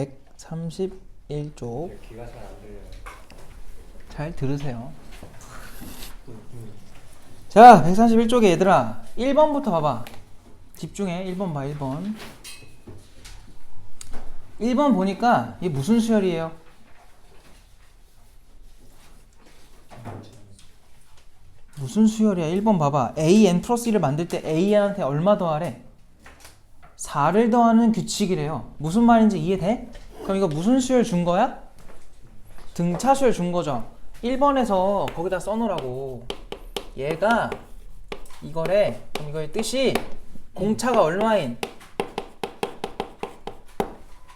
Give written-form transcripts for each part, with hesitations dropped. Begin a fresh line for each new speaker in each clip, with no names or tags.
131쪽.
귀가 잘 안 들려요.
잘 들으세요. 자, 131쪽에 얘들아 1번부터 봐봐. 집중해. 1번 봐. 1번. 1번 보니까 이게 무슨 수열이에요? 무슨 수열이야? 1번 봐봐. an 플러스 1을 만들 때 an한테 얼마 더하래? 4를 더하는 규칙이래요. 무슨 말인지 이해돼? 그럼 이거 무슨 수열 준 거야? 등차 수열 준 거죠. 1번에서 거기다 써놓으라고. 얘가 이거래. 그럼 이거의 뜻이 공차가 얼마인?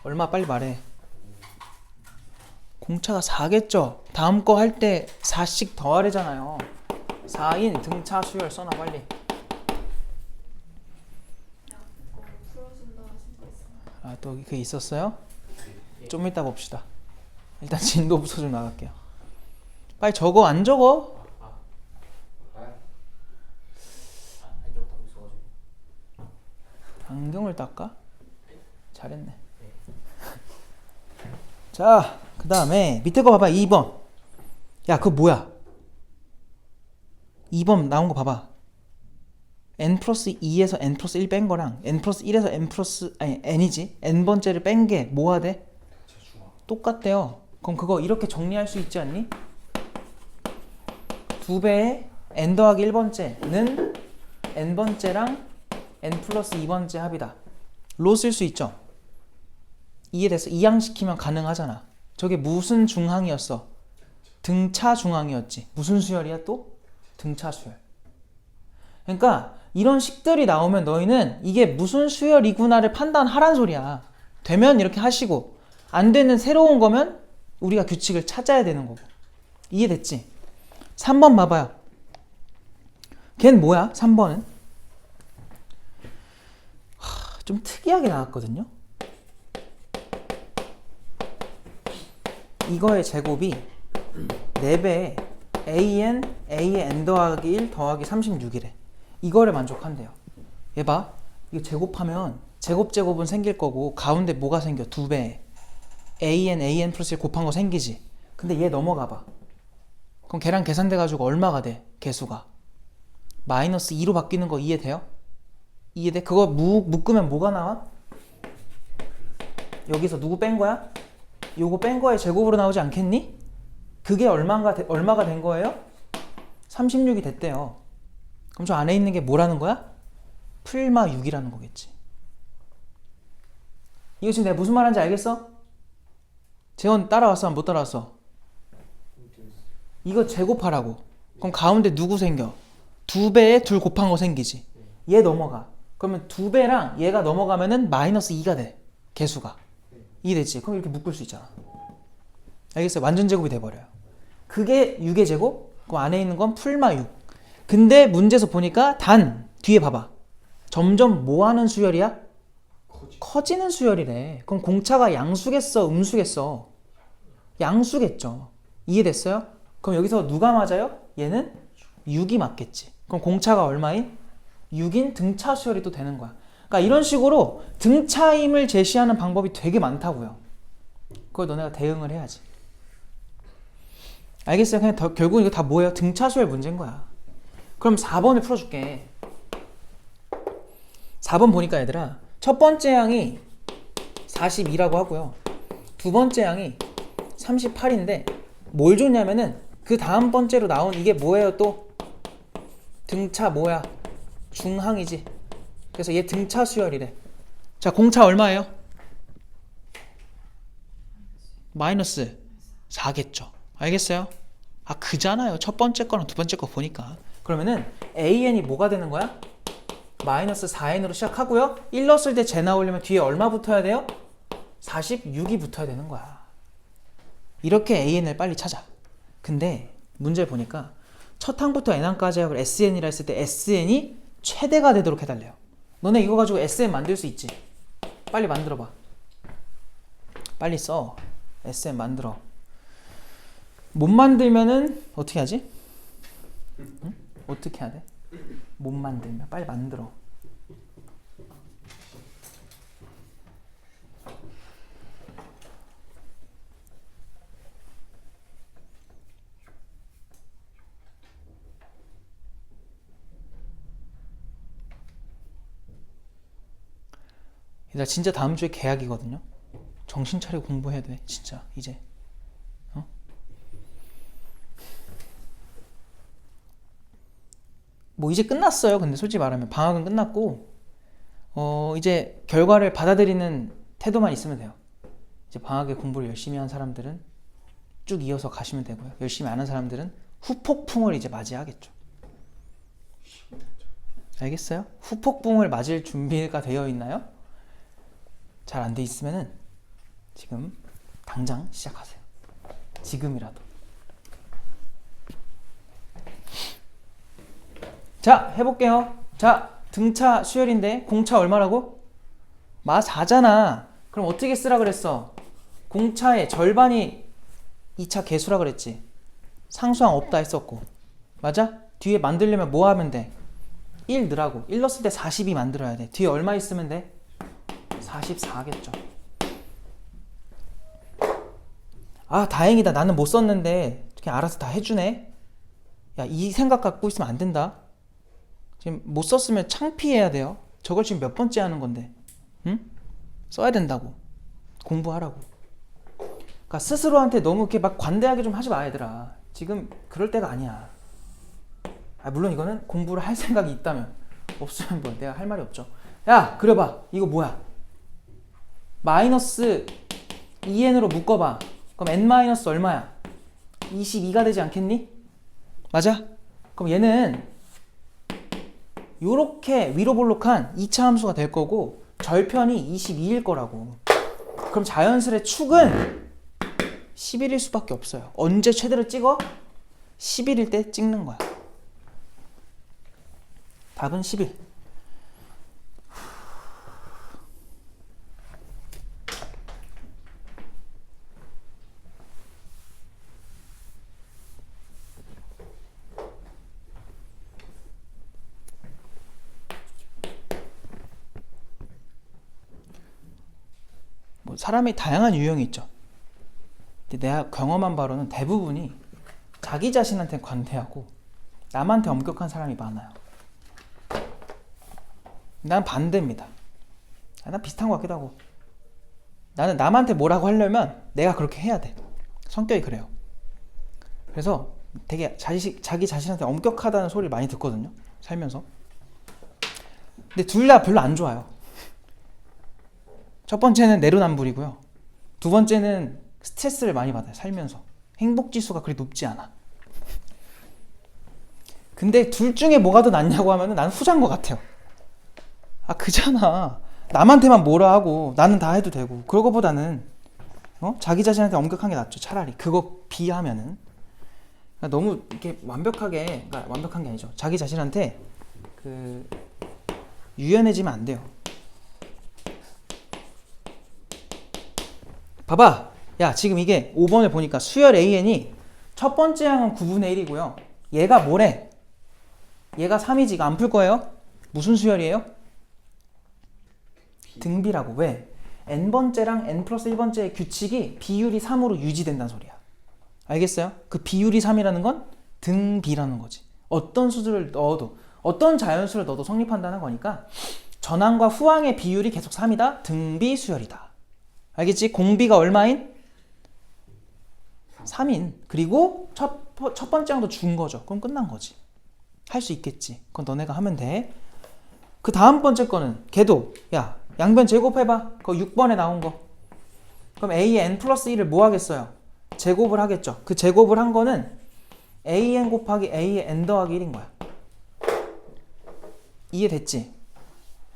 얼마 빨리 말해. 공차가 4겠죠. 다음 거 할 때 4씩 더하래잖아요. 4인 등차 수열 써놔 빨리. 아, 또 그게 있었어요? 좀 이따 봅시다. 일단 진도부터 좀 나갈게요. 빨리 적어. 안 적어? 안경을 닦아? 잘했네. 자, 그 다음에 밑에 거 봐봐. 2번. 야, 그거 뭐야? 2번 나온 거 봐봐. n 플러스 2에서 n 플러스 1 뺀 거랑 n 플러스 1에서 n 플러스 아니 n이지 n번째를 뺀 게 뭐가 돼? 똑같대요. 그럼 그거 이렇게 정리할 수 있지 않니? 2배의 n 더하기 1번째는 n번째랑 n 플러스 2번째 합이다. 로 쓸 수 있죠? 이해됐어? 이항시키면 가능하잖아. 저게 무슨 중항이었어? 등차 중항이었지. 무슨 수열이야 또? 등차 수열. 그러니까 이런 식들이 나오면 너희는 이게 무슨 수열이구나를 판단하란 소리야. 되면 이렇게 하시고 안 되는 새로운 거면 우리가 규칙을 찾아야 되는 거고. 이해됐지? 3번 봐봐요. 걔는 뭐야? 3번은 좀 특이하게 나왔거든요. 이거의 제곱이 4배에 a의 n 더하기 1 더하기 36이래. 이거를 만족한대요. 얘 봐. 이거 제곱하면 제곱은 생길 거고 가운데 뭐가 생겨? 2배 an 플러스 1 곱한 거 생기지. 근데 얘 넘어가 봐. 그럼 걔랑 계산돼가지고 얼마가 돼? 개수가 마이너스 2로 바뀌는 거 이해돼요? 이해돼? 그거 묶으면 뭐가 나와? 여기서 누구 뺀 거야? 요거 뺀 거의 제곱으로 나오지 않겠니? 그게 얼마가 된 거예요? 36이 됐대요. 그럼 저 안에 있는 게 뭐라는 거야? 풀마 6이라는 거겠지. 이거 지금 내가 무슨 말하는지 알겠어? 재원 따라왔어? 못 따라왔어? 이거 제곱하라고. 그럼 가운데 누구 생겨? 2배에 2 곱한 거 생기지. 얘 넘어가. 그러면 2배랑 얘가 넘어가면은 마이너스 2가 돼. 개수가. 이해됐지? 그럼 이렇게 묶을 수 있잖아. 알겠어요? 완전 제곱이 돼버려요. 그게 6의 제곱? 그럼 안에 있는 건 풀마 6. 근데 문제에서 보니까 뒤에 봐봐. 점점 뭐 하는 수열이야? 커지는 수열이래. 그럼 공차가 양수겠어? 음수겠어? 양수겠죠. 이해됐어요? 그럼 여기서 누가 맞아요? 얘는 6이 맞겠지. 그럼 공차가 얼마인? 6인 등차 수열이 또 되는 거야. 그러니까 이런 식으로 등차임을 제시하는 방법이 되게 많다고요. 그걸 너네가 대응을 해야지. 알겠어요? 그냥 결국 이거 다 뭐예요? 등차 수열 문제인 거야. 그럼 4번을 풀어줄게. 4번 보니까 얘들아 첫 번째 항이 42라고 하고요. 두 번째 항이 38인데 뭘 줬냐면은 그 다음 번째로 나온 이게 뭐예요 또? 등차 뭐야? 중항이지. 그래서 얘 등차 수열이래. 자, 공차 얼마예요? 마이너스 4겠죠. 알겠어요? 아, 그잖아요. 첫 번째 거랑 두 번째 거 보니까. 그러면은 an이 뭐가 되는 거야? 마이너스 4n으로 시작하고요. 1 넣었을 때 제 나오려면 뒤에 얼마 붙어야 돼요? 46이 붙어야 되는 거야. 이렇게 an을 빨리 찾아. 근데 문제를 보니까 첫 항부터 n항까지 하고 sn이라 했을 때 sn이 최대가 되도록 해달래요. 너네 이거 가지고 sn 만들 수 있지? 빨리 만들어봐. 빨리 써. sn 만들어. 못 만들면은 어떻게 하지? 응? 어떻게 해야 돼? 못 만들면 빨리 만들어. 나 진짜 다음 주에 계약이거든요. 정신 차리고 공부해야 돼 진짜 이제. 뭐 이제 끝났어요. 근데 솔직히 말하면 방학은 끝났고 이제 결과를 받아들이는 태도만 있으면 돼요. 이제 방학에 공부를 열심히 한 사람들은 쭉 이어서 가시면 되고요. 열심히 안 한 사람들은 후폭풍을 이제 맞이하겠죠. 알겠어요? 후폭풍을 맞을 준비가 되어 있나요? 잘 안 돼 있으면은 지금 당장 시작하세요. 지금이라도. 자, 해볼게요. 자, 등차 수열인데 공차 얼마라고? 마 4잖아. 그럼 어떻게 쓰라 그랬어? 공차의 절반이 2차 개수라 그랬지. 상수항 없다 했었고. 맞아? 뒤에 만들려면 뭐 하면 돼? 1 넣으라고. 1 넣었을 때 42 만들어야 돼. 뒤에 얼마 있으면 돼? 44겠죠. 아, 다행이다. 나는 못 썼는데 그냥 알아서 다 해주네. 야, 이 생각 갖고 있으면 안 된다. 지금 못 썼으면 창피해야 돼요. 저걸 지금 몇 번째 하는 건데. 응? 써야 된다고. 공부하라고. 그러니까 스스로한테 너무 이렇게 막 관대하게 좀 하지 마, 얘들아. 지금 그럴 때가 아니야. 물론 이거는 공부를 할 생각이 있다면. 없으면 뭐 내가 할 말이 없죠. 야, 그려봐. 이거 뭐야? 마이너스 2n으로 묶어봐. 그럼 n 마이너스 얼마야? 22가 되지 않겠니? 맞아? 그럼 얘는 요렇게 위로 볼록한 2차 함수가 될 거고 절편이 22일 거라고. 그럼 자연스레 축은 11일 수밖에 없어요. 언제 최대로 찍어? 11일 때 찍는 거야. 답은 11. 뭐 사람이 다양한 유형이 있죠. 근데 내가 경험한 바로는 대부분이 자기 자신한테 관대하고 남한테 엄격한 사람이 많아요. 난 반대입니다. 난 비슷한 것 같기도 하고. 나는 남한테 뭐라고 하려면 내가 그렇게 해야 돼. 성격이 그래요. 그래서 되게 자기 자신한테 엄격하다는 소리를 많이 듣거든요. 살면서. 근데 둘 다 별로 안 좋아요. 첫 번째는 내로남불이고요. 두 번째는 스트레스를 많이 받아요. 살면서. 행복지수가 그리 높지 않아. 근데 둘 중에 뭐가 더 낫냐고 하면은 난 후자인 것 같아요. 그잖아. 남한테만 뭐라 하고 나는 다 해도 되고. 그런 거보다는 자기 자신한테 엄격한 게 낫죠. 차라리. 그거 비하면은. 그러니까 너무 이렇게 완벽하게, 그러니까 완벽한 게 아니죠. 자기 자신한테 유연해지면 안 돼요. 봐봐. 야, 지금 이게 5번을 보니까 수열 AN이 첫 번째 항은 9분의 1이고요. 얘가 뭐래? 얘가 3이지. 이거 안 풀 거예요? 무슨 수열이에요? 등비라고. 왜? n번째랑 n 플러스 1번째의 규칙이 비율이 3으로 유지된다는 소리야. 알겠어요? 그 비율이 3이라는 건 등비라는 거지. 어떤 수를 넣어도, 어떤 자연수를 넣어도 성립한다는 거니까 전항과 후항의 비율이 계속 3이다. 등비 수열이다. 알겠지? 공비가 얼마인? 3인. 그리고 첫 번째 항도 준 거죠. 그럼 끝난 거지. 할 수 있겠지. 그건 너네가 하면 돼. 그 다음 번째 거는 걔도 야, 양변 제곱해봐. 그거 6번에 나온 거. 그럼 a의 n 플러스 1을 뭐 하겠어요? 제곱을 하겠죠. 그 제곱을 한 거는 an 곱하기 a의 n 더하기 1인 거야. 이해됐지?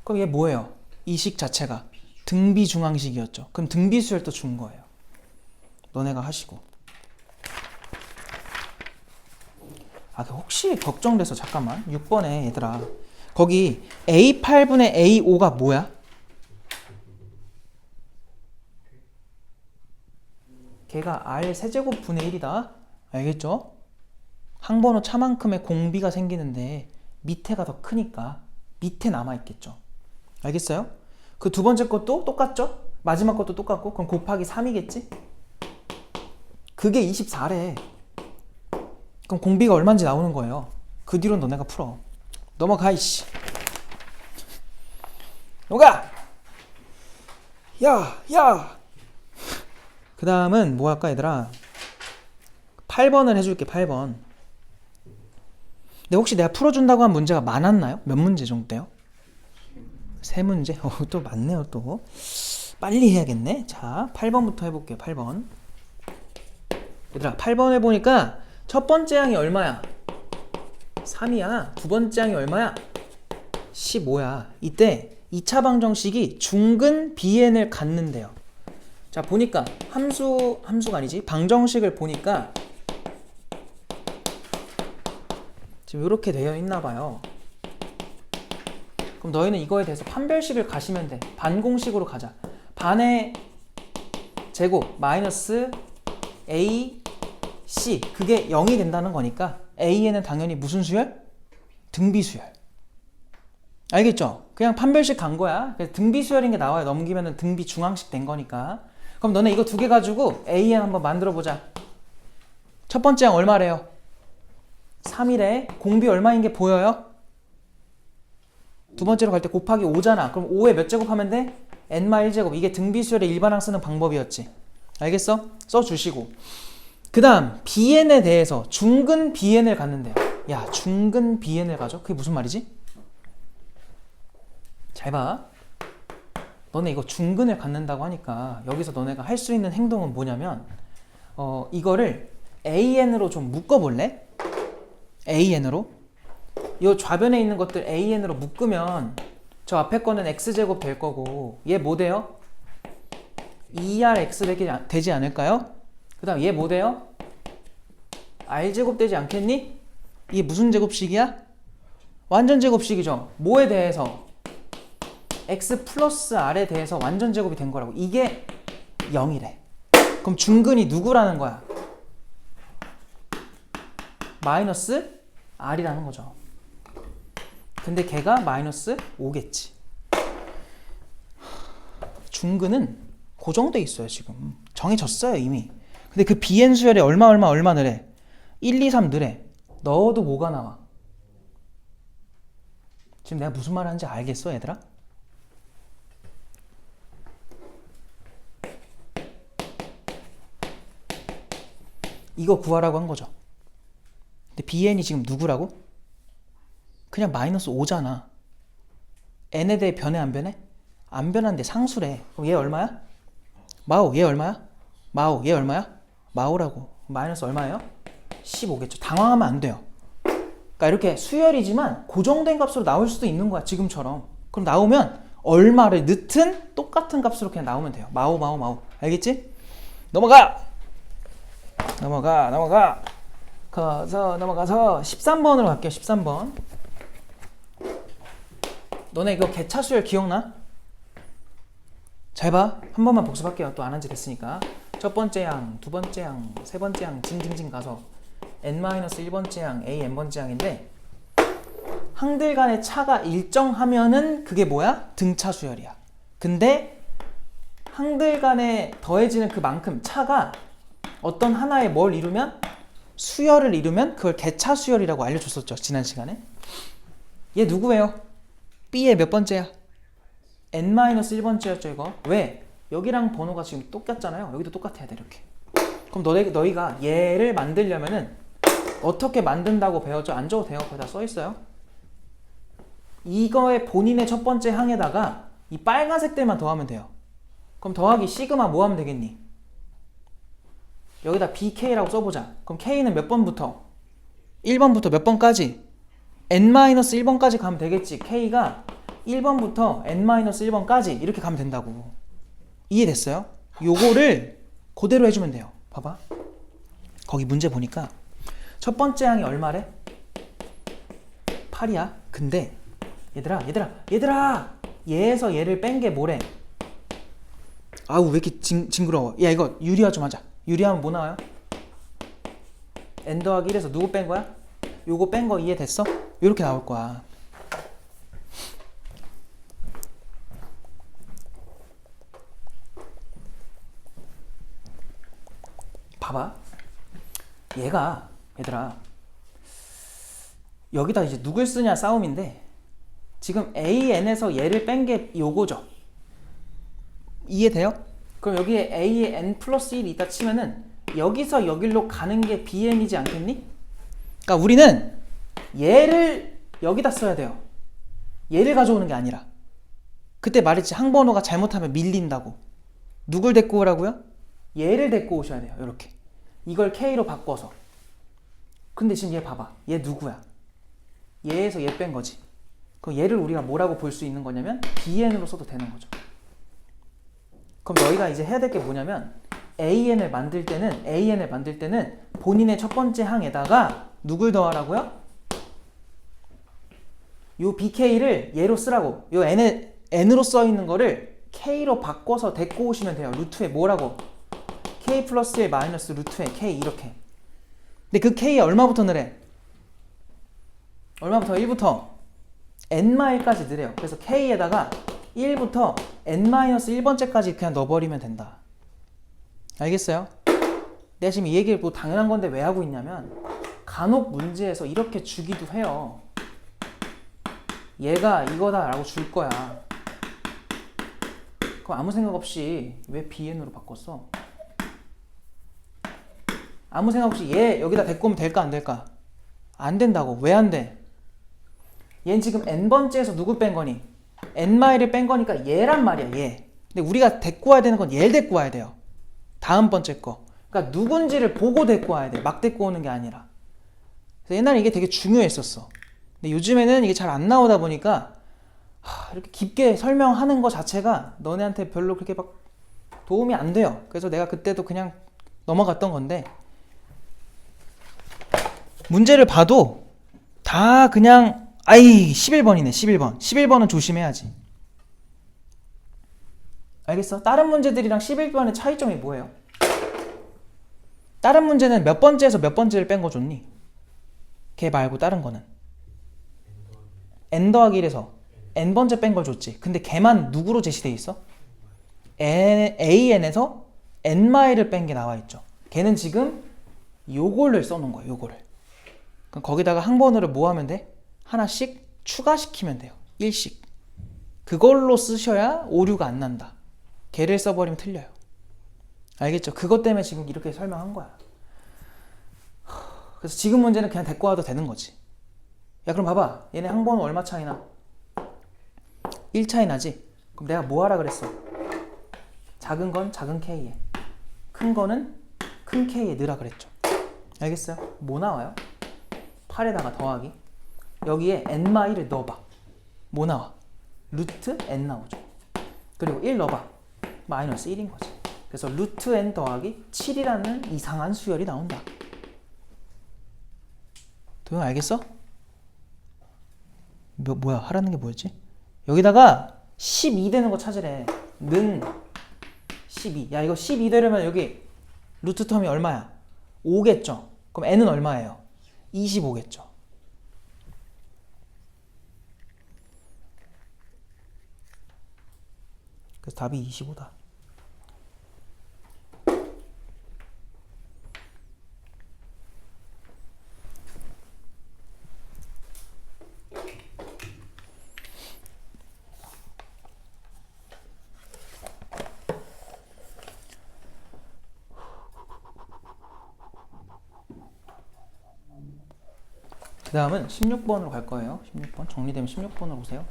그럼 얘 뭐예요? 이 식 자체가 등비중항식이었죠. 그럼 등비수열도 준 거예요. 너네가 하시고. 혹시 걱정돼서 잠깐만. 6번에 얘들아. 거기 A8분의 A5가 뭐야? 걔가 R 세제곱 분의 1이다. 알겠죠? 항번호 차만큼의 공비가 생기는데 밑에가 더 크니까 밑에 남아있겠죠. 알겠어요? 그 두 번째 것도 똑같죠? 마지막 것도 똑같고 그럼 곱하기 3이겠지? 그게 24래. 그럼 공비가 얼마인지 나오는 거예요. 그 뒤로는 너네가 풀어. 넘어가 이씨. 넘어가! 야! 그 다음은 뭐 할까 얘들아? 8번을 해줄게. 8번. 근데 혹시 내가 풀어준다고 한 문제가 많았나요? 몇 문제 정도 돼요? 3문제? 또 많네요 또. 빨리 해야겠네. 자, 8번부터 해볼게요. 8번. 얘들아 8번 해보니까 첫 번째 항이 얼마야? 3이야. 두 번째 항이 얼마야? 15야. 이때 2차 방정식이 중근 bn을 갖는데요. 자, 보니까 함수가 아니지, 방정식을 보니까 지금 이렇게 되어 있나 봐요. 그럼 너희는 이거에 대해서 판별식을 가시면 돼. 반공식으로 가자. 반의 제곱 마이너스 a c, 그게 0이 된다는 거니까 a에는 당연히 무슨 수열? 등비수열. 알겠죠? 그냥 판별식 간 거야. 그래서 등비수열인 게 나와요. 넘기면은 등비 중항식 된 거니까. 그럼 너네 이거 두 개 가지고 AN 한번 만들어 보자. 첫 번째 항 얼마래요? 3이래. 공비 얼마인 게 보여요? 두 번째로 갈 때 곱하기 5잖아. 그럼 5에 몇 제곱하면 돼? n-1제곱. 이게 등비수열의 일반항 쓰는 방법이었지. 알겠어? 써주시고. 그 다음 bn에 대해서 중근 bn을 갖는데요. 야, 중근 bn을 가져? 그게 무슨 말이지? 잘 봐. 너네 이거 중근을 갖는다고 하니까 여기서 너네가 할 수 있는 행동은 뭐냐면 이거를 AN으로 좀 묶어볼래? AN으로? 이 좌변에 있는 것들 AN으로 묶으면 저 앞에 거는 X제곱 될 거고 얘 뭐 돼요? 2RX 되지 않을까요? 그 다음 얘 뭐 돼요? R제곱 되지 않겠니? 이게 무슨 제곱식이야? 완전 제곱식이죠. 뭐에 대해서? x 플러스 r에 대해서 완전 제곱이 된 거라고. 이게 0이래. 그럼 중근이 누구라는 거야? 마이너스 r이라는 거죠. 근데 걔가 마이너스 5겠지. 중근은 고정돼 있어요. 지금 정해졌어요 이미. 근데 그 bn 수열에 얼마 넣으래? 1, 2, 3 넣으래. 넣어도 뭐가 나와? 지금 내가 무슨 말 하는지 알겠어 얘들아? 이거 구하라고 한 거죠. 근데 bn이 지금 누구라고? 그냥 마이너스 5잖아. n에 대해 변해 안 변해? 안 변하는데 상수래. 그럼 얘 얼마야? 마오. 얘 얼마야? 마오. 얘 얼마야? 마오라고. 마이너스 얼마예요? 15겠죠. 당황하면 안 돼요. 그러니까 이렇게 수열이지만 고정된 값으로 나올 수도 있는 거야. 지금처럼. 그럼 나오면 얼마를 넣든 똑같은 값으로 그냥 나오면 돼요. 마오. 알겠지? 넘어가! 넘어가서 13번으로 갈게요. 13번. 너네 이거 개차수열 기억나? 잘 봐. 한 번만 복습할게요. 또 안 한 지 됐으니까. 첫 번째 항, 두 번째 항, 세 번째 항 징징징 가서 n-1번째 항, a(n)번째 항인데 항들 간의 차가 일정하면은 그게 뭐야? 등차수열이야. 근데 항들 간에 더해지는 그만큼 차가 어떤 하나의 뭘 이루면? 수열을 이루면 그걸 개차수열이라고 알려줬었죠. 지난 시간에. 얘 누구예요? B의 몇 번째야? n-1번째였죠 이거. 왜? 여기랑 번호가 지금 똑같잖아요. 여기도 똑같아야 돼 이렇게. 그럼 너희가 얘를 만들려면은 어떻게 만든다고 배웠죠? 안 적어도 돼요. 거기 다 써있어요. 이거의 본인의 첫 번째 항에다가 이 빨간색들만 더하면 돼요. 그럼 더하기 시그마 뭐 하면 되겠니? 여기다 BK라고 써보자. 그럼 K는 몇 번부터? 1번부터 몇 번까지? n-1번까지 가면 되겠지. K가 1번부터 n-1번까지 이렇게 가면 된다고. 이해됐어요? 요거를 그대로 해주면 돼요. 봐봐. 거기 문제 보니까 첫 번째 항이 얼마래? 8이야. 근데 얘들아 얘에서 얘를 뺀 게 뭐래? 아우 왜 이렇게 징그러워. 야 이거 유리화 좀 하자. 유리하면 뭐 나와요? n 더하기 1에서 누구 뺀 거야? 요거 뺀 거 이해됐어? 요렇게 나올 거야. 봐봐. 얘들아 여기다 이제 누굴 쓰냐 싸움인데 지금 AN에서 얘를 뺀 게 요거죠. 이해돼요? 그럼 여기에 a에 n 플러스 1이 있다 치면은 여기서 여기로 가는 게 bn이지 않겠니? 그러니까 우리는 얘를 여기다 써야 돼요. 얘를 가져오는 게 아니라. 그때 말했지, 항번호가 잘못하면 밀린다고. 누굴 데리고 오라고요? 얘를 데리고 오셔야 돼요. 이렇게 이걸 k로 바꿔서. 근데 지금 얘 봐봐, 얘 누구야? 얘에서 얘 뺀 거지. 그럼 얘를 우리가 뭐라고 볼 수 있는 거냐면 bn으로 써도 되는 거죠. 그럼 너희가 이제 해야 될 게 뭐냐면 an을 만들 때는 본인의 첫 번째 항에다가 누굴 더하라고요? 요 bk를 얘로 쓰라고. 요 n으로 써 있는 거를 k로 바꿔서 데리고 오시면 돼요. 루트에 뭐라고? k 플러스 1 마이너스 루트에 k 이렇게. 근데 그 k에 얼마부터 넣으래? 얼마부터? 1부터 n-1까지 넣으래요. 그래서 k에다가 1부터 n-1번째까지 그냥 넣어버리면 된다. 알겠어요? 내가 지금 이 얘기를 뭐 당연한 건데 왜 하고 있냐면 간혹 문제에서 이렇게 주기도 해요. 얘가 이거다 라고 줄 거야. 그럼 아무 생각 없이 왜 bn으로 바꿨어? 아무 생각 없이 얘 여기다 데리고 오면 될까 안 될까? 안 된다고. 왜 안 돼? 얘는 지금 n번째에서 누구 뺀 거니? n-를 뺀 거니까 얘란 말이야, 얘. 근데 우리가 데리고 와야 되는 건 얘를 데리고 와야 돼요. 다음 번째 거. 그러니까 누군지를 보고 데리고 와야 돼. 막 데리고 오는 게 아니라. 그래서 옛날에 이게 되게 중요했었어. 근데 요즘에는 이게 잘 안 나오다 보니까 이렇게 깊게 설명하는 거 자체가 너네한테 별로 그렇게 막 도움이 안 돼요. 그래서 내가 그때도 그냥 넘어갔던 건데 문제를 봐도 다 그냥 11번이네. 11번은 조심해야지. 알겠어? 다른 문제들이랑 11번의 차이점이 뭐예요? 다른 문제는 몇 번째에서 몇 번째를 뺀 거 줬니? 걔 말고 다른 거는 n 더하기 1에서 n번째 뺀 걸 줬지. 근데 걔만 누구로 제시돼 있어? an에서 n-를 뺀 게 나와 있죠. 걔는 지금 요거를 써놓은 거예요. 요거를. 그럼 거기다가 항번호를 뭐 하면 돼? 하나씩 추가시키면 돼요. 1씩. 그걸로 쓰셔야 오류가 안 난다. 걔를 써버리면 틀려요. 알겠죠? 그것 때문에 지금 이렇게 설명한 거야. 그래서 지금 문제는 그냥 데리고 와도 되는 거지. 야, 그럼 봐봐. 얘네 항번호 얼마 차이나? 1 차이 나지? 그럼 내가 뭐 하라 그랬어? 작은 건 작은 k에, 큰 거는 큰 k에 넣으라 그랬죠. 알겠어요? 뭐 나와요? 8에다가 더하기. 여기에 n-를 넣어봐. 뭐 나와? 루트 n 나오죠. 그리고 1 넣어봐. 마이너스 1인 거지. 그래서 루트 n 더하기 7이라는 이상한 수열이 나온다. 도영 알겠어? 뭐야? 하라는 게 뭐였지? 여기다가 12 되는 거 찾으래. 는 12. 야, 이거 12 되려면 여기 루트 텀이 얼마야? 5겠죠? 그럼 n은 얼마예요? 25겠죠? 그래서 답이 25다. 그 다음은 16번으로 갈 거예요. 16번. 정리되면 16번으로 오세요.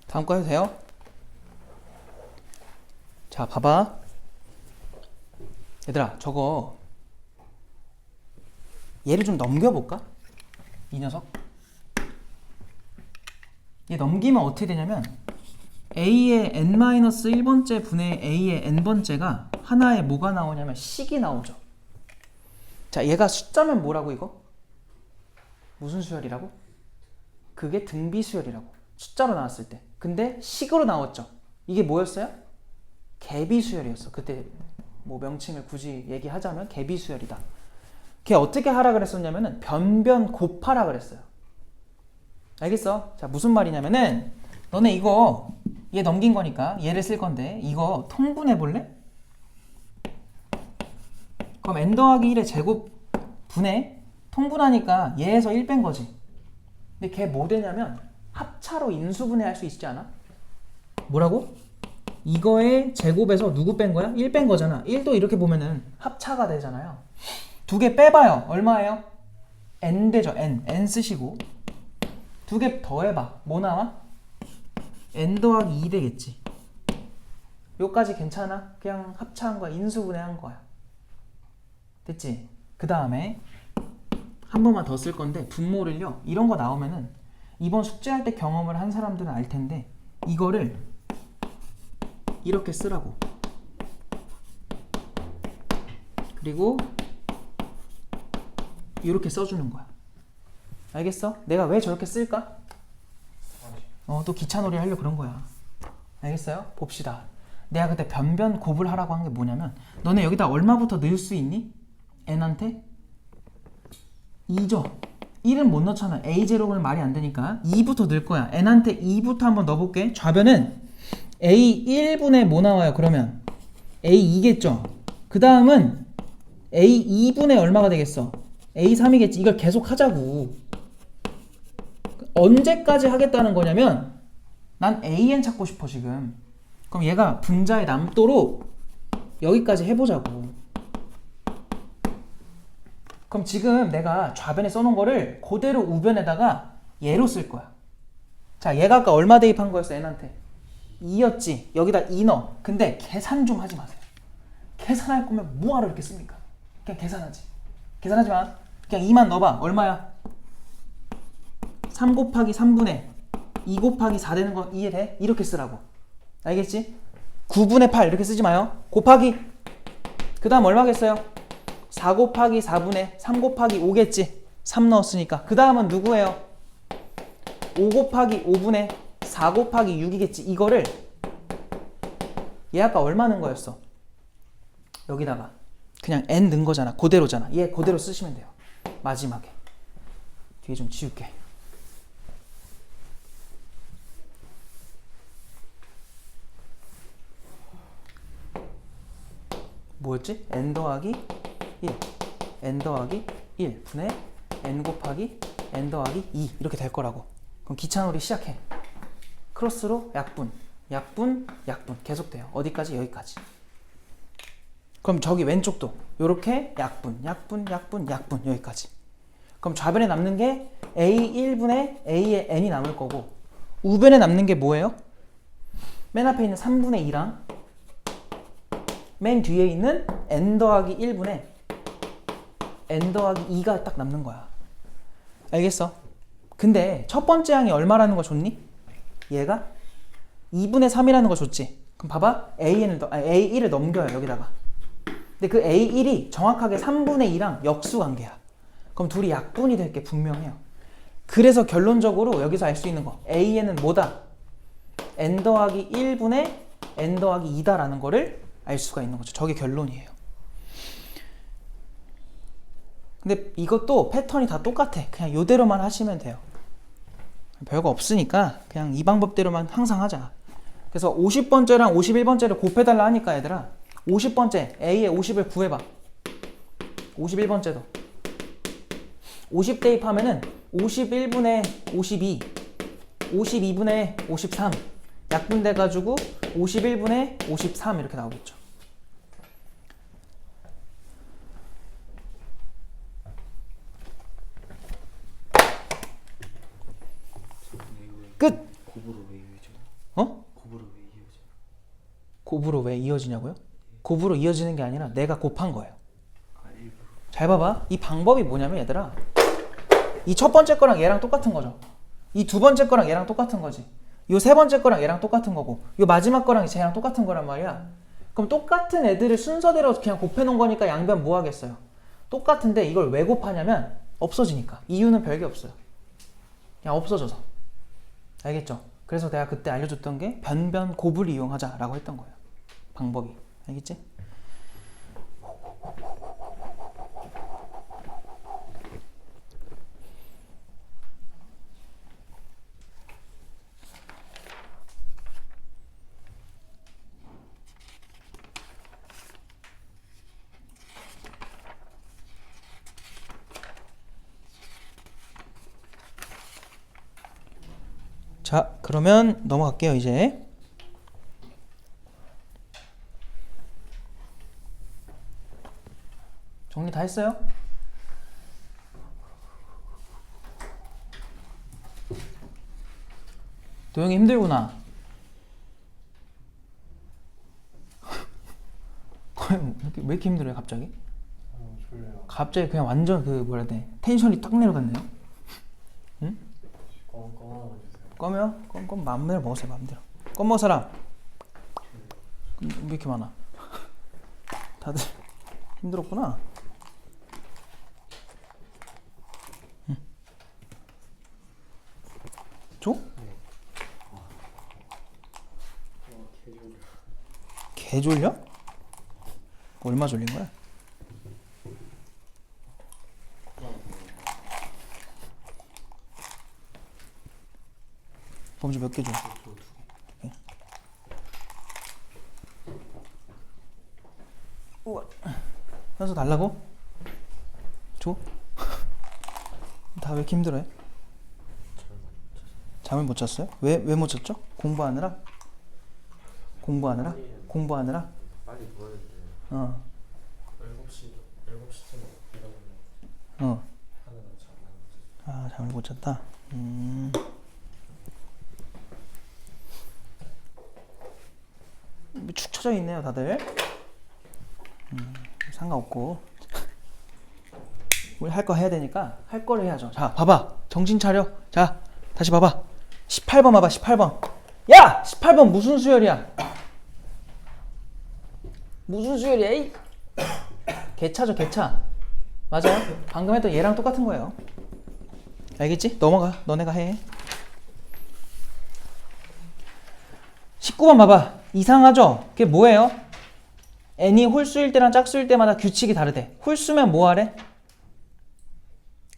다음 거 해도 돼요? 자, 봐봐. 얘들아, 저거 얘를 좀 넘겨볼까? 이 녀석. 얘 넘기면 어떻게 되냐면 a의 n-1번째 분의 a의 n번째가 하나에 뭐가 나오냐면 식이 나오죠. 자, 얘가 숫자면 뭐라고 이거? 무슨 수열이라고? 그게 등비 수열이라고. 숫자로 나왔을 때. 근데 식으로 나왔죠. 이게 뭐였어요? 개비 수열이었어. 그때 뭐 명칭을 굳이 얘기하자면 개비 수열이다. 걔 어떻게 하라 그랬었냐면은 변변 곱하라 그랬어요. 알겠어? 자, 무슨 말이냐면은 너네 이거 얘 넘긴 거니까 얘를 쓸 건데 이거 통분해 볼래? 그럼 n 더하기 1의 제곱 분해 통분하니까 얘에서 1 뺀 거지. 근데 걔 뭐 되냐면 합차로 인수분해 할 수 있지 않아? 뭐라고? 이거의 제곱에서 누구 뺀 거야? 1 뺀 거잖아. 1도 이렇게 보면은 합차가 되잖아요. 두 개 빼봐요. 얼마예요? n 되죠. n 쓰시고 두 개 더해봐. 뭐 나와? n 더하기 2 되겠지. 요까지 괜찮아? 그냥 합차한 거야. 인수분해한 거야. 됐지? 그 다음에 한 번만 더 쓸 건데 분모를요. 이런 거 나오면은 이번 숙제할 때 경험을 한 사람들은 알 텐데 이거를 이렇게 쓰라고. 그리고 이렇게 써주는 거야. 알겠어? 내가 왜 저렇게 쓸까? 또 기차놀이 하려고 그런 거야. 알겠어요? 봅시다. 내가 그때 변변 곱을 하라고 한 게 뭐냐면 너네 여기다 얼마부터 넣을 수 있니? n한테? 2죠. 1은 못 넣잖아. a0는 말이 안 되니까 2부터 넣을 거야. n한테 2부터 한번 넣어볼게. 좌변은 a1분의 뭐 나와요? 그러면 a2겠죠. 그 다음은 a2분의 얼마가 되겠어? a3이겠지. 이걸 계속 하자고. 언제까지 하겠다는 거냐면 난 an 찾고 싶어 지금. 그럼 얘가 분자에 남도록 여기까지 해보자고. 그럼 지금 내가 좌변에 써놓은 거를 그대로 우변에다가 얘로 쓸 거야. 자, 얘가 아까 얼마 대입한 거였어? n한테 2였지. 여기다 2 넣어. 근데 계산 좀 하지 마세요. 계산할 거면 뭐하러 이렇게 씁니까? 그냥 계산하지. 계산하지 마. 그냥 2만 넣어봐. 얼마야? 3 곱하기 3분의 2 곱하기 4 되는 거 이해돼? 이렇게 쓰라고. 알겠지? 9분의 8 이렇게 쓰지 마요. 곱하기 그 다음 얼마겠어요? 4 곱하기 4분의 3 곱하기 5겠지. 3 넣었으니까. 그 다음은 누구예요? 5 곱하기 5분의 4 곱하기 6이겠지. 이거를 얘 아까 얼마 넣은 거였어? 여기다가 그냥 n 넣은 거잖아. 그대로잖아. 얘 그대로 쓰시면 돼요. 마지막에 뒤에 좀 지울게. 뭐였지? n 더하기 1 n 더하기 1 분의 n 곱하기 n 더하기 2 이렇게 될 거라고. 그럼 기차놀이 시작해. 크로스로 약분 약분 약분 계속 돼요. 어디까지? 여기까지. 그럼 저기 왼쪽도 요렇게 약분 약분 약분 약분 여기까지. 그럼 좌변에 남는 게 a1분의 a의 n이 남을 거고 우변에 남는 게 뭐예요? 맨 앞에 있는 3분의 2랑 맨 뒤에 있는 n 더하기 1분의 n 더하기 2가 딱 남는 거야. 알겠어? 근데 첫 번째 항이 얼마라는 거 줬니? 얘가 2분의 3이라는 거 줬지. 그럼 봐봐. a1을 넘겨요. 여기다가. 근데 그 a1이 정확하게 3분의 2랑 역수관계야. 그럼 둘이 약분이 될 게 분명해요. 그래서 결론적으로 여기서 알 수 있는 거 a는 뭐다? n 더하기 1분의 n 더하기 2다라는 거를 알 수가 있는 거죠. 저게 결론이에요. 근데 이것도 패턴이 다 똑같아. 그냥 요대로만 하시면 돼요. 별거 없으니까 그냥 이 방법대로만 항상 하자. 그래서 50번째랑 51번째를 곱해달라 하니까 얘들아 50번째 A의 50을 구해봐. 51번째도 50 대입하면은 51분의 52 52분의 53 약분돼가지고 51분의 53 이렇게 나오겠죠. 끝!
곱으로 왜 이어져?
어?
곱으로 왜 이어져?
곱으로 왜 이어지냐고요? 곱으로 이어지는 게 아니라 내가 곱한 거예요.
아, 일부러.
잘 봐봐. 이 방법이 뭐냐면 얘들아 이 첫 번째 거랑 얘랑 똑같은 거죠. 이 두 번째 거랑 얘랑 똑같은 거지. 요 세 번째 거랑 얘랑 똑같은 거고 요 마지막 거랑 쟤랑 똑같은 거란 말이야. 그럼 똑같은 애들을 순서대로 그냥 곱해놓은 거니까 양변 뭐 하겠어요? 똑같은데 이걸 왜 곱하냐면 없어지니까. 이유는 별게 없어요. 그냥 없어져서. 알겠죠? 그래서 내가 그때 알려줬던 게 변변 곱을 이용하자라고 했던 거예요. 방법이. 알겠지? 자, 그러면 넘어갈게요, 이제. 정리 다 했어요? 도영이 힘들구나. 왜 이렇게 힘들어요, 갑자기?
졸려요.
갑자기 그냥 완전 그 뭐라 해야 돼? 텐션이 딱 내려갔네요. 응?
껌 하나 주세요.
껌이요? 껌 맘대로 먹으세요, 맘대로. 껌 먹을 사람? 왜 이렇게 많아? 다들 힘들었구나. 응. 줘? 개 졸려? 얼마 졸린 거야? 범주 몇 개 줘? 네. 우와. 현수 달라고? 줘? 다 왜 이렇게 힘들어해? 잠을 못 잤어요? 왜 못 잤죠? 공부하느라? 공부하느라?
빨리 누워야 되는데
어.
7시쯤 일어나면
어.
하나는 잠을
아, 잠을 못 잤다. 축 처져 있네요, 다들. 상관없고. 우리 할 거 해야 되니까 할 거를 해야죠. 자, 봐봐. 정신 차려. 자, 다시 봐봐. 18번 봐봐, 18번. 야! 18번 무슨 수열이야? 무슨 수열이야? 이? 개차죠, 개차. 맞아요? 방금 했던 얘랑 똑같은 거예요. 알겠지? 넘어가. 너네가 해. 19번 봐봐. 이상하죠? 그게 뭐예요? n이 홀수일 때랑 짝수일 때마다 규칙이 다르대. 홀수면 뭐 하래?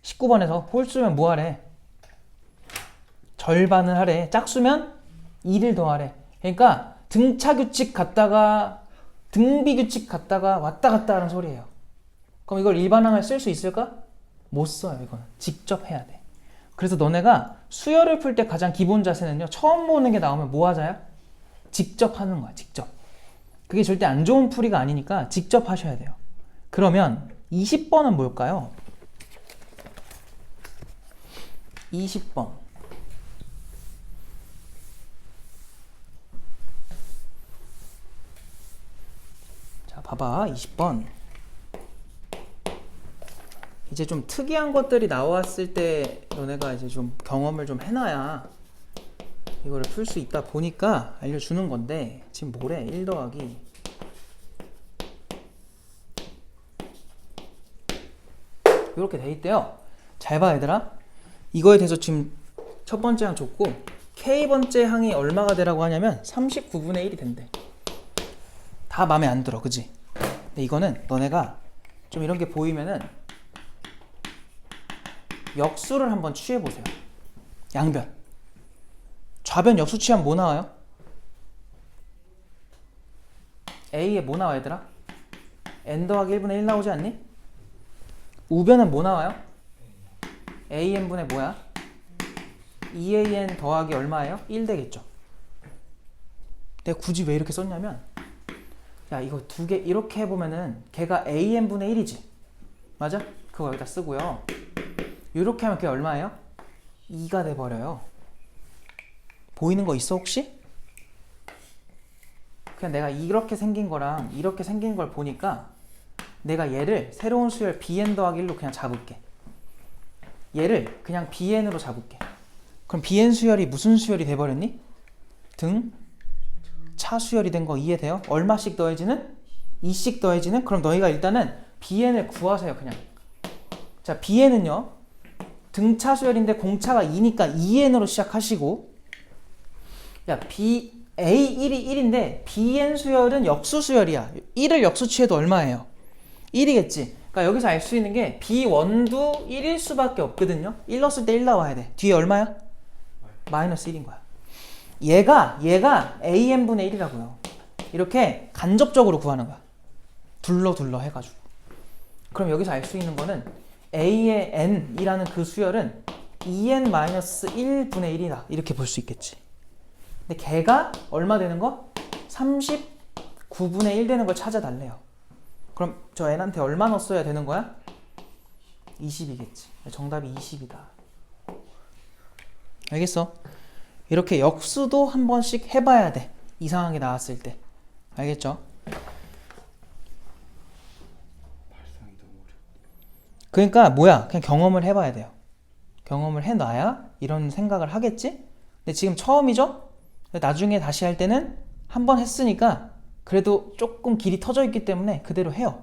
19번에서 홀수면 뭐 하래? 절반을 하래. 짝수면 2를 더하래. 그러니까 등차 규칙 갔다가 등비 규칙 갔다가 왔다 갔다 하는 소리예요. 그럼 이걸 일반항을 쓸 수 있을까? 못 써요. 이거는 직접 해야 돼. 그래서 너네가 수열을 풀 때 가장 기본 자세는요, 처음 보는 게 나오면 뭐 하자야? 직접 하는 거야. 직접. 그게 절대 안 좋은 풀이가 아니니까 직접 하셔야 돼요. 그러면 20번은 뭘까요? 20번. 자, 봐봐. 20번. 이제 좀 특이한 것들이 나왔을 때 너네가 이제 좀 경험을 좀 해놔야 이거를 풀 수 있다 보니까 알려주는 건데, 지금 뭐래? 1 더하기 이렇게 돼 있대요. 잘 봐, 얘들아. 이거에 대해서 지금 첫 번째 항 줬고, K번째 항이 얼마가 되라고 하냐면 39분의 1이 된대. 다 마음에 안 들어, 그지? 근데 이거는 너네가 좀 이런 게 보이면은 역수를 한번 취해보세요. 양변. 좌변 역수 취하면 뭐 나와요? A에 뭐 나와, 얘들아? n 더하기 1분의 1 나오지 않니? 우변은 뭐 나와요? AN분의 뭐야? 2AN 더하기 얼마예요? 1 되겠죠. 내가 굳이 왜 이렇게 썼냐면, 야, 이거 두 개 이렇게 해보면은 걔가 AN분의 1이지. 맞아? 그거 여기다 쓰고요. 이렇게 하면 그게 얼마예요? 2가 돼버려요. 보이는 거 있어, 혹시? 그냥 내가 이렇게 생긴 거랑 이렇게 생긴 걸 보니까 내가 얘를 새로운 수열 bn 더하기 1로 그냥 잡을게. 얘를 그냥 bn으로 잡을게. 그럼 bn 수열이 무슨 수열이 돼버렸니? 등 차 수열이 된 거 이해돼요? 얼마씩 더해지는? 2씩 더해지는? 그럼 너희가 일단은 bn을 구하세요. 그냥. 자, bn은요. 등차 수열인데 공차가 2니까 2n으로 시작하시고, 야, A1이 1인데 bn 수열은 역수 수열이야. 1을 역수 취해도 얼마예요? 1이겠지. 그러니까 여기서 알 수 있는 게 b1도 1일 수밖에 없거든요. 1 넣었을 때 1 나와야 돼. 뒤에 얼마야? 마이너스 1인 거야. 얘가 an분의 1이라고요. 이렇게 간접적으로 구하는 거야. 둘러 해가지고. 그럼 여기서 알 수 있는 거는 a의 n이라는 그 수열은 2n-1분의 1이다. 이렇게 볼 수 있겠지. 근데 걔가 얼마 되는 거? 39분의 1 되는 걸 찾아달래요. 그럼 저 n한테 얼마 넣었어야 되는 거야? 20이겠지. 정답이 20이다. 알겠어? 이렇게 역수도 한 번씩 해봐야 돼. 이상하게 나왔을 때. 알겠죠?
발상이 너무 어렵다.
그러니까 뭐야? 그냥 경험을 해봐야 돼요. 경험을 해놔야 이런 생각을 하겠지? 근데 지금 처음이죠? 나중에 다시 할 때는 한 번 했으니까 그래도 조금 길이 터져 있기 때문에 그대로 해요.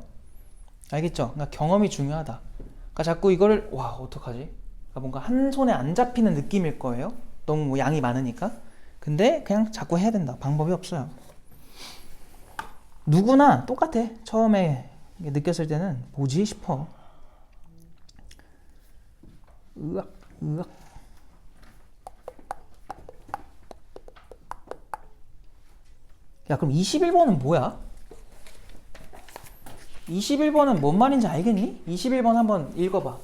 알겠죠? 그러니까 경험이 중요하다. 그러니까 자꾸 이거를 와 어떡하지? 그러니까 뭔가 한 손에 안 잡히는 느낌일 거예요. 너무 뭐 양이 많으니까. 근데 그냥 자꾸 해야 된다. 방법이 없어요. 누구나 똑같아. 처음에 느꼈을 때는 뭐지 싶어. 으악. 야, 그럼 21번은 뭐야? 21번은 뭔 말인지 알겠니? 21번 한번 읽어봐.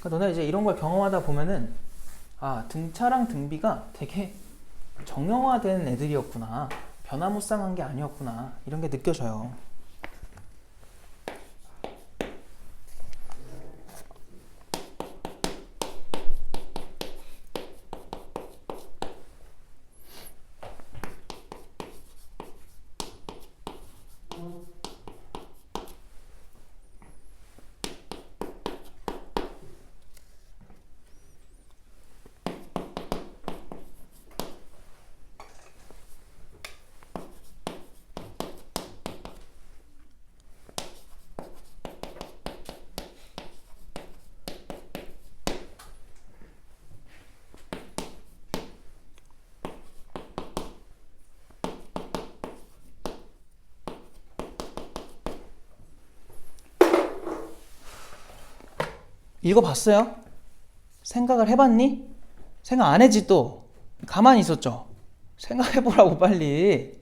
그러니까 너네 이제 이런 걸 경험하다 보면은 아, 등차랑 등비가 되게 정형화된 애들이었구나. 변화무쌍한 게 아니었구나. 이런 게 느껴져요. 읽어봤어요? 생각을 해봤니? 생각 안 했지 또? 가만히 있었죠? 생각해보라고 빨리.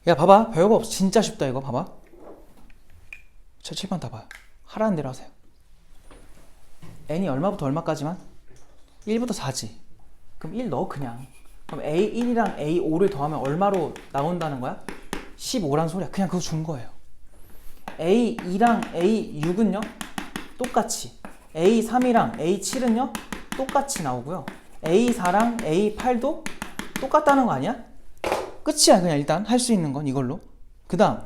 야 봐봐, 별거 없어. 진짜 쉽다 이거 봐봐. 칠판 다 봐요. 하라는 대로 하세요. n이 얼마부터 얼마까지만? 1부터 4지. 그럼 1 넣어 그냥. 그럼 A1이랑 A5를 더하면 얼마로 나온다는 거야? 15란 소리야. 그냥 그거 준 거예요. A2랑 A6은요? 똑같이. A3이랑 A7은요? 똑같이 나오고요. A4랑 A8도 똑같다는 거 아니야? 끝이야. 그냥 일단 할 수 있는 건 이걸로. 그 다음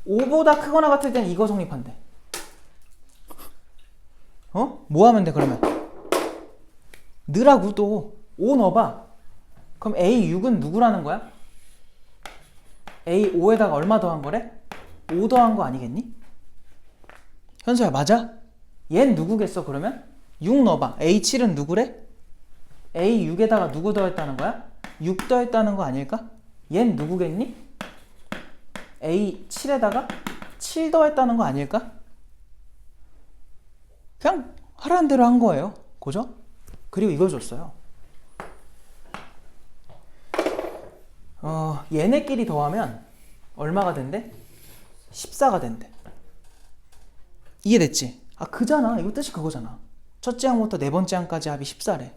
5보다 크거나 같을 땐 이거 성립한대. 어? 뭐 하면 돼 그러면? 넣으라고 또 5 넣어봐. 그럼 A6은 누구라는 거야? A5에다가 얼마 더한 거래? 5 더한 거 아니겠니? 현수야 맞아? 얜 누구겠어 그러면? 6 넣어봐. A7은 누구래? A6에다가 누구 더했다는 거야? 6 더했다는 거 아닐까? 얜 누구겠니? A7에다가 7 더했다는 거 아닐까? 그냥 하라는 대로 한 거예요. 그죠? 그리고 이걸 줬어요. 얘네끼리 더하면 얼마가 된대? 14가 된대. 이해됐지? 아 그잖아. 이거 뜻이 그거잖아. 첫째 항부터 네 번째 항까지 합이 14래.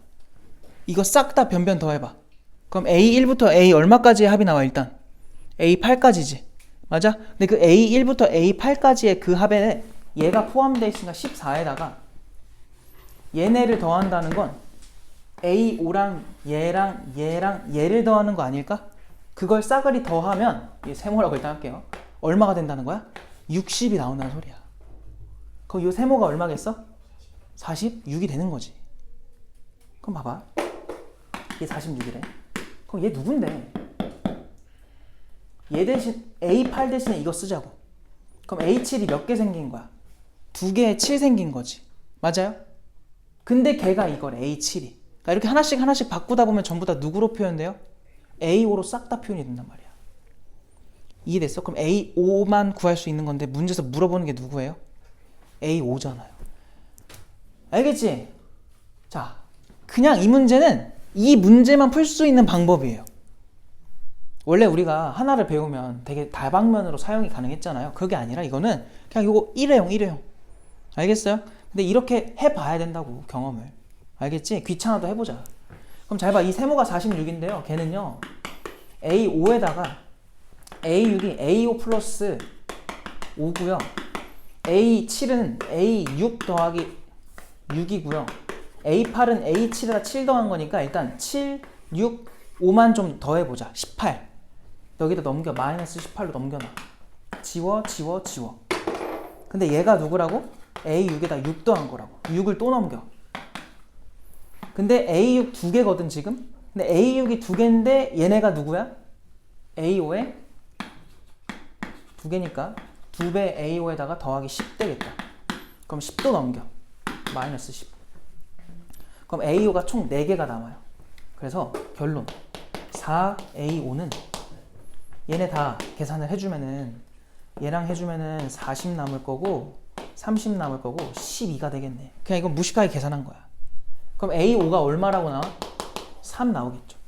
이거 싹 다 변변 더해봐. 그럼 A1부터 A 얼마까지의 합이 나와 일단? A8까지지. 맞아? 근데 그 A1부터 A8까지의 그 합에 얘가 포함되어 있으니까 14에다가 얘네를 더한다는 건 A5랑 얘랑 얘를 더하는 거 아닐까? 그걸 싸그리 더하면 세모라고 일단 할게요. 얼마가 된다는 거야? 60이 나온다는 소리야. 그럼 이 세모가 얼마겠어? 46이 되는 거지. 그럼 봐봐. 얘 46이래. 그럼 얘 누군데? 얘 대신 A8 대신에 이거 쓰자고. 그럼 A7이 몇 개 생긴 거야? 2개에 7 생긴 거지. 맞아요? 근데 걔가 이걸 A7이. 그러니까 이렇게 하나씩 하나씩 바꾸다 보면 전부 다 누구로 표현돼요? A5로 싹 다 표현이 된단 말이야. 이해됐어? 그럼 A5만 구할 수 있는 건데 문제에서 물어보는 게 누구예요? A5잖아요. 알겠지? 자, 그냥 이 문제는 이 문제만 풀 수 있는 방법이에요. 원래 우리가 하나를 배우면 되게 다방면으로 사용이 가능했잖아요. 그게 아니라 이거는 그냥 이거 일회용. 알겠어요? 근데 이렇게 해봐야 된다고, 경험을. 알겠지? 귀찮아도 해보자. 그럼 잘 봐. 이 세모가 46인데요. 걔는요. A5에다가 A6이 A5 플러스 5고요. A7은 A6 더하기 6이고요. A8은 A7에다 7 더한 거니까 일단 7, 6, 5만 좀 더해보자. 18. 여기다 넘겨. 마이너스 18로 넘겨놔. 지워. 근데 얘가 누구라고? A6에다 6 더한 거라고. 6을 또 넘겨. 근데 A6 두 개거든 지금? 근데 A6이 두 개인데 얘네가 누구야? A5에 두 개니까 2배 A5에다가 더하기 10 되겠다. 그럼 10도 넘겨. 마이너스 10. 그럼 A5가 총 4개가 남아요. 그래서 결론 4A5는 얘네 다 계산을 해주면은 얘랑 해주면은 40 남을 거고 30 남을 거고 12가 되겠네. 그냥 이건 무식하게 계산한 거야. 그럼 A5가 얼마라고 나와? 3 나오겠죠.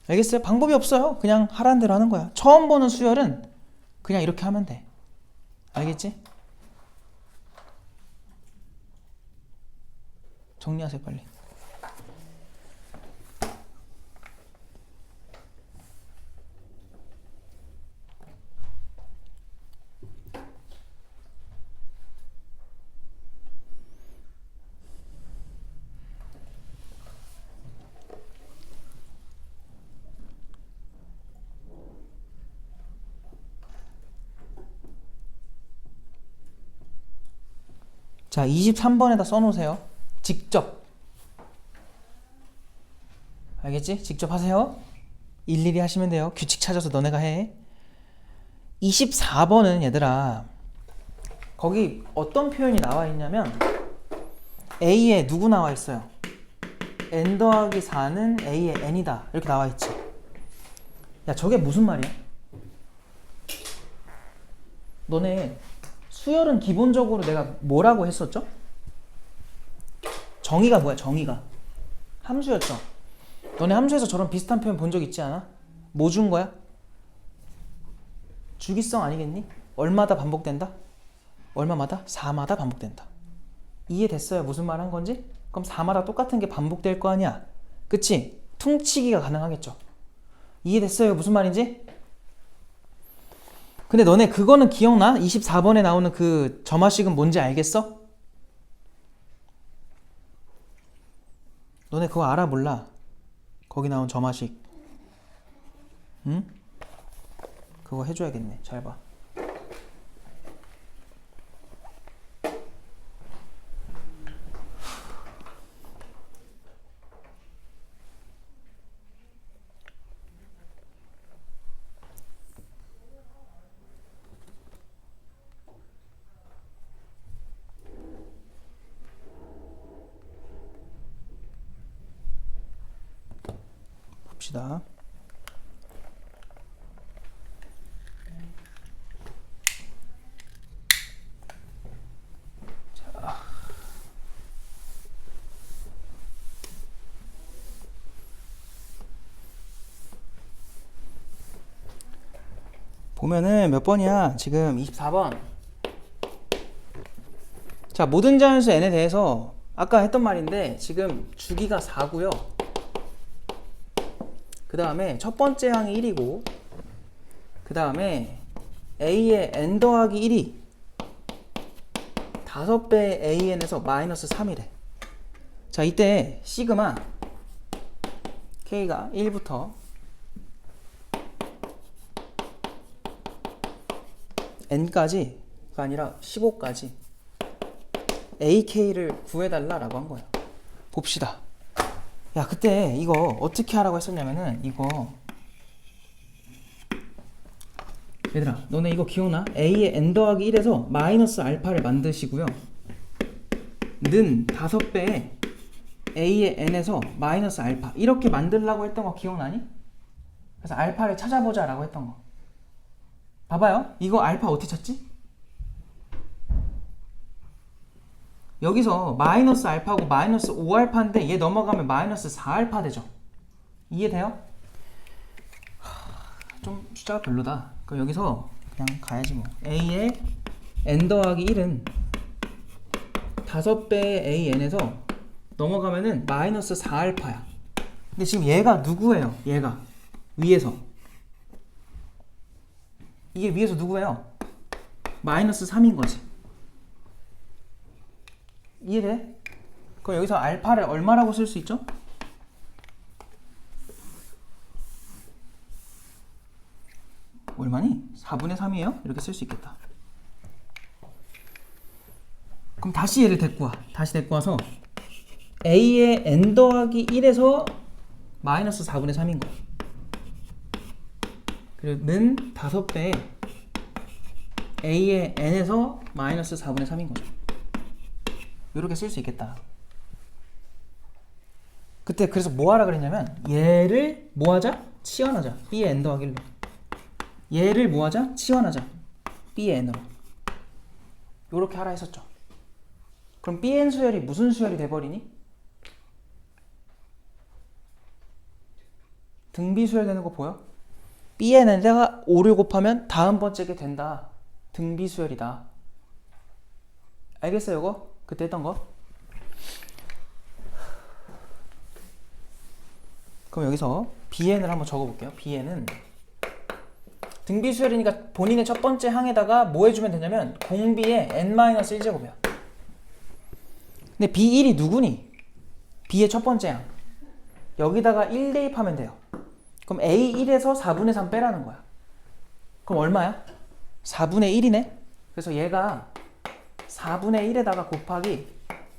알겠어요? 방법이 없어요. 그냥 하라는 대로 하는 거야. 처음 보는 수열은 그냥 이렇게 하면 돼. 알겠지? 정리하세요 빨리. 자, 23번에다 써놓으세요. 직접. 알겠지? 직접 하세요. 일일이 하시면 돼요. 규칙 찾아서 너네가 해. 24번은 얘들아, 거기 어떤 표현이 나와 있냐면 A에 누구 나와 있어요? n 더하기 4는 A의 n이다. 이렇게 나와 있지. 야, 저게 무슨 말이야? 너네 수열은 기본적으로 내가 뭐라고 했었죠? 정의가 뭐야? 정의가 함수였죠. 너네 함수에서 저런 비슷한 표현 본 적 있지 않아? 뭐 준 거야? 주기성 아니겠니? 얼마다 반복된다? 얼마마다? 4마다 반복된다. 이해됐어요? 무슨 말 한 건지? 그럼 4마다 똑같은 게 반복될 거 아니야? 그치? 퉁치기가 가능하겠죠. 이해됐어요? 무슨 말인지? 근데 너네 그거는 기억나? 24번에 나오는 그 점화식은 뭔지 알겠어? 너네 그거 알아 몰라? 거기 나온 점화식. 응? 그거 해줘야겠네. 잘 봐. 봅시다. 보면은 몇 번이야? 지금 24번. 자, 모든 자연수 n에 대해서 아까 했던 말인데 지금 주기가 4고요. 그 다음에 첫 번째 항이 1이고 그 다음에 a의 n 더하기 1이 5배의 an에서 마이너스 3이래. 자, 이때 시그마 k가 1부터 n까지 아니라 15까지 AK를 구해달라라고 한 거예요. 봅시다. 야, 그때 이거 어떻게 하라고 했었냐면은 이거 얘들아, 너네 이거 기억나? A의 n 더하기 1에서 마이너스 알파를 만드시고요. 는 5배의 A의 n에서 마이너스 알파 이렇게 만들라고 했던 거 기억나니? 그래서 알파를 찾아보자 라고 했던 거. 봐봐요. 이거 알파 어떻게 찾지? 여기서 마이너스 알파고 마이너스 5알파인데 얘 넘어가면 마이너스 4알파 되죠. 이해돼요? 좀 숫자가 별로다. 그럼 여기서 그냥 가야지 뭐. A의 n 더하기 1은 5배의 AN에서 넘어가면은 마이너스 4알파야. 근데 지금 얘가 누구예요? 얘가 위에서 이게 위에서 누구예요? 마이너스 3인 거지. 이해돼? 그럼 여기서 알파를 얼마라고 쓸 수 있죠? 얼마니? 4분의 3이에요? 이렇게 쓸 수 있겠다. 그럼 다시 얘를 데리고 와. 다시 데리고 와서 A의 n 더하기 1에서 마이너스 4분의 3인 거야. 그리고 는 5배의 A의 n에서 마이너스 4분의 3인 거죠. 이렇게 쓸 수 있겠다. 그때 그래서 뭐 하라 그랬냐면 얘를 뭐 하자? 치환하자. B의 n 더하기 1로. 얘를 뭐 하자? 치환하자. B의 n으로. 이렇게 하라 했었죠. 그럼 Bn 수열이 무슨 수열이 돼버리니? 등비 수열 되는 거 보여? Bn에다가 5를 곱하면 다음 번째 게 된다. 등비 수열이다. 알겠어요 이거? 그때 했던 거? 그럼 여기서 Bn을 한번 적어볼게요. Bn은 등비 수열이니까 본인의 첫 번째 항에다가 뭐 해주면 되냐면 공비의 n-1제곱이야. 근데 B1이 누구니? B의 첫 번째 항. 여기다가 1 대입하면 돼요. 그럼 A1에서 4분의 3 빼라는 거야. 그럼 얼마야? 4분의 1이네? 그래서 얘가 4분의 1에다가 곱하기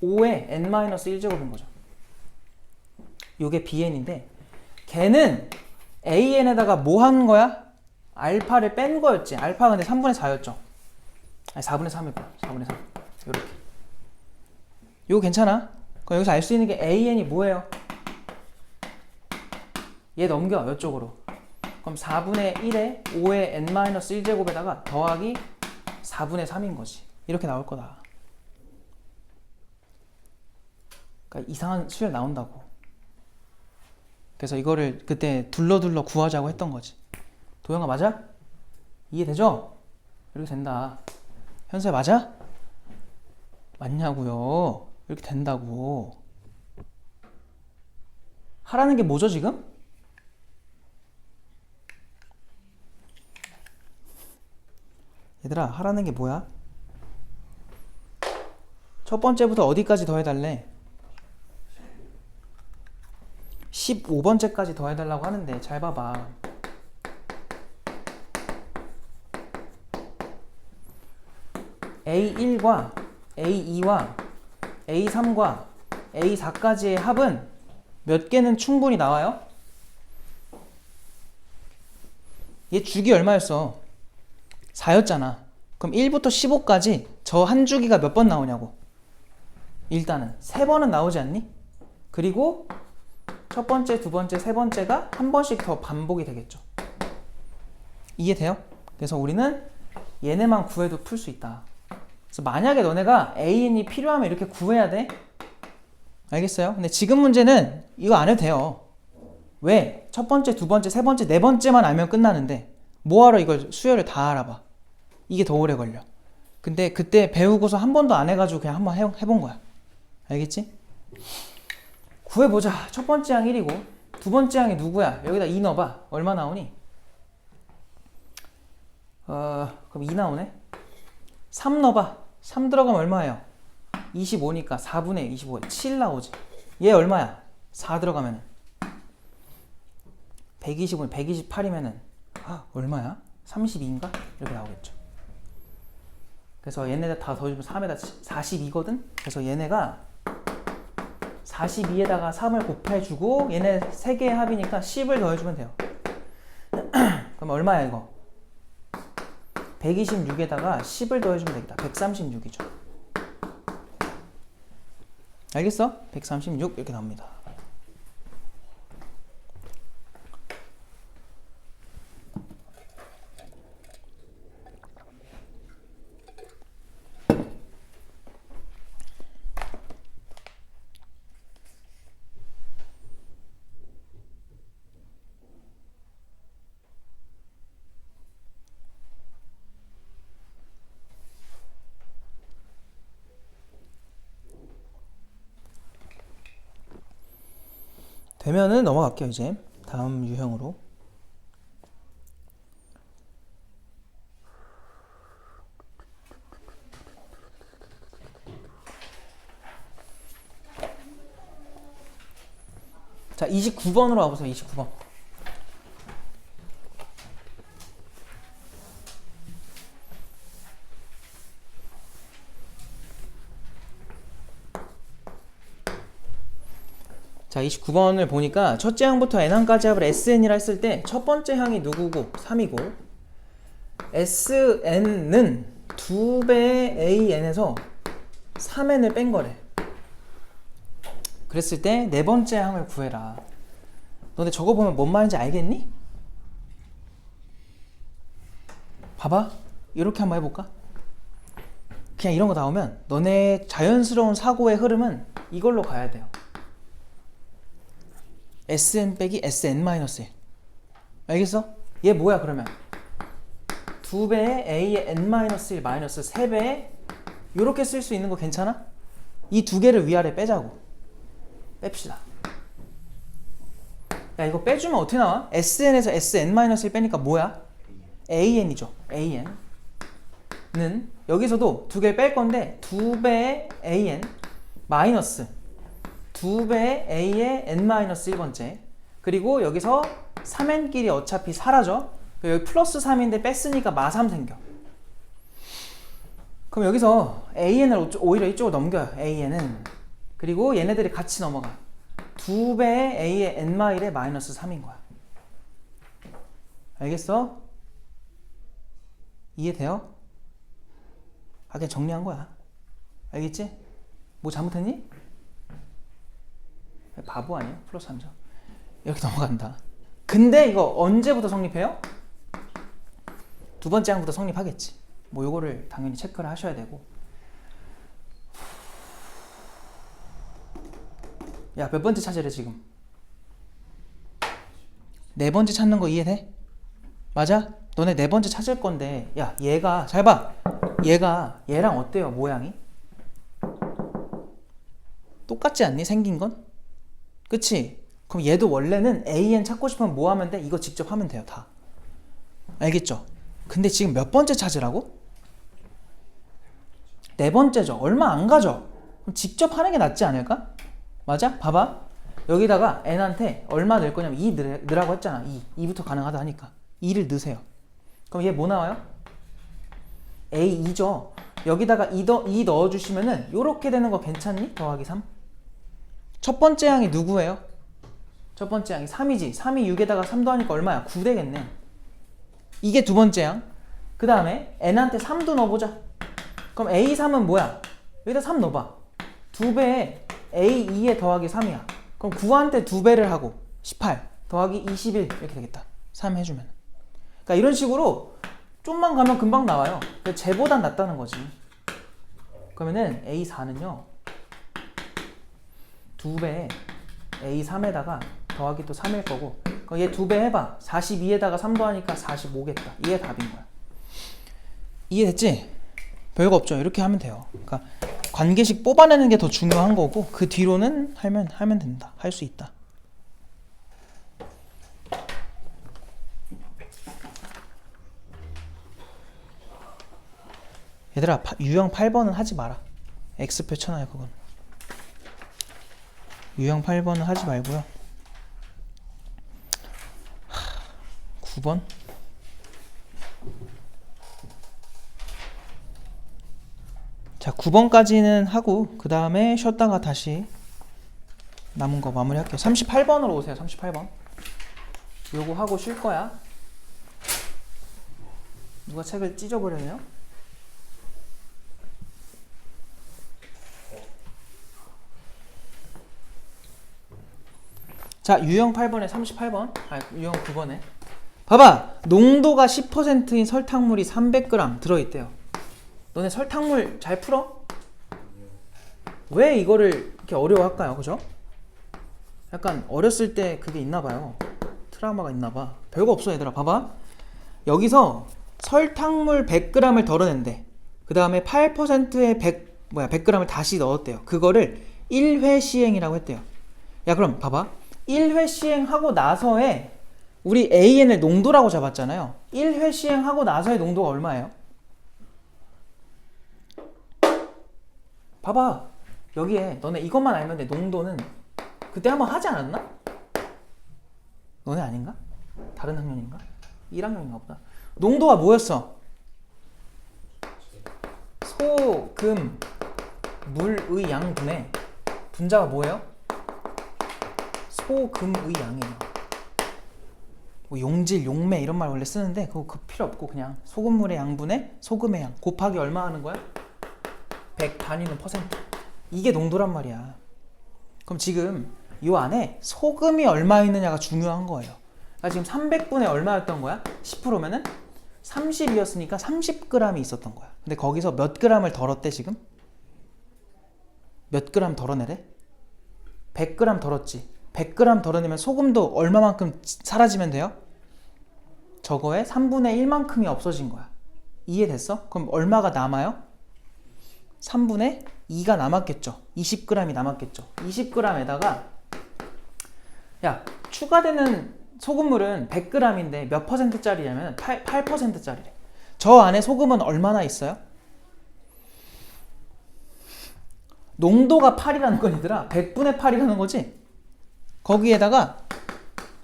5의 n-1제곱인 거죠. 요게 Bn인데 걔는 AN에다가 뭐 한 거야? 알파를 뺀 거였지. 알파가 근데 3분의 4였죠. 아니 4분의 3이고 4분의 3 요렇게. 요거 괜찮아? 그럼 여기서 알 수 있는 게 AN이 뭐예요? 얘 넘겨 이쪽으로. 그럼 4분의 1에 5의 n-1제곱에다가 더하기 4분의 3인 거지. 이렇게 나올 거다. 그러니까 이상한 수열 나온다고. 그래서 이거를 그때 둘러둘러 구하자고 했던 거지. 도영아 맞아? 이해되죠? 이렇게 된다. 현수야 맞아? 맞냐고요. 이렇게 된다고. 하라는 게 뭐죠 지금? 얘들아 하라는 게 뭐야? 첫 번째부터 어디까지 더해달래? 15번째까지 더해달라고 하는데 잘 봐봐. A1과 A2와 A3과 A4까지의 합은 몇 개는 충분히 나와요? 얘 주기 얼마였어? 4였잖아. 그럼 1부터 15까지 저 한 주기가 몇 번 나오냐고. 일단은 3번은 나오지 않니? 그리고 첫 번째, 두 번째, 세 번째가 한 번씩 더 반복이 되겠죠. 이해돼요? 그래서 우리는 얘네만 구해도 풀 수 있다. 그래서 만약에 너네가 AN이 필요하면 이렇게 구해야 돼. 알겠어요? 근데 지금 문제는 이거 안 해도 돼요. 왜? 첫 번째, 두 번째, 세 번째, 네 번째만 알면 끝나는데 뭐하러 이걸 수열을 다 알아봐. 이게 더 오래 걸려. 근데 그때 배우고서 한 번도 안 해가지고 그냥 한번 해본 거야. 알겠지? 구해보자. 첫 번째 항 1이고 두 번째 항이 누구야? 여기다 2 넣어봐. 얼마 나오니? 그럼 2 나오네? 3 넣어봐. 3 들어가면 얼마예요? 25니까 4분의 25에 7 나오지. 얘 얼마야? 4 들어가면 125는 128이면은 얼마야? 32인가? 이렇게 나오겠죠. 그래서 얘네들 다 더해주면 3에다 42거든? 그래서 얘네가 42에다가 3을 곱해주고 얘네 3개의 합이니까 10을 더해주면 돼요. 그럼 얼마야 이거? 126에다가 10을 더해주면 되겠다. 136이죠. 알겠어? 136 이렇게 나옵니다. 되면은 넘어갈게요. 이제 다음 유형으로. 자, 29번으로 와보세요. 29번. 자, 29번을 보니까 첫째 항부터 n항까지 합을 sn이라 했을 때 첫 번째 항이 누구고? 3이고 sn은 2배의 an에서 3n을 뺀 거래. 그랬을 때 네 번째 항을 구해라. 너네 저거 보면 뭔 말인지 알겠니? 봐봐. 이렇게 한번 해볼까? 그냥 이런 거 나오면 너네 자연스러운 사고의 흐름은 이걸로 가야 돼요. sn 빼기 sn-1 알겠어? 얘 뭐야 그러면? 2배의 a의 n-1 마이너스 3배의 요렇게 쓸 수 있는 거 괜찮아? 이 두 개를 위아래 빼자고. 뺍시다. 야 이거 빼주면 어떻게 나와? sn에서 sn-1 빼니까 뭐야? an이죠. an은 여기서도 두 개를 뺄 건데 2배의 an 마이너스 2배의 a의 n-1번째 그리고 여기서 3n끼리 어차피 사라져. 여기 플러스 3인데 뺐으니까 마3 생겨. 그럼 여기서 an을 오히려 이쪽으로 넘겨요. an은 그리고 얘네들이 같이 넘어가. 2배의 a의 n-1의 마이너스 3인 거야. 알겠어? 이해돼요? 아 그냥 정리한 거야. 알겠지? 뭐 잘못했니? 바보 아니야? 플러스 3점. 이렇게 넘어간다. 근데 이거 언제부터 성립해요? 두 번째 항부터 성립하겠지. 뭐 요거를 당연히 체크를 하셔야 되고. 야, 몇 번째 찾으래 지금? 네 번째 찾는 거 이해돼? 맞아? 너네 네 번째 찾을 건데 야 얘가 잘 봐. 얘랑 어때요 모양이? 똑같지 않니 생긴 건? 그치? 그럼 얘도 원래는 an 찾고 싶으면 뭐 하면 돼? 이거 직접 하면 돼요 다. 알겠죠? 근데 지금 몇 번째 찾으라고? 네 번째죠. 얼마 안 가죠? 그럼 직접 하는 게 낫지 않을까? 맞아? 봐봐. 여기다가 n한테 얼마 넣을 거냐면 2 넣으라고 했잖아. 2부터 가능하다 하니까 2를 넣으세요. 그럼 얘 뭐 나와요? a2죠. 여기다가 2 넣어주시면은 요렇게 되는 거 괜찮니? 더하기 3. 첫 번째 항이 누구예요? 첫 번째 항이 3이지. 3이 6에다가 3 더하니까 얼마야? 9 되겠네. 이게 두 번째 항. 그 다음에 n한테 3도 넣어보자. 그럼 a3은 뭐야? 여기다 3 넣어봐. 2배에 a2에 더하기 3이야. 그럼 9한테 2배를 하고 18 더하기 21 이렇게 되겠다. 3 해주면. 그러니까 이런 식으로 좀만 가면 금방 나와요. 쟤보단 낫다는 거지. 그러면은 a4는요 2배에 a3에다가 더하기 또 3일 거고 그럼 얘 2배 해봐. 42에다가 3 더하니까 45겠다. 이게 답인 거야. 이해됐지? 별거 없죠. 이렇게 하면 돼요. 그러니까 관계식 뽑아내는 게 더 중요한 거고 그 뒤로는 하면 된다. 할 수 있다. 얘들아 유형 8번은 하지 마라. X표 쳐놔요 그건. 유형 8번은 하지 말고요. 9번 자, 9번까지는 하고 그 다음에 쉬었다가 다시 남은 거 마무리할게요. 38번으로 오세요. 38번. 요거 하고 쉴 거야. 누가 책을 찢어버렸네요? 자, 유형 8번에 38번. 유형 9번에. 봐봐. 농도가 10%인 설탕물이 300g 들어있대요. 너네 설탕물 잘 풀어? 왜 이거를 이렇게 어려워할까요? 그죠? 약간 어렸을 때 그게 있나봐요. 트라우마가 있나봐. 별거 없어 얘들아. 봐봐. 여기서 설탕물 100g을 덜어낸대. 그 다음에 8%의 100g을 다시 넣었대요. 그거를 1회 시행이라고 했대요. 야, 그럼 봐봐. 1회 시행하고 나서의 우리 AN을 농도라고 잡았잖아요. 1회 시행하고 나서의 농도가 얼마예요? 봐봐. 여기에 너네 이것만 알면 돼. 농도는 그때 한번 하지 않았나? 너네 아닌가? 다른 학년인가? 1학년인가 보다. 농도가 뭐였어? 소, 금, 물의 양분의 분자가 뭐예요? 소, 금의 양이에요. 뭐 용질, 용매 이런 말 원래 쓰는데 그거 필요 없고 그냥 소금물의 양분의 소금의 양 곱하기 얼마 하는 거야? 100 단위는 퍼센트. 이게 농도란 말이야. 그럼 지금 이 안에 소금이 얼마 있느냐가 중요한 거예요. 그러니까 지금 300분의 얼마였던 거야? 10%면은 30이었으니까 30g이 있었던 거야. 근데 거기서 몇 g을 덜었대 지금? 몇 g 덜어내래? 100g 덜었지. 100g 덜어내면 소금도 얼마만큼 사라지면 돼요? 저거의 3분의 1만큼이 없어진 거야. 이해됐어? 그럼 얼마가 남아요? 3분의 2가 남았겠죠. 20g이 남았겠죠. 20g에다가 야, 추가되는 소금물은 100g인데 몇 퍼센트짜리냐면 8%짜리래. 저 안에 소금은 얼마나 있어요? 농도가 8이라는 건 얘들아 100분의 8이라는 거지. 거기에다가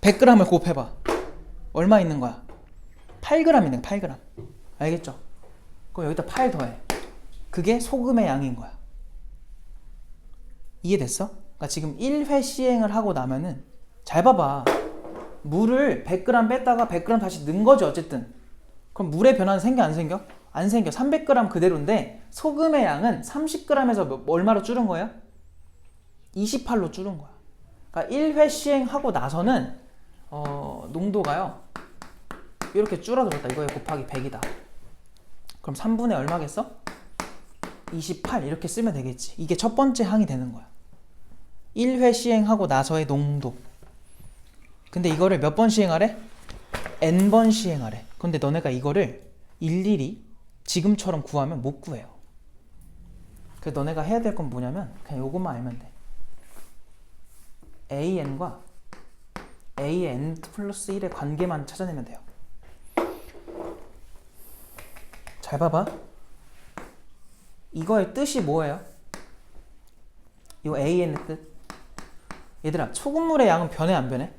100g을 곱해봐. 얼마 있는 거야? 8g 있는 거야. 8g. 알겠죠? 그럼 여기다 8 더해. 그게 소금의 양인 거야. 이해됐어? 그러니까 지금 1회 시행을 하고 나면은 잘 봐봐. 물을 100g 뺐다가 100g 다시 넣은 거지 어쨌든. 그럼 물의 변화는 생겨 안 생겨? 안 생겨. 300g 그대로인데 소금의 양은 30g에서 얼마로 줄은 거예요? 28로 줄은 거야. 그러니까 1회 시행하고 나서는 농도가요 이렇게 줄어들었다. 이거에 곱하기 100이다. 그럼 3분의 얼마겠어? 28 이렇게 쓰면 되겠지. 이게 첫 번째 항이 되는 거야. 1회 시행하고 나서의 농도. 근데 이거를 몇 번 시행하래? n번 시행하래. 근데 너네가 이거를 일일이 지금처럼 구하면 못 구해요. 그래서 너네가 해야 될 건 뭐냐면 그냥 요것만 알면 돼. AN과 AN 플러스 1의 관계만 찾아내면 돼요. 잘 봐봐. 이거의 뜻이 뭐예요? 이 AN의 뜻. 얘들아, 소금물의 양은 변해 안 변해?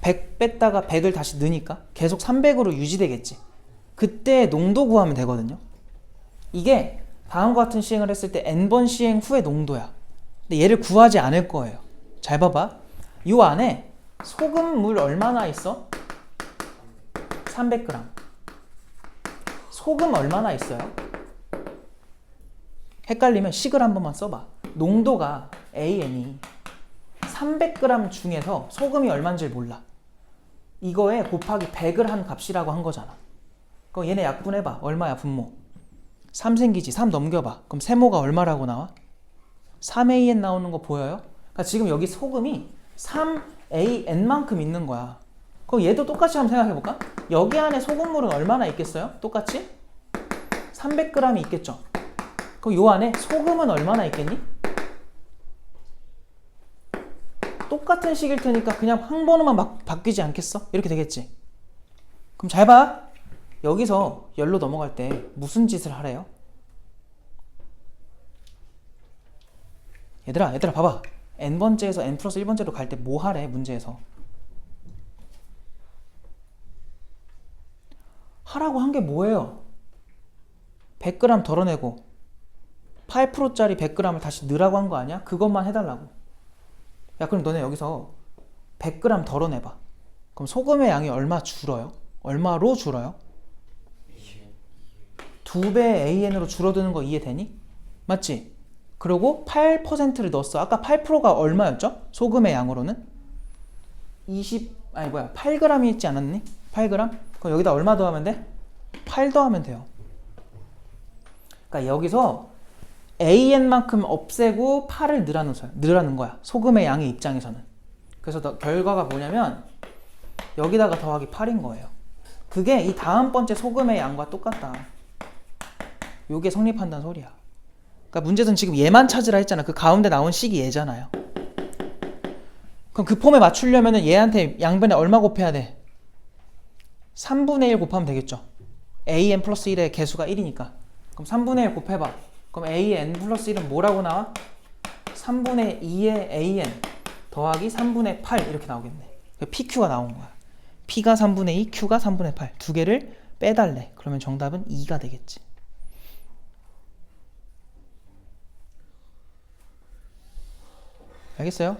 100 뺐다가 100을 다시 넣으니까 계속 300으로 유지되겠지. 그때 농도 구하면 되거든요. 이게 다음과 같은 시행을 했을 때 n번 시행 후의 농도야. 근데 얘를 구하지 않을 거예요. 잘 봐봐. 이 안에 소금물 얼마나 있어? 300g. 소금 얼마나 있어요? 헷갈리면 식을 한 번만 써봐. 농도가 AN이 300g 중에서 소금이 얼마인지 몰라. 이거에 곱하기 100을 한 값이라고 한 거잖아. 그럼 얘네 약분해봐. 얼마야 분모? 3 생기지. 3 넘겨봐. 그럼 세모가 얼마라고 나와? 3AN 나오는 거 보여요? 그러니까 지금 여기 소금이 3AN만큼 있는 거야. 그럼 얘도 똑같이 한번 생각해볼까? 여기 안에 소금물은 얼마나 있겠어요? 똑같이? 300g이 있겠죠. 그럼 요 안에 소금은 얼마나 있겠니? 똑같은 식일 테니까 그냥 한 번만 막 바뀌지 않겠어? 이렇게 되겠지. 그럼 잘 봐. 여기서 열로 넘어갈 때 무슨 짓을 하래요? 얘들아 봐봐. n번째에서 n 플러스 1번째로 갈 때 뭐 하래 문제에서? 하라고 한 게 뭐예요? 100g 덜어내고 8%짜리 100g을 다시 넣으라고 한 거 아니야? 그것만 해달라고. 야, 그럼 너네 여기서 100g 덜어내봐. 그럼 소금의 양이 얼마 줄어요? 얼마로 줄어요? 2배 AN으로 줄어드는 거 이해되니? 맞지? 그리고 8%를 넣었어. 아까 8%가 얼마였죠? 소금의 양으로는? 8g이 있지 않았니? 8g? 그럼 여기다 얼마 더하면 돼? 8 더하면 돼요. 그러니까 여기서 AN만큼 없애고 8을 넣으라는 거야. 소금의 양의 입장에서는. 그래서 결과가 뭐냐면 여기다가 더하기 8인 거예요. 그게 이 다음번째 소금의 양과 똑같다. 요게 성립한다는 소리야. 그러니까 문제는 지금 얘만 찾으라 했잖아. 그 가운데 나온 식이 얘잖아요. 그럼 그 폼에 맞추려면 얘한테 양변에 얼마 곱해야 돼? 3분의 1 곱하면 되겠죠. AN 플러스 1의 개수가 1이니까. 그럼 3분의 1 곱해봐. 그럼 AN 플러스 1은 뭐라고 나와? 3분의 2의 AN 더하기 3분의 8 이렇게 나오겠네. PQ가 나온 거야. P가 3분의 2, Q가 3분의 8. 두 개를 빼달래. 그러면 정답은 2가 되겠지. 알겠어요?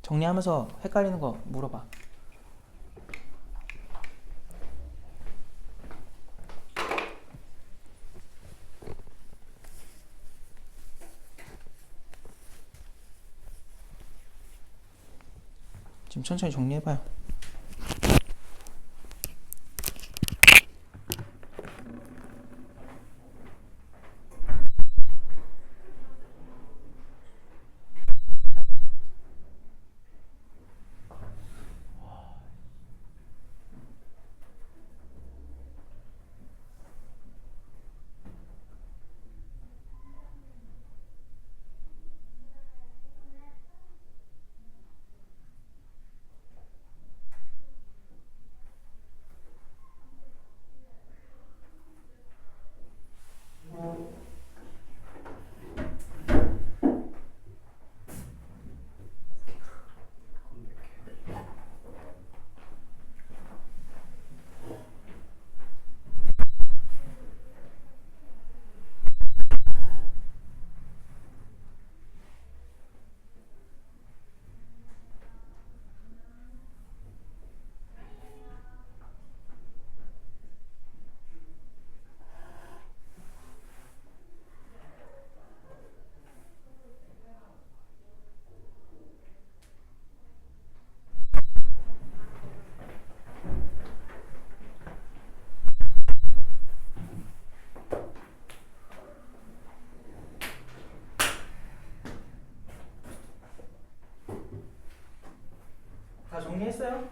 정리하면서 헷갈리는 거 물어봐. 지금 천천히 정리해봐요. 다 정리했어요?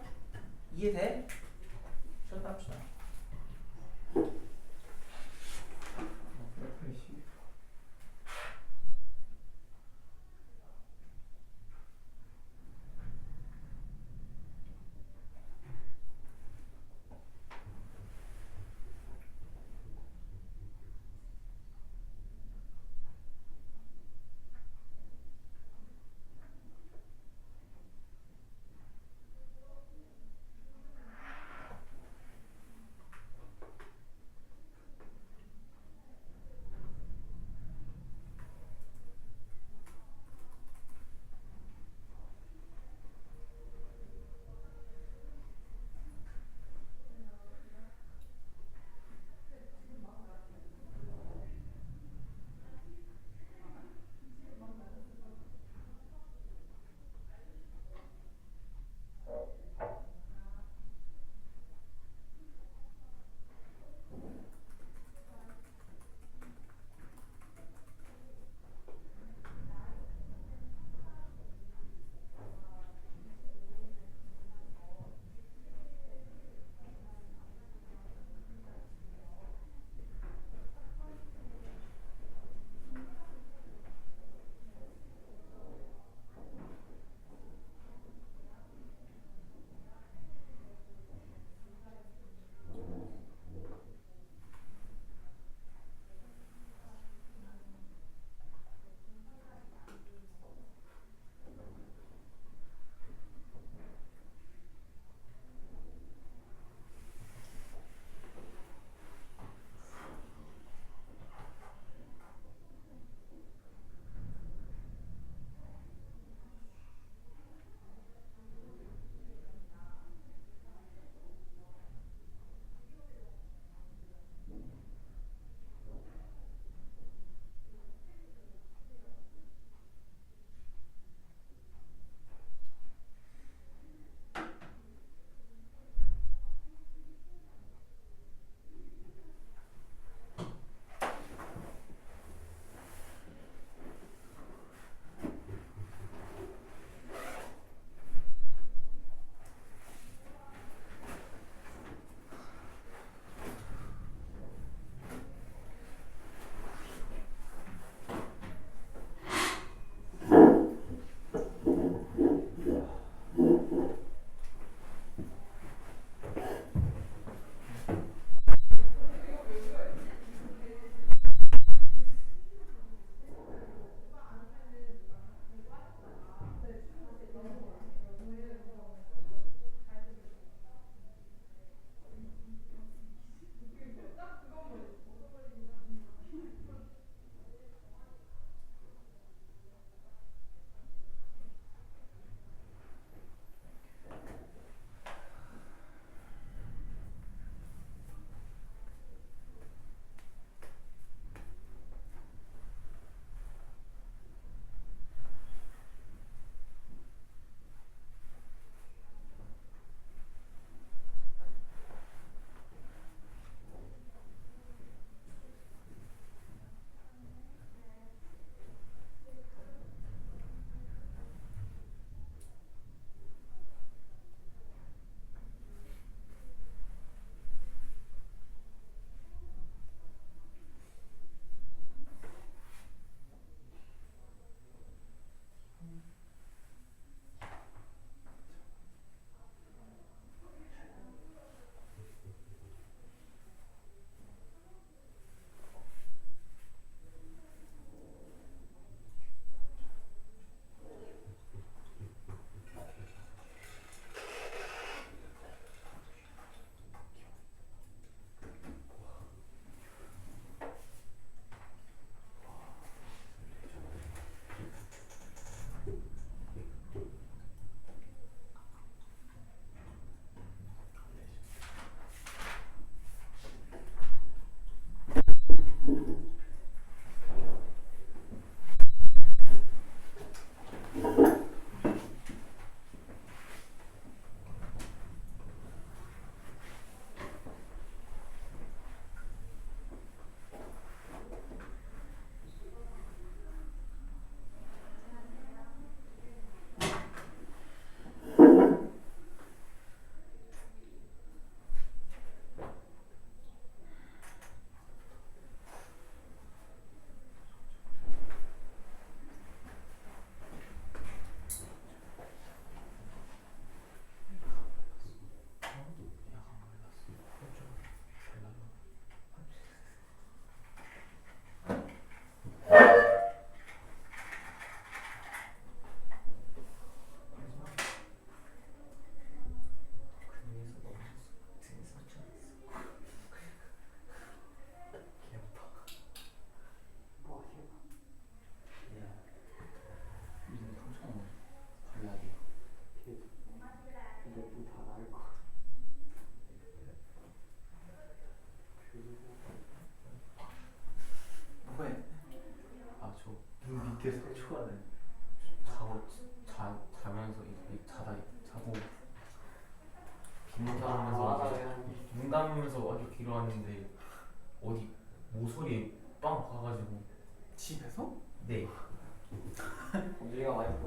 이해돼? 쉬었다 합시다.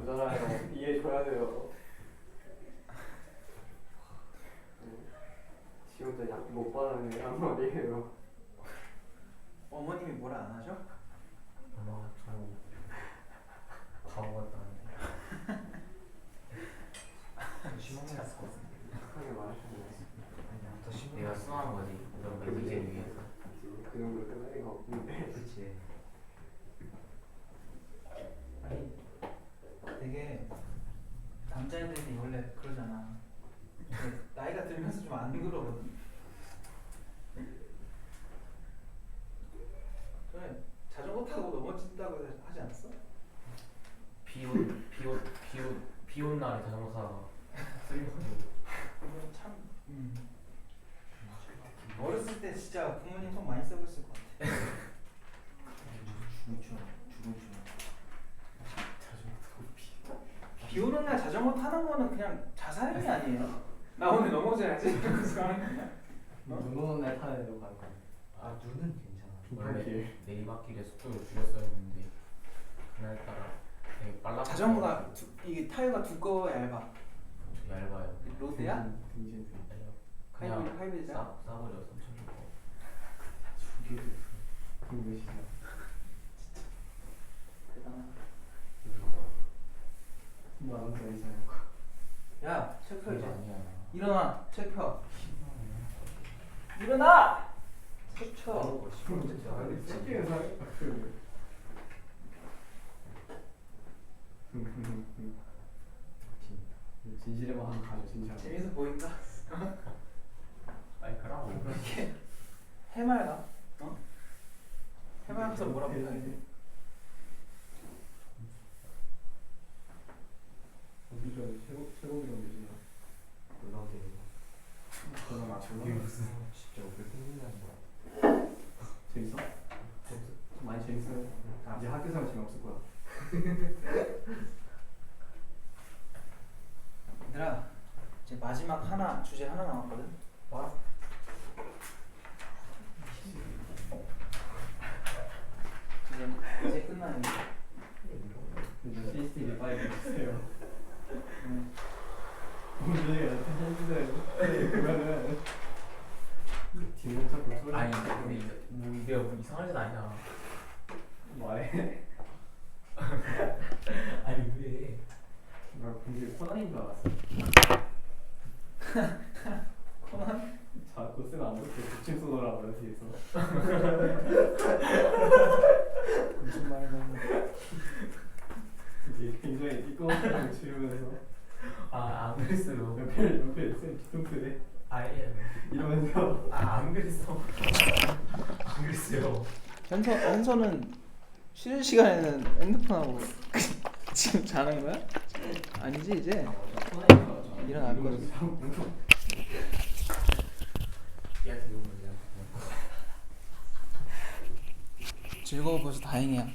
거잖아요. 이해해줘야 돼요. 지 혼자 약 못 받는 애란 말이에요.
어머님이 뭐라 안 하죠?
엄마가 저 바보 같다는데 심한 게 났을 것 같은데
착하게 말하셨네.
아니야 더 심한 내가 수능한 거지 그런 거 이제 위해서
그 정도로 끝날 리가 없는데.
그치
아니 되게 남자애들이 원래 그러잖아. 근데 나이가 들면서 좀 안 그러거든. 전에 자전거 타고 넘어진다고 하지 않았어?
비 온 날에 자전거 타다가 쓰러져가지고
이건 참 어렸을 때 진짜 부모님 손 많이 써봤을 것 같아. 비 오는 날 자전거 타는 거는 그냥 자살행위 아니에요? 나 오늘 넘어져야지. 그래서 하는 거냐?
눈 오는 날 타야 되고 갈 거야.
아 눈은 괜찮아
원래
원래 내리막길에 속도를 줄였어야 했는데 그날따라 되게 빨라
자전거가 이게 타이어가 두꺼워 얇아?
얇아요
로드야?
등신.
그냥
하이브리드야?
싸버려 3,000원
그 몇이야?
대단하다.
만원 더 이상인 거.
야, 책 펴 이제.
아니야
일어나, 책 펴. 일어나! 책 펴.
아니 새끼는 사는 거. 진실에만 한번 가져 진짜.
재밌어 보인다?
아니 그러고
이렇게 해맑아? 어? 해맑아서 뭐라 못하겠네.
어디서 최고기로 되지나?
올라오게
그건 아
저게 무슨 진짜 우리 끝내는 거야
재밌어? 많이 재밌어요. 이제 학교 생활 재미없을 거야.
얘들아, 이제 마지막 주제 하나 남았거든?
와
이제 끝나는 거.
이제 CCTV 파일 주세요.
응.
오늘 해주세요. 그러면은 뒤는 자꾸 소리.
아니 근데 이게 뭐 이상한 짓 아니야
말해.
아니 왜
나 근데 코난인 줄 알았어.
코난?
자꾸 쓰면 안 좋게 독침 쏘더라고요 뒤에서.
무슨 말이야?
이게 굉장히 띠꺼운 치우면서
안 그랬어요
옆에 쌤 뒤통수에
아예
이러면서
안 그랬어 안 그랬어요
현서는 쉬는 시간에는 핸드폰하고 지금 자는 거야? 아니지 이제? 일어날 거지.
얘한테 욕을 해
즐거워 보여서 다행이야.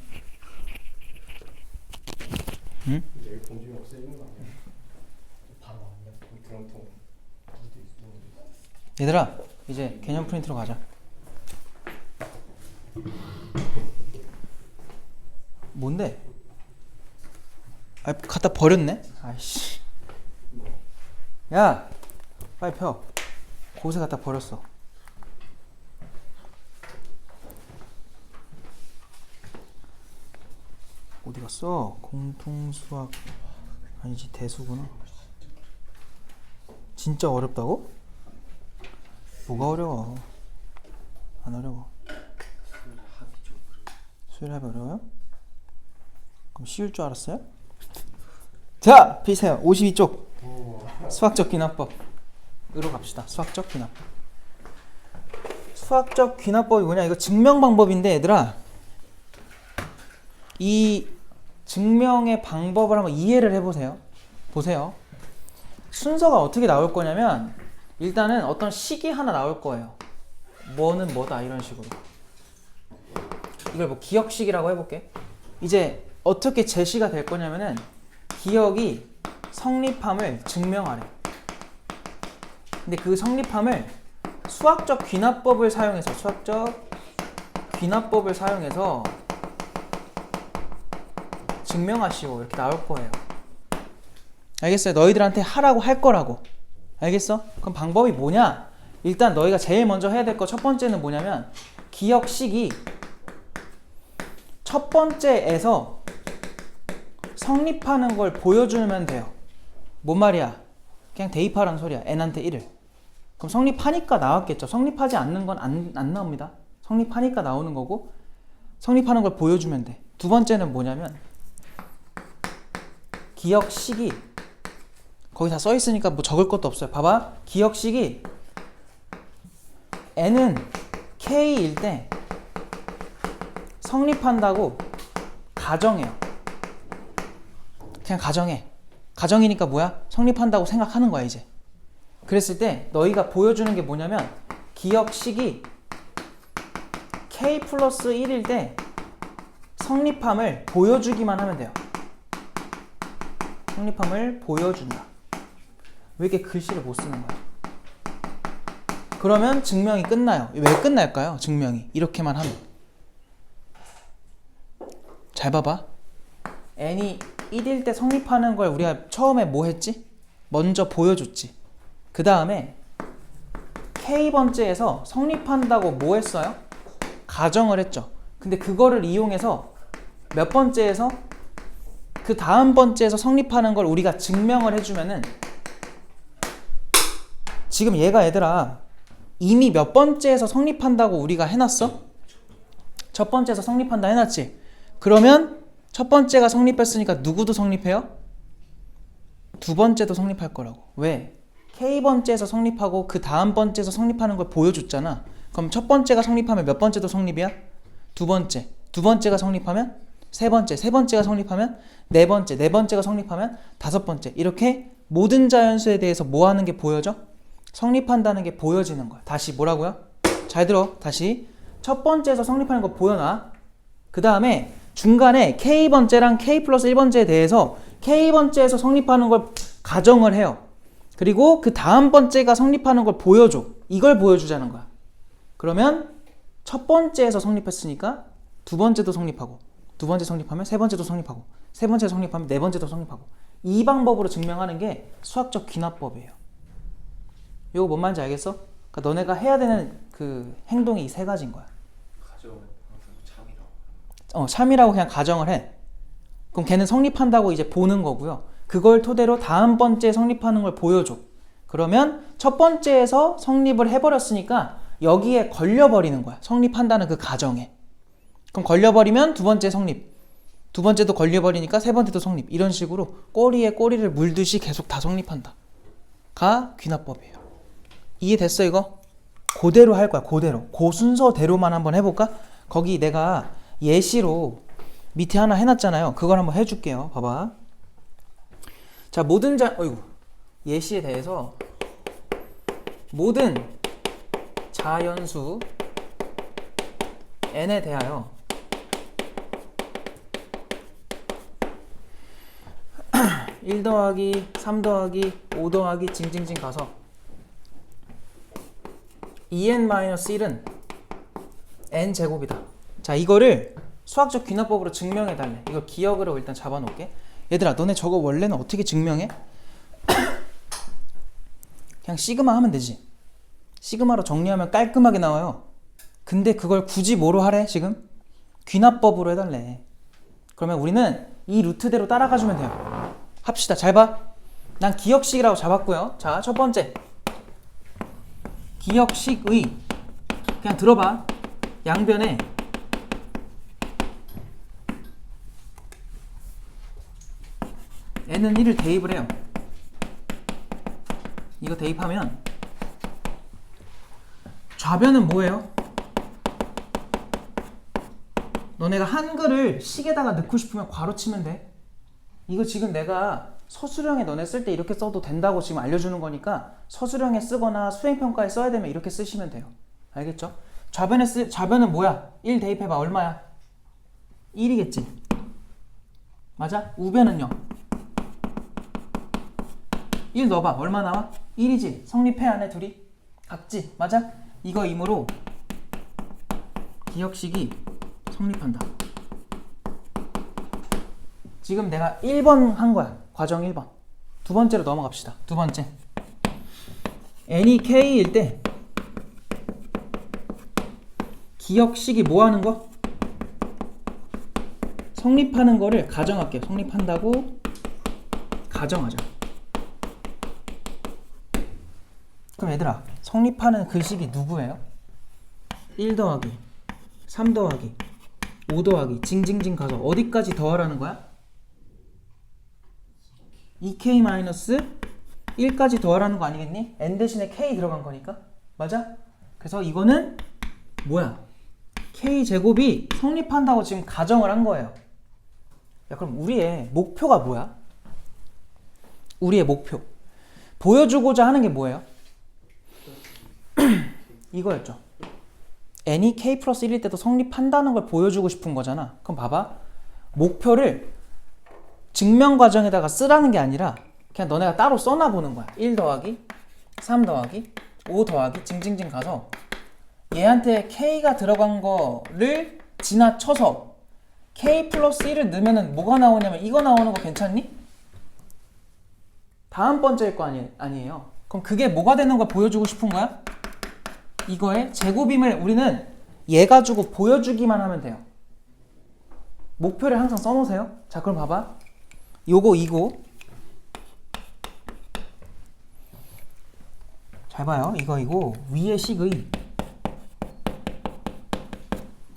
응?
이제 공중이 없어지는 거 아니야?
바로 왔냐
드럼통.
얘들아, 이제 개념 프린트로 가자. 뭔데? 아, 갖다 버렸네? 아이씨. 야, 빨리 펴. 곳에 갖다 버렸어. 어디 갔어? 공통수학 아니지 대수구나. 진짜 어렵다고? 뭐가 어려워? 안 어려워. 수열 합이 어려워요? 그럼 쉬울 줄 알았어요? 자, 피세요. 52쪽 수학적 귀납법으로 갑시다. 수학적 귀납법. 수학적 귀납법이 뭐냐? 이거 증명 방법인데 얘들아, 이 증명의 방법을 한번 이해를 해보세요. 보세요. 순서가 어떻게 나올 거냐면 일단은 어떤 식이 하나 나올 거예요. 뭐는 뭐다 이런 식으로. 이걸 뭐 기억식이라고 해볼게. 이제 어떻게 제시가 될 거냐면은 기억이 성립함을 증명하래. 근데 그 성립함을 수학적 귀납법을 사용해서 증명하시오 이렇게 나올 거예요. 알겠어요? 너희들한테 하라고 할 거라고. 알겠어? 그럼 방법이 뭐냐? 일단 너희가 제일 먼저 해야 될 거 첫 번째는 뭐냐면 기억식이 첫 번째에서 성립하는 걸 보여주면 돼요. 뭔 말이야? 그냥 대입하라는 소리야. n한테 1을. 그럼 성립하니까 나왔겠죠. 성립하지 않는 건 안 나옵니다. 성립하니까 나오는 거고 성립하는 걸 보여주면 돼. 두 번째는 뭐냐면 기억식이 거기 다 써 있으니까 뭐 적을 것도 없어요. 봐봐. 기억식이 n은 k일 때 성립한다고 가정해요. 그냥 가정해. 가정이니까 뭐야? 성립한다고 생각하는 거야 이제. 그랬을 때 너희가 보여주는 게 뭐냐면 기억식이 k 플러스 1일 때 성립함을 보여주기만 하면 돼요. 성립함을 보여준다. 왜 이렇게 글씨를 못 쓰는 거야? 그러면 증명이 끝나요. 왜 끝날까요? 증명이 이렇게만 하면. 잘 봐봐. n이 1일 때 성립하는 걸 우리가 처음에 뭐 했지? 먼저 보여줬지. 그 다음에 k번째에서 성립한다고 뭐 했어요? 가정을 했죠. 근데 그거를 이용해서 몇 번째에서 그 다음 번째에서 성립하는 걸 우리가 증명을 해주면은 지금 얘가 얘들아 이미 몇 번째에서 성립한다고 우리가 해놨어? 첫 번째에서 성립한다 해놨지? 그러면 첫 번째가 성립했으니까 누구도 성립해요? 두 번째도 성립할 거라고. 왜? K번째에서 성립하고 그 다음 번째에서 성립하는 걸 보여줬잖아. 그럼 첫 번째가 성립하면 몇 번째도 성립이야? 두 번째. 두 번째가 성립하면 세 번째. 세 번째가 성립하면 네 번째. 네 번째가 성립하면 다섯 번째. 이렇게 모든 자연수에 대해서 뭐 하는 게 보여져? 성립한다는 게 보여지는 거야. 다시 뭐라고요? 잘 들어. 다시 첫 번째에서 성립하는 거 보여놔. 그 다음에 중간에 K번째랑 K 플러스 1번째에 대해서 K번째에서 성립하는 걸 가정을 해요. 그리고 그 다음 번째가 성립하는 걸 보여줘. 이걸 보여주자는 거야. 그러면 첫 번째에서 성립했으니까 두 번째도 성립하고, 두 번째 성립하면 세 번째도 성립하고, 세 번째 성립하면 네 번째도 성립하고. 이 방법으로 증명하는 게 수학적 귀납법이에요. 이거 뭔 말인지 알겠어? 그러니까 너네가 해야 되는 그 행동이 이 세 가지인 거야.
가정은 항상 참이라고.
참이라고 그냥 가정을 해. 그럼 걔는 성립한다고 이제 보는 거고요. 그걸 토대로 다음 번째 성립하는 걸 보여줘. 그러면 첫 번째에서 성립을 해버렸으니까 여기에 걸려버리는 거야. 성립한다는 그 가정에. 그럼 걸려버리면 두 번째 성립. 두 번째도 걸려버리니까 세 번째도 성립. 이런 식으로 꼬리에 꼬리를 물듯이 계속 다 성립한다. 가 귀납법이에요. 이해됐어 이거? 그대로 할 거야. 그대로. 그 순서대로만 한번 해볼까? 거기 내가 예시로 밑에 하나 해놨잖아요. 그걸 한번 해줄게요. 봐봐. 자, 예시에 대해서 모든 자연수 n에 대하여 1 더하기 3 더하기 5 더하기 징징징 가서 2n-1은 n제곱이다. 자, 이거를 수학적 귀납법으로 증명해달래. 이거 기억으로 일단 잡아놓을게. 얘들아, 너네 저거 원래는 어떻게 증명해? 그냥 시그마 하면 되지. 시그마로 정리하면 깔끔하게 나와요. 근데 그걸 굳이 뭐로 하래 지금? 귀납법으로 해달래. 그러면 우리는 이 루트대로 따라가주면 돼요. 합시다. 잘 봐. 난 기억식이라고 잡았고요. 자, 첫 번째 기억식의 그냥 들어봐. 양변에 n은 1을 대입을 해요. 이거 대입하면 좌변은 뭐예요? 너네가 한글을 식에다가 넣고 싶으면 괄호 치면 돼. 이거 지금 내가 서술형에 너네 쓸 때 이렇게 써도 된다고 지금 알려주는 거니까 서술형에 쓰거나 수행평가에 써야 되면 이렇게 쓰시면 돼요. 알겠죠? 좌변은 뭐야? 1 대입해봐. 얼마야? 1이겠지? 맞아? 우변은요? 1 넣어봐. 얼마 나와? 1이지? 성립해 안 해? 둘이? 같지? 맞아? 이거 이므로 기억식이 성립한다. 지금 내가 1번 한 거야. 과정 1번. 두 번째로 넘어갑시다. 두 번째. n이 k일 때 기억식이 뭐 하는 거? 성립하는 거를 가정할게요. 성립한다고 가정하자. 그럼 얘들아, 성립하는 그 식이 누구예요? 1 더하기 3 더하기 5 더하기 징징징 가서 어디까지 더하라는 거야? 2k-1까지 더하라는 거 아니겠니? n 대신에 k 들어간 거니까. 맞아? 그래서 이거는 뭐야? k제곱이 성립한다고 지금 가정을 한 거예요. 야, 그럼 우리의 목표가 뭐야? 우리의 목표. 보여주고자 하는 게 뭐예요? 이거였죠. n이 k 플러스 1일 때도 성립한다는 걸 보여주고 싶은 거잖아. 그럼 봐봐. 목표를 증명 과정에다가 쓰라는 게 아니라 그냥 너네가 따로 써놔보는 거야. 1 더하기 3 더하기 5 더하기 징징징 가서 얘한테 k가 들어간 거를 지나쳐서 k 플러스 1을 넣으면 뭐가 나오냐면 이거 나오는 거 괜찮니? 다음 번째일 거 아니에요. 그럼 그게 뭐가 되는 걸 보여주고 싶은 거야? 이거의 제곱임을 우리는 얘 가지고 보여주기만 하면 돼요. 목표를 항상 써놓으세요. 자, 그럼 봐봐. 요거 이거 잘 봐요. 이거 위의 식의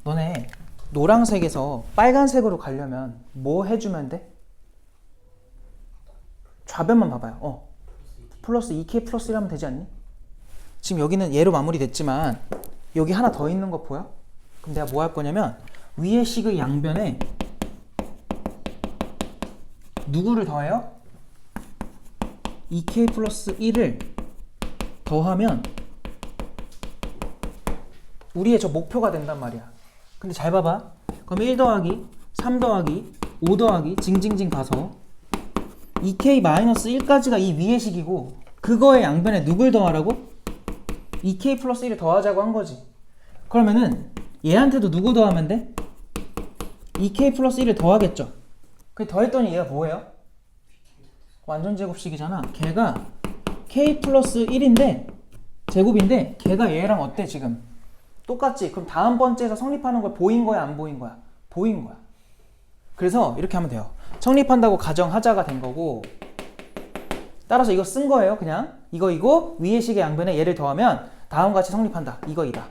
너네 노란색에서 빨간색으로 가려면 뭐 해주면 돼? 좌변만 봐봐요. 플러스 2k 플러스 1 하면 되지 않니? 지금 여기는 얘로 마무리됐지만 여기 하나 더 있는 거 보여? 그럼 내가 뭐 할 거냐면 위의 식의 양변에 누구를 더해요? 2k 플러스 1을 더하면 우리의 저 목표가 된단 말이야. 근데 잘 봐봐. 그럼 1 더하기 3 더하기 5 더하기 징징징 가서 2k-1까지가 이 위의 식이고 그거의 양변에 누굴 더하라고? 2k 플러스 1을 더하자고 한 거지. 그러면은 얘한테도 누구 더하면 돼? 2k 플러스 1을 더하겠죠. 그 더했더니 얘가 뭐예요? 완전 제곱식이잖아. 걔가 k 플러스 1인데 제곱인데 걔가 얘랑 어때 지금? 똑같지? 그럼 다음 번째에서 성립하는 걸 보인 거야 안 보인 거야? 보인 거야. 그래서 이렇게 하면 돼요. 성립한다고 가정하자가 된 거고 따라서 이거 쓴 거예요. 그냥 이거 위의 식의 양변에 얘를 더하면 다음과 같이 성립한다. 이거이다.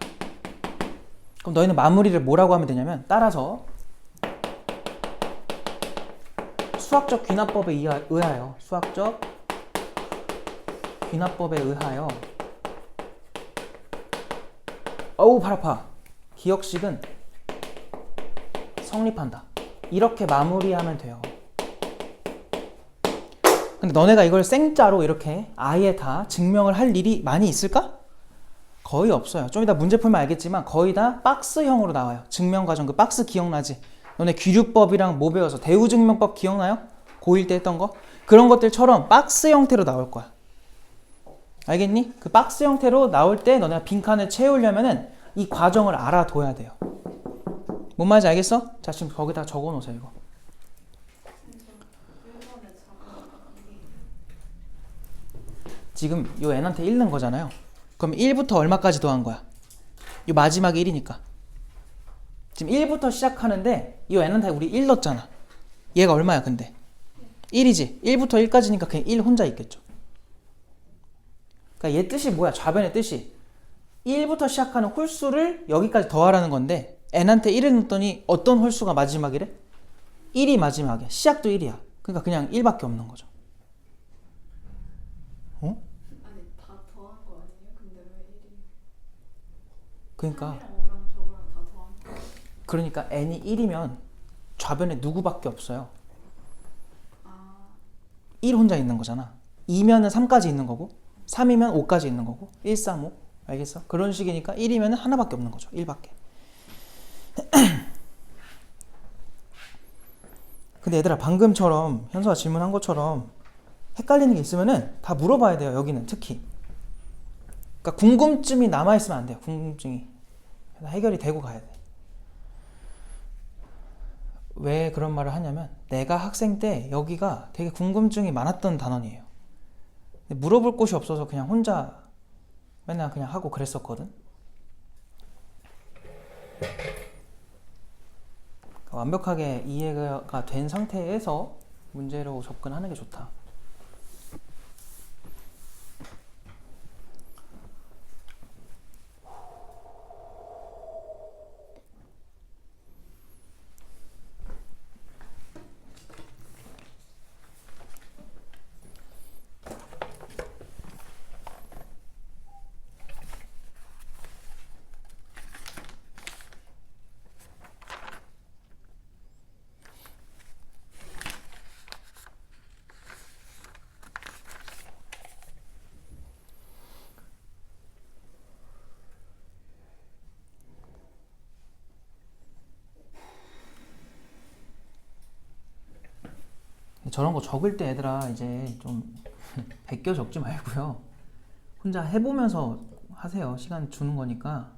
그럼 너희는 마무리를 뭐라고 하면 되냐면 따라서 수학적 귀납법에 의하여 수학적 귀납법에 의하여 어우 발 아파. 기억식은 성립한다. 이렇게 마무리하면 돼요. 근데 너네가 이걸 생짜로 이렇게 아예 다 증명을 할 일이 많이 있을까? 거의 없어요. 좀 이따 문제 풀면 알겠지만 거의 다 박스형으로 나와요. 증명 과정 그 박스 기억나지? 너네 귀류법이랑 뭐 배워서 대우증명법 기억나요? 고1 때 했던 거? 그런 것들처럼 박스 형태로 나올 거야. 알겠니? 그 박스 형태로 나올 때 너네가 빈칸을 채우려면은 이 과정을 알아둬야 돼요. 뭔 말인지 알겠어? 자, 지금 거기다 적어 놓으세요, 이거. 지금 요 n한테 1 넣은 거잖아요. 그럼 1부터 얼마까지 더한 거야? 요 마지막에 1이니까. 지금 1부터 시작하는데 요 n한테 우리 1 넣었잖아. 얘가 얼마야, 근데? 1이지. 1부터 1까지니까 그냥 1 혼자 있겠죠. 그러니까 얘 뜻이 뭐야? 좌변의 뜻이 1부터 시작하는 홀수를 여기까지 더하라는 건데 n한테 1을 넣었더니 어떤 홀수가 마지막이래? 1이 마지막이야. 시작도 1이야. 그러니까 그냥 1밖에 없는 거죠. 어?
아니 다 더한 거 아니에요? 근데 왜 1이?
그러니까
3이랑 5랑 저거랑 다 더한 거.
그러니까 n이 1이면 좌변에 누구밖에 없어요. 1 혼자 있는 거잖아. 2면은 3까지 있는 거고 3이면 5까지 있는 거고 1, 3, 5 알겠어? 그런 식이니까 1이면 하나밖에 없는 거죠. 1밖에. 근데 얘들아 방금처럼 현수가 질문한 것처럼 헷갈리는 게 있으면은 다 물어봐야 돼요. 여기는 특히. 그러니까 궁금증이 남아있으면 안 돼요. 궁금증이. 해결이 되고 가야 돼. 왜 그런 말을 하냐면 내가 학생 때 여기가 되게 궁금증이 많았던 단원이에요. 근데 물어볼 곳이 없어서 그냥 혼자 맨날 그냥 하고 그랬었거든. 완벽하게 이해가 된 상태에서 문제로 접근하는 게 좋다. 저런 거 적을 때 얘들아 이제 좀 베껴 적지 말고요. 혼자 해보면서 하세요. 시간 주는 거니까.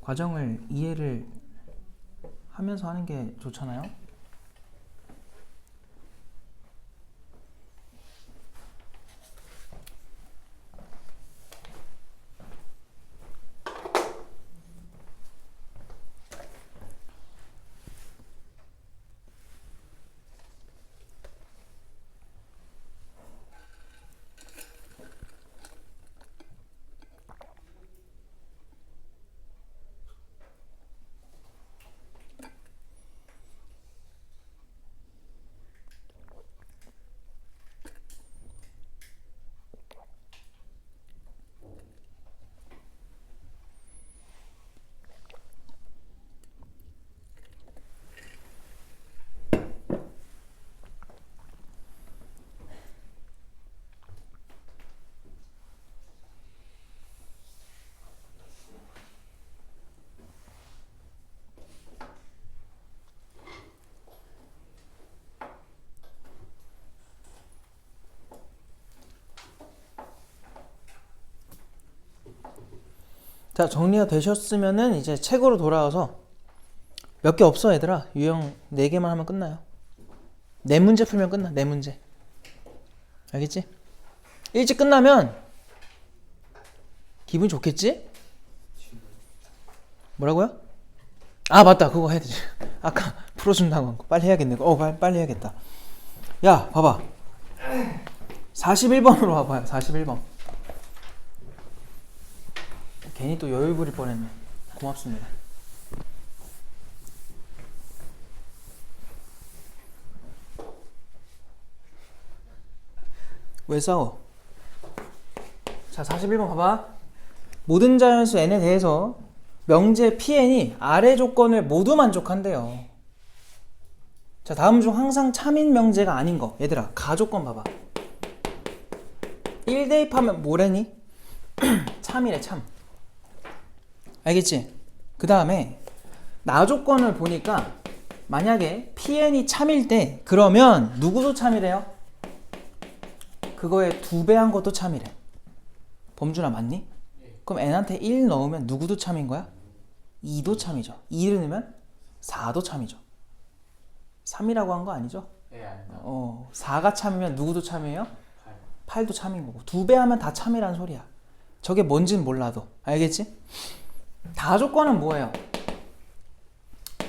과정을 이해를 하면서 하는 게 좋잖아요. 자, 정리가 되셨으면은 이제 책으로 돌아와서 몇 개 없어 얘들아. 유형 4개만 하면 끝나요. 4문제 풀면 끝나. 4문제. 알겠지? 일찍 끝나면 기분이 좋겠지? 뭐라고요? 아 맞다, 그거 해야 되지. 아까 풀어준다고 한 거 빨리 해야겠네. 빨리 해야겠다. 야 봐봐, 41번으로 와봐요. 41번. 괜히 또 여유 부릴 뻔했네. 고맙습니다. 왜 싸워? 자, 41번 봐봐. 모든 자연수 n에 대해서 명제 pn이 아래 조건을 모두 만족한대요. 자, 다음 중 항상 참인 명제가 아닌 거. 얘들아, 가조건 봐봐. 1 대입하면 뭐래니? 참이래, 참. 알겠지? 그 다음에 나 조건을 보니까 만약에 pn이 참일 때 그러면 누구도 참이래요? 그거에 2배 한 것도 참이래. 범준아 맞니? 그럼 n한테 1 넣으면 누구도 참인 거야? 2도 참이죠. 2를 넣으면 4도 참이죠. 3이라고 한 거 아니죠?
예, 아니다.
4가 참이면 누구도 참이에요? 8도 참인 거고. 2배 하면 다 참이란 소리야. 저게 뭔진 몰라도. 알겠지? 다조건은 뭐예요?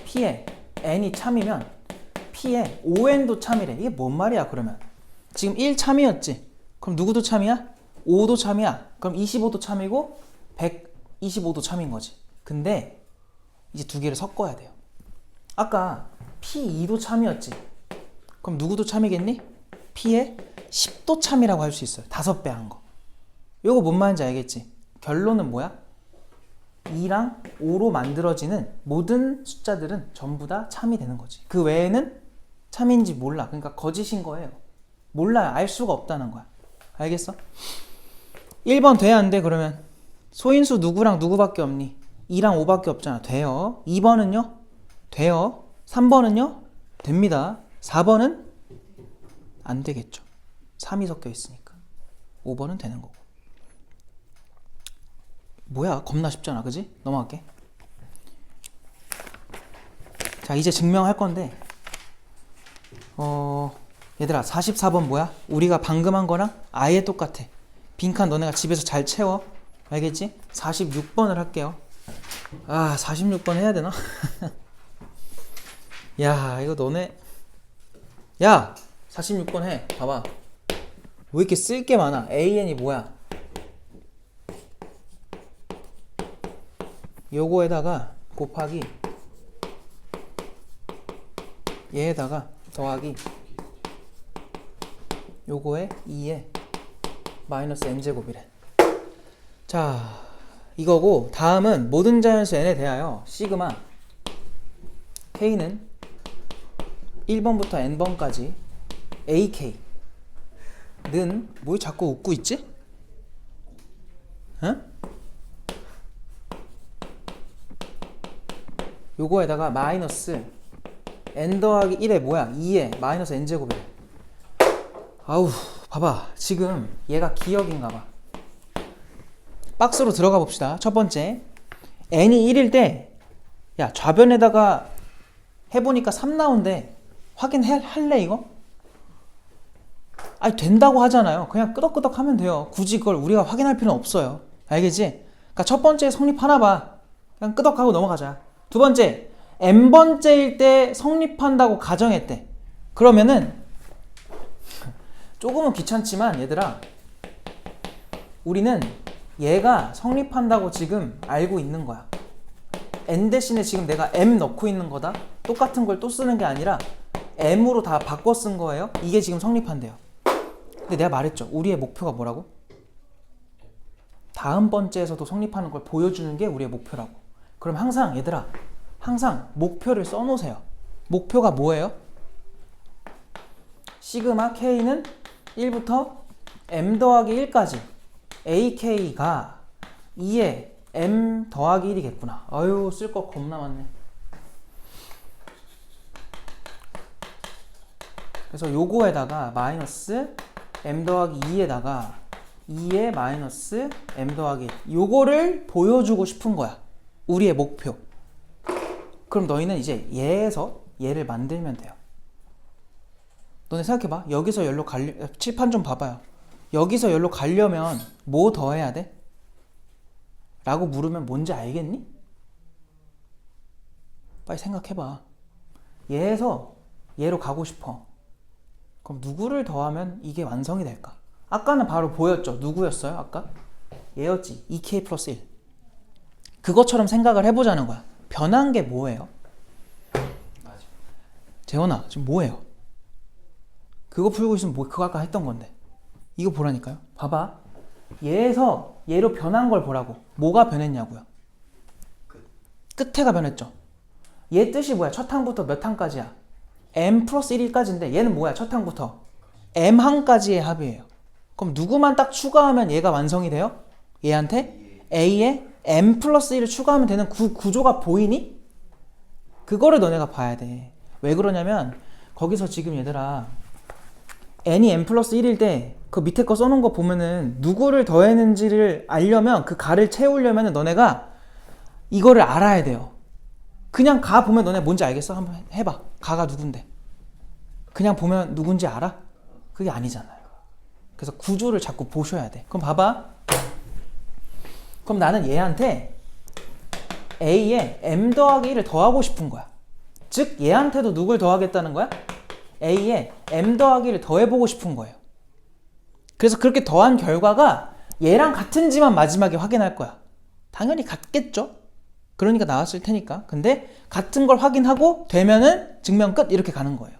P에 n이 참이면 P에 ON도 참이래. 이게 뭔 말이야 그러면? 지금 1 참이었지? 그럼 누구도 참이야? 5도 참이야. 그럼 25도 참이고 125도 참인 거지. 근데 이제 두 개를 섞어야 돼요. 아까 P2도 참이었지? 그럼 누구도 참이겠니? P에 10도 참이라고 할 수 있어요. 5배 한 거. 요거 뭔 말인지 알겠지? 결론은 뭐야? 2랑 5로 만들어지는 모든 숫자들은 전부 다 참이 되는 거지. 그 외에는 참인지 몰라. 그러니까 거짓인 거예요. 몰라요. 알 수가 없다는 거야. 알겠어? 1번 돼, 안 돼? 그러면 소인수 누구랑 누구밖에 없니? 2랑 5밖에 없잖아. 돼요. 2번은요? 돼요. 3번은요? 됩니다. 4번은 안 되겠죠. 3이 섞여 있으니까. 5번은 되는 거고. 뭐야, 겁나 쉽잖아, 그지? 넘어갈게. 자, 이제 증명할 건데 얘들아 44번 뭐야? 우리가 방금 한 거랑 아예 똑같아. 빈칸 너네가 집에서 잘 채워. 알겠지? 46번을 할게요. 아 46번 해야 되나? 야 이거 너네 야 46번 해. 봐봐. 왜 이렇게 쓸 게 많아? AN이 뭐야? 요거에다가 곱하기 얘에다가 더하기 요거에 2에 마이너스 n제곱이래. 자 이거고 다음은 모든 자연수 n에 대하여 시그마 k는 1번부터 n번까지 ak는 뭐 자꾸 웃고 있지? 응? 요거에다가 마이너스 n 더하기 1에 뭐야? 2에 마이너스 n제곱이래. 아우 봐봐 지금 얘가 기억인가 봐. 박스로 들어가 봅시다. 첫 번째 n이 1일 때 야 좌변에다가 해보니까 3 나온대. 확인할래 이거? 아니 된다고 하잖아요. 그냥 끄덕끄덕 하면 돼요. 굳이 그걸 우리가 확인할 필요는 없어요. 알겠지? 그러니까 첫 번째 성립하나 봐. 그냥 끄덕하고 넘어가자. 두 번째 n번째일 때 성립한다고 가정했대. 그러면은 조금은 귀찮지만 얘들아 우리는 얘가 성립한다고 지금 알고 있는 거야. n 대신에 지금 내가 m 넣고 있는 거다. 똑같은 걸 또 쓰는 게 아니라 m으로 다 바꿔 쓴 거예요. 이게 지금 성립한대요. 근데 내가 말했죠. 우리의 목표가 뭐라고? 다음 번째에서도 성립하는 걸 보여주는 게 우리의 목표라고. 그럼 항상 얘들아 항상 목표를 써놓으세요. 목표가 뭐예요? 시그마 k는 1부터 m 더하기 1까지 ak가 2에 m 더하기 1이겠구나. 아유 쓸 거 겁나 많네. 그래서 요거에다가 마이너스 m 더하기 2에다가 2에 마이너스 m 더하기 1 요거를 보여주고 싶은 거야. 우리의 목표. 그럼 너희는 이제 얘에서 얘를 만들면 돼요. 너네 생각해봐. 여기서 열로 칠판 좀 봐봐요. 여기서 열로 가려면 뭐 더해야 돼? 라고 물으면 뭔지 알겠니? 빨리 생각해봐. 얘에서 얘로 가고 싶어. 그럼 누구를 더하면 이게 완성이 될까? 아까는 바로 보였죠. 누구였어요? 아까? 얘였지. 2k 플러스 1. 그것처럼 생각을 해보자는 거야. 변한 게 뭐예요?
맞아.
재원아 지금 뭐예요? 그거 풀고 있으면 뭐 그거 아까 했던 건데. 이거 보라니까요. 봐봐. 얘에서 얘로 변한 걸 보라고. 뭐가 변했냐고요? 끝에가 변했죠. 얘 뜻이 뭐야? 첫 항부터 몇 항까지야? m 플러스 1일까지인데 얘는 뭐야? 첫 항부터 m 항까지의 합이에요. 그럼 누구만 딱 추가하면 얘가 완성이 돼요? 얘한테 a에 m 플러스 1을 추가하면 되는 구조가 보이니? 그거를 너네가 봐야 돼. 왜 그러냐면 거기서 지금 얘들아 n이 m 플러스 1일 때 그 밑에 거 써놓은 거 보면은 누구를 더했는지를 알려면 그 가를 채우려면 너네가 이거를 알아야 돼요. 그냥 가 보면 너네 뭔지 알겠어? 한번 해봐. 가가 누군데? 그냥 보면 누군지 알아? 그게 아니잖아요. 그래서 구조를 자꾸 보셔야 돼. 그럼 봐봐. 그럼 나는 얘한테 A에 M 더하기 1을 더하고 싶은 거야. 즉 얘한테도 누굴 더하겠다는 거야? A에 M 더하기 1을 더해보고 싶은 거예요. 그래서 그렇게 더한 결과가 얘랑 같은지만 마지막에 확인할 거야. 당연히 같겠죠? 그러니까 나왔을 테니까. 근데 같은 걸 확인하고 되면은 증명 끝 이렇게 가는 거예요.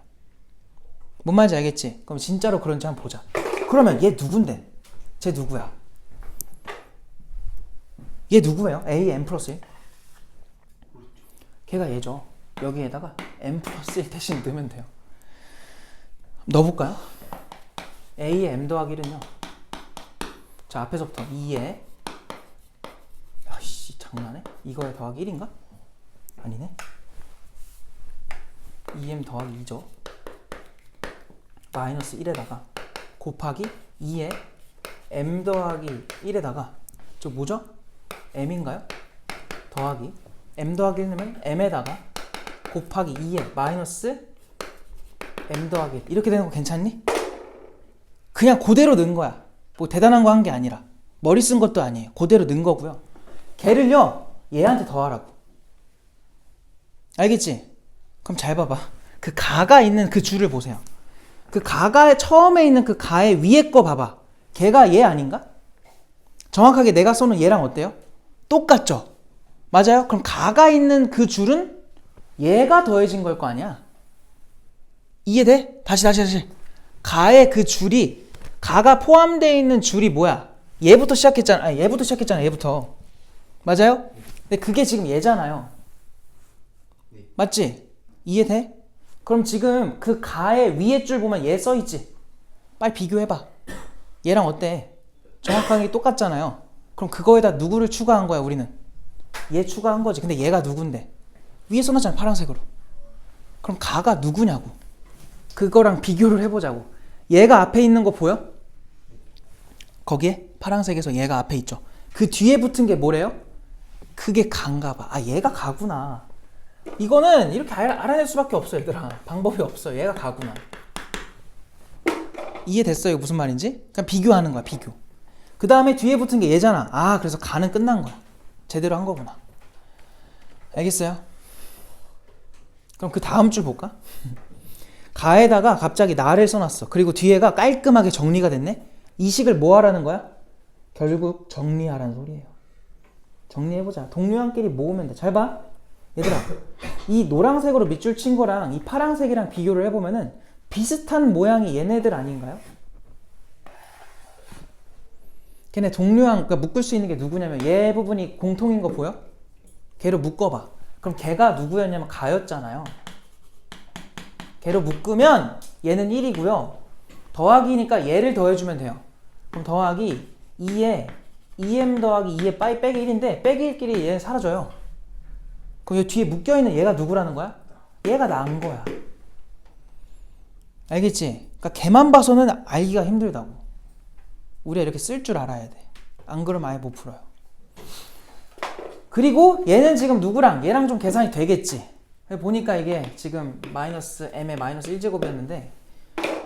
뭔 말인지 알겠지? 그럼 진짜로 그런지 한번 보자. 그러면 얘 누군데? 쟤 누구야? 얘 누구예요? A M 플러스 1? 걔가 얘죠. 여기에다가 M 플러스 1 대신 넣으면 돼요. 넣어볼까요? A의 M 더하기 1은요. 자 앞에서부터 2에 아씨 장난해? 이거에 더하기 1인가? 아니네. 2M 더하기 2죠. 마이너스 1에다가 곱하기 2에 M 더하기 1에다가 저 뭐죠? M인가요? 더하기 M 더하기 1은 M에다가 곱하기 2에 마이너스 m 더하기 1 이렇게 되는 거 괜찮니? 그냥 그대로 넣은 거야. 뭐 대단한 거 한 게 아니라 머리 쓴 것도 아니에요. 그대로 넣은 거고요. 걔를요 얘한테 더하라고. 알겠지? 그럼 잘 봐봐. 그 가가 있는 그 줄을 보세요. 그 가가 처음에 있는 그 가의 위에 거 봐봐. 걔가 얘 아닌가? 정확하게 내가 써놓은 얘랑 어때요? 똑같죠? 맞아요? 그럼 가가 있는 그 줄은 얘가 더해진 걸 거 아니야? 이해돼? 다시. 가의 그 줄이, 가가 포함되어 있는 줄이 뭐야? 얘부터 시작했잖아. 얘부터. 맞아요? 근데 그게 지금 얘잖아요. 맞지? 이해돼? 그럼 지금 그 가의 위에 줄 보면 얘 써있지? 빨리 비교해봐. 얘랑 어때? 정확하게 똑같잖아요. 그럼 그거에다 누구를 추가한 거야 우리는? 얘 추가한 거지. 근데 얘가 누군데? 위에 써놨잖아 파란색으로. 그럼 가가 누구냐고. 그거랑 비교를 해보자고. 얘가 앞에 있는 거 보여? 거기에 파란색에서 얘가 앞에 있죠. 그 뒤에 붙은 게 뭐래요? 그게 가인가 봐. 아 얘가 가구나. 이거는 이렇게 알아낼 수밖에 없어 얘들아. 방법이 없어. 얘가 가구나. 이해됐어요? 무슨 말인지? 그냥 비교하는 거야 비교. 그 다음에 뒤에 붙은 게 얘잖아. 아 그래서 가는 끝난 거야. 제대로 한 거구나. 알겠어요? 그럼 그 다음 줄 볼까? 가에다가 갑자기 나를 써놨어. 그리고 뒤에가 깔끔하게 정리가 됐네. 이 식을 뭐 하라는 거야? 결국 정리하라는 소리예요. 정리해보자. 동료한끼리 모으면 돼. 잘 봐. 얘들아 이 노란색으로 밑줄 친 거랑 이 파란색이랑 비교를 해보면은 비슷한 모양이 얘네들 아닌가요? 걔네 동료한, 그러니까 묶을 수 있는 게 누구냐면 얘 부분이 공통인 거 보여? 걔로 묶어봐. 그럼 걔가 누구였냐면 가였잖아요. 걔로 묶으면 얘는 1이고요. 더하기니까 얘를 더해주면 돼요. 그럼 더하기 2에 2m 더하기 2에 빼기 1인데 빼기 1끼리 얘는 사라져요. 그럼 여기 뒤에 묶여있는 얘가 누구라는 거야? 얘가 나은 거야. 알겠지? 그러니까 걔만 봐서는 알기가 힘들다고. 우리가 이렇게 쓸 줄 알아야 돼. 안 그러면 아예 못 풀어요. 그리고 얘는 지금 누구랑? 얘랑 좀 계산이 되겠지. 보니까 이게 지금 마이너스 m의 마이너스 1제곱이었는데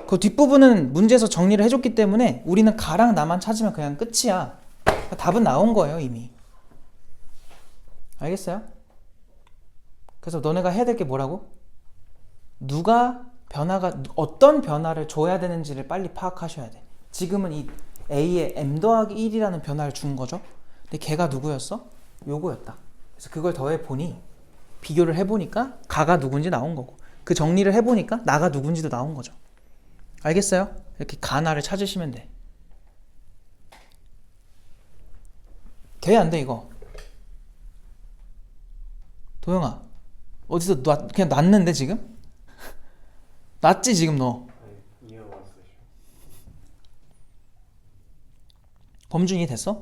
그 뒷부분은 문제에서 정리를 해줬기 때문에 우리는 가랑 나만 찾으면 그냥 끝이야. 그러니까 답은 나온 거예요 이미. 알겠어요? 그래서 너네가 해야 될 게 뭐라고? 누가 어떤 변화를 줘야 되는지를 빨리 파악하셔야 돼. 지금은 이 a에 m 더하기 1이라는 변화를 준 거죠. 근데 걔가 누구였어? 요거였다. 그래서 그걸 더해보니 비교를 해보니까 가가 누군지 나온 거고 그 정리를 해보니까 나가 누군지도 나온 거죠. 알겠어요? 이렇게 가나를 찾으시면 돼. 돼 안 돼 이거? 도영아 어디서 그냥 놨는데 지금? 놨지 지금 너?
이해가 왔어요.
범준 이해됐어?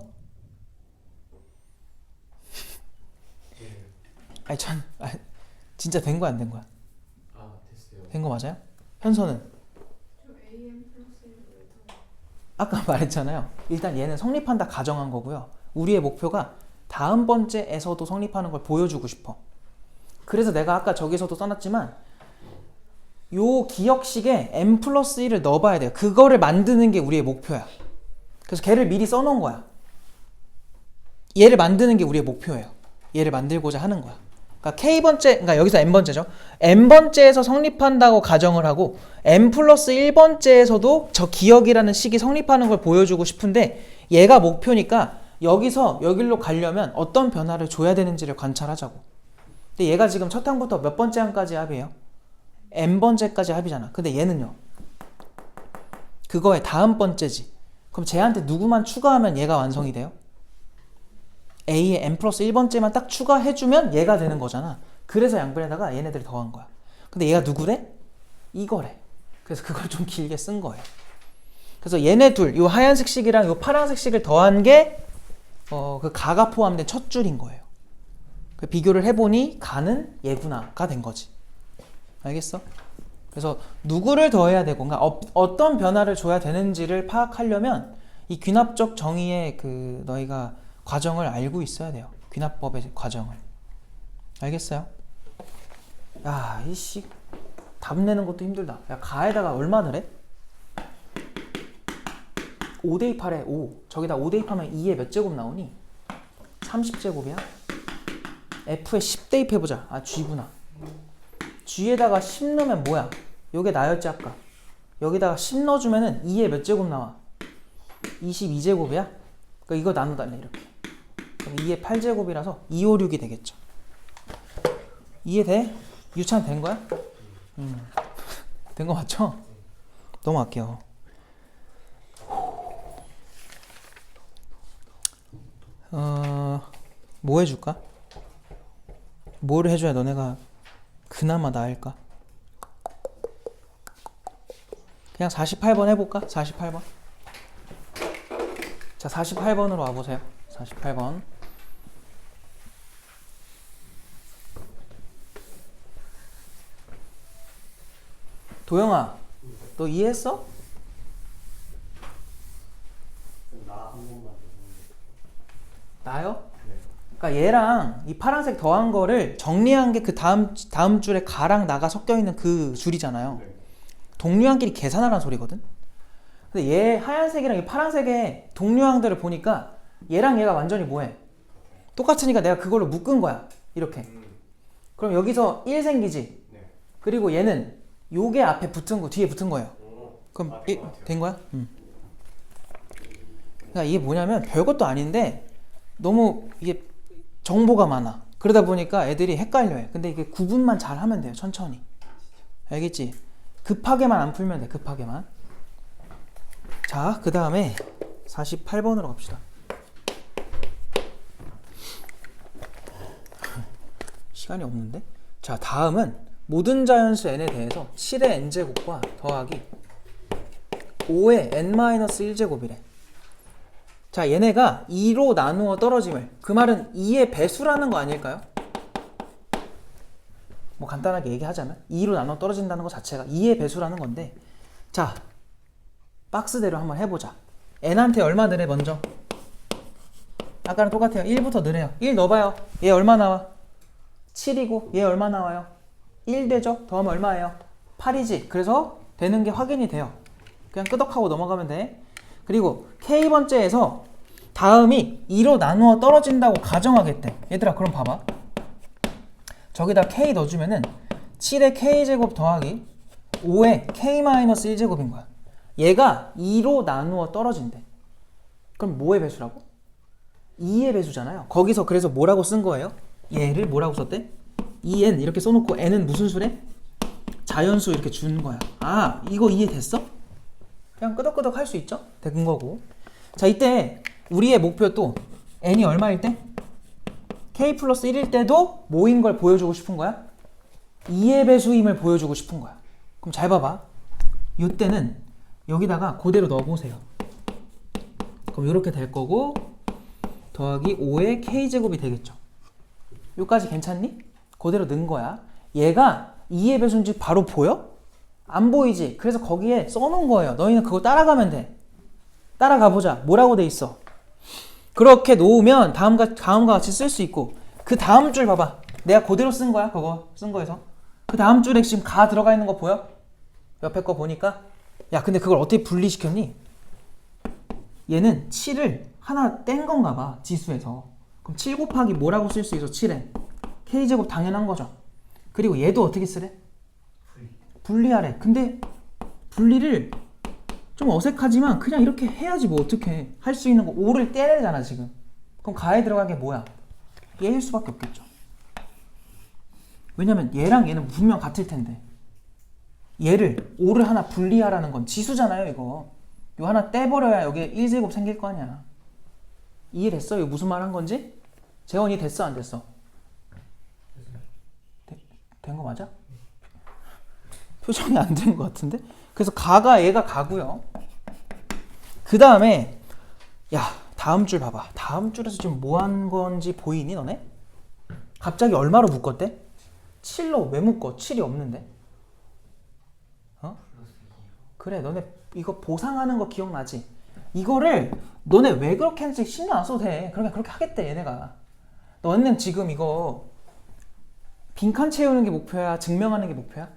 아니 진짜 된 거야 안 된 거야?
아 됐어요.
된 거 맞아요? 현서는?
저 AM 플러스 1로 더
아까 말했잖아요. 일단 얘는 성립한다 가정한 거고요. 우리의 목표가 다음 번째에서도 성립하는 걸 보여주고 싶어. 그래서 내가 아까 저기서도 써놨지만 요 기억식에 m 플러스 1을 넣어봐야 돼요. 그거를 만드는 게 우리의 목표야. 그래서 걔를 미리 써놓은 거야. 얘를 만드는 게 우리의 목표예요. 얘를 만들고자 하는 거야. 그러니까 k번째, 그러니까 여기서 n번째죠. n번째에서 성립한다고 가정을 하고 n 플러스 1번째에서도 저 기억이라는 식이 성립하는 걸 보여주고 싶은데 얘가 목표니까 여기서 여기로 가려면 어떤 변화를 줘야 되는지를 관찰하자고. 근데 얘가 지금 첫 항부터 몇 번째 항까지 합이에요? n번째까지 합이잖아. 근데 얘는요. 그거의 다음 번째지. 그럼 쟤한테 누구만 추가하면 얘가 완성이 돼요? A에 n 플러스 1번째만 딱 추가해주면 얘가 되는 거잖아. 그래서 양변에다가 얘네들을 더한 거야. 근데 얘가 누구래? 이거래. 그래서 그걸 좀 길게 쓴 거예요. 그래서 얘네 둘, 요 하얀색 식이랑 요 파란색 식을 더한 게 그 가가 포함된 첫 줄인 거예요. 그 비교를 해보니 가는 얘구나가 된 거지. 알겠어? 그래서 누구를 더해야 되고, 그러니까 어떤 변화를 줘야 되는지를 파악하려면 이 귀납적 정의의 그 너희가 과정을 알고 있어야 돼요. 귀납법의 과정을. 알겠어요? 야, 이 식 답 내는 것도 힘들다. 야, 가에다가 얼마 넣으래? 5 대입하래. 5. 저기다 5 대입하면 2에 몇 제곱 나오니? 30제곱이야? F에 10 대입해보자. 아, G구나. G에다가 10 넣으면 뭐야? 요게 나였지 아까. 여기다가 10 넣어주면은 2에 몇 제곱 나와? 22제곱이야? 그러니까 이거 나눠달래 이렇게. 그럼 2에 8제곱이라서 256이 되겠죠. 이해돼? 유찬 된 거야? 된 거 맞죠? 넘어갈게요. 뭐 해줄까? 뭐를 해줘야 너네가 그나마 나을까? 그냥 48번 해볼까? 48번. 자, 48번으로 와보세요. 48번. 도영아, 너 이해했어?
나한 번만.
나요? 그러니까 얘랑 이 파란색 더한 거를 정리한 게 그 다음 줄에 가랑 나가 섞여 있는 그 줄이잖아요.
네.
동류항끼리 계산하라는 소리거든. 근데 얘 하얀색이랑 이 파란색의 동류항들을 보니까 얘랑 얘가 완전히 뭐해? 똑같으니까 내가 그걸로 묶은 거야. 이렇게. 그럼 여기서 1 생기지.
네.
그리고 얘는 요게 앞에 붙은 거 뒤에 붙은 거예요. 그럼
아, 된 것 같아요.
된 거야? 그러니까 이게 뭐냐면 별것도 아닌데 너무 이게 정보가 많아. 그러다 보니까 애들이 헷갈려해. 근데 이게 구분만 잘 하면 돼요. 천천히. 알겠지? 급하게만 안 풀면 돼. 급하게만. 자, 그 다음에 48번으로 갑시다. 시간이 없는데? 자, 다음은 모든 자연수 n에 대해서 7의 n제곱과 더하기 5의 n-1제곱이래. 자, 얘네가 2로 나누어 떨어짐을, 그 말은 2의 배수라는 거 아닐까요? 뭐 간단하게 얘기하자면 2로 나누어 떨어진다는 것 자체가 2의 배수라는 건데, 자, 박스대로 한번 해보자. n한테 얼마 넣으래 먼저? 아까랑 똑같아요. 1부터 넣으래요. 1 넣어봐요. 얘 얼마 나와? 7이고 얘 얼마 나와요? 1 되죠? 더하면 얼마예요? 8이지. 그래서 되는 게 확인이 돼요. 그냥 끄덕하고 넘어가면 돼. 그리고 K번째에서 다음이 2로 나누어 떨어진다고 가정하겠대. 얘들아, 그럼 봐봐. 저기다 K 넣어주면은 7의 K제곱 더하기 5의 K-1제곱인 거야. 얘가 2로 나누어 떨어진대. 그럼 뭐의 배수라고? 2의 배수잖아요. 거기서 그래서 뭐라고 쓴 거예요? 얘를 뭐라고 썼대? 2n 이렇게 써놓고 n은 무슨 수래? 자연수 이렇게 준 거야. 아, 이거 이해됐어? 그냥 끄덕끄덕 할 수 있죠? 된 거고. 자, 이때 우리의 목표 또 n이 얼마일 때? k 플러스 1일 때도 뭐인 걸 보여주고 싶은 거야? 2의 배수임을 보여주고 싶은 거야. 그럼 잘 봐봐. 이때는 여기다가 그대로 넣어보세요. 그럼 이렇게 될 거고 더하기 5의 k제곱이 되겠죠. 여기까지 괜찮니? 그대로 넣은 거야. 얘가 2의 배수인지 바로 보여? 안 보이지? 그래서 거기에 써놓은 거예요. 너희는 그거 따라가면 돼. 따라가 보자. 뭐라고 돼 있어? 그렇게 놓으면 다음과 같이 쓸 수 있고, 그 다음 줄 봐봐. 내가 그대로 쓴 거야. 그거 쓴 거에서. 그 다음 줄에 지금 가 들어가 있는 거 보여? 옆에 거 보니까. 야, 근데 그걸 어떻게 분리시켰니? 얘는 7을 하나 뗀 건가 봐. 지수에서. 그럼 7 곱하기 뭐라고 쓸 수 있어? 7에 K제곱 당연한 거죠. 그리고 얘도 어떻게 쓰래? 분리하래. 근데 분리를 좀 어색하지만 그냥 이렇게 해야지 뭐 어떻게 할 수 있는 거. 5를 떼내잖아 지금. 그럼 가에 들어간 게 뭐야? 얘일 수밖에 없겠죠. 왜냐면 얘랑 얘는 분명 같을 텐데 얘를 5를 하나 분리하라는 건 지수잖아요. 이거 하나 떼버려야 여기에 1제곱 생길 거 아니야. 이해됐어? 이거 무슨 말 한 건지? 재원이 됐어 안 됐어? 된 거 맞아? 표정이 안 된 거 같은데? 그래서 가가 얘가 가고요. 그 다음에 야, 다음 줄 봐봐. 다음 줄에서 지금 뭐 한 건지 보이니 너네? 갑자기 얼마로 묶었대? 7로 왜 묶어? 7이 없는데? 어? 그래, 너네 이거 보상하는 거 기억나지? 이거를 너네 왜 그렇게 했는지 신경 안 써도 돼. 그러니까 그렇게 하겠대 얘네가. 너는 지금 이거 빈칸 채우는 게 목표야? 증명하는 게 목표야?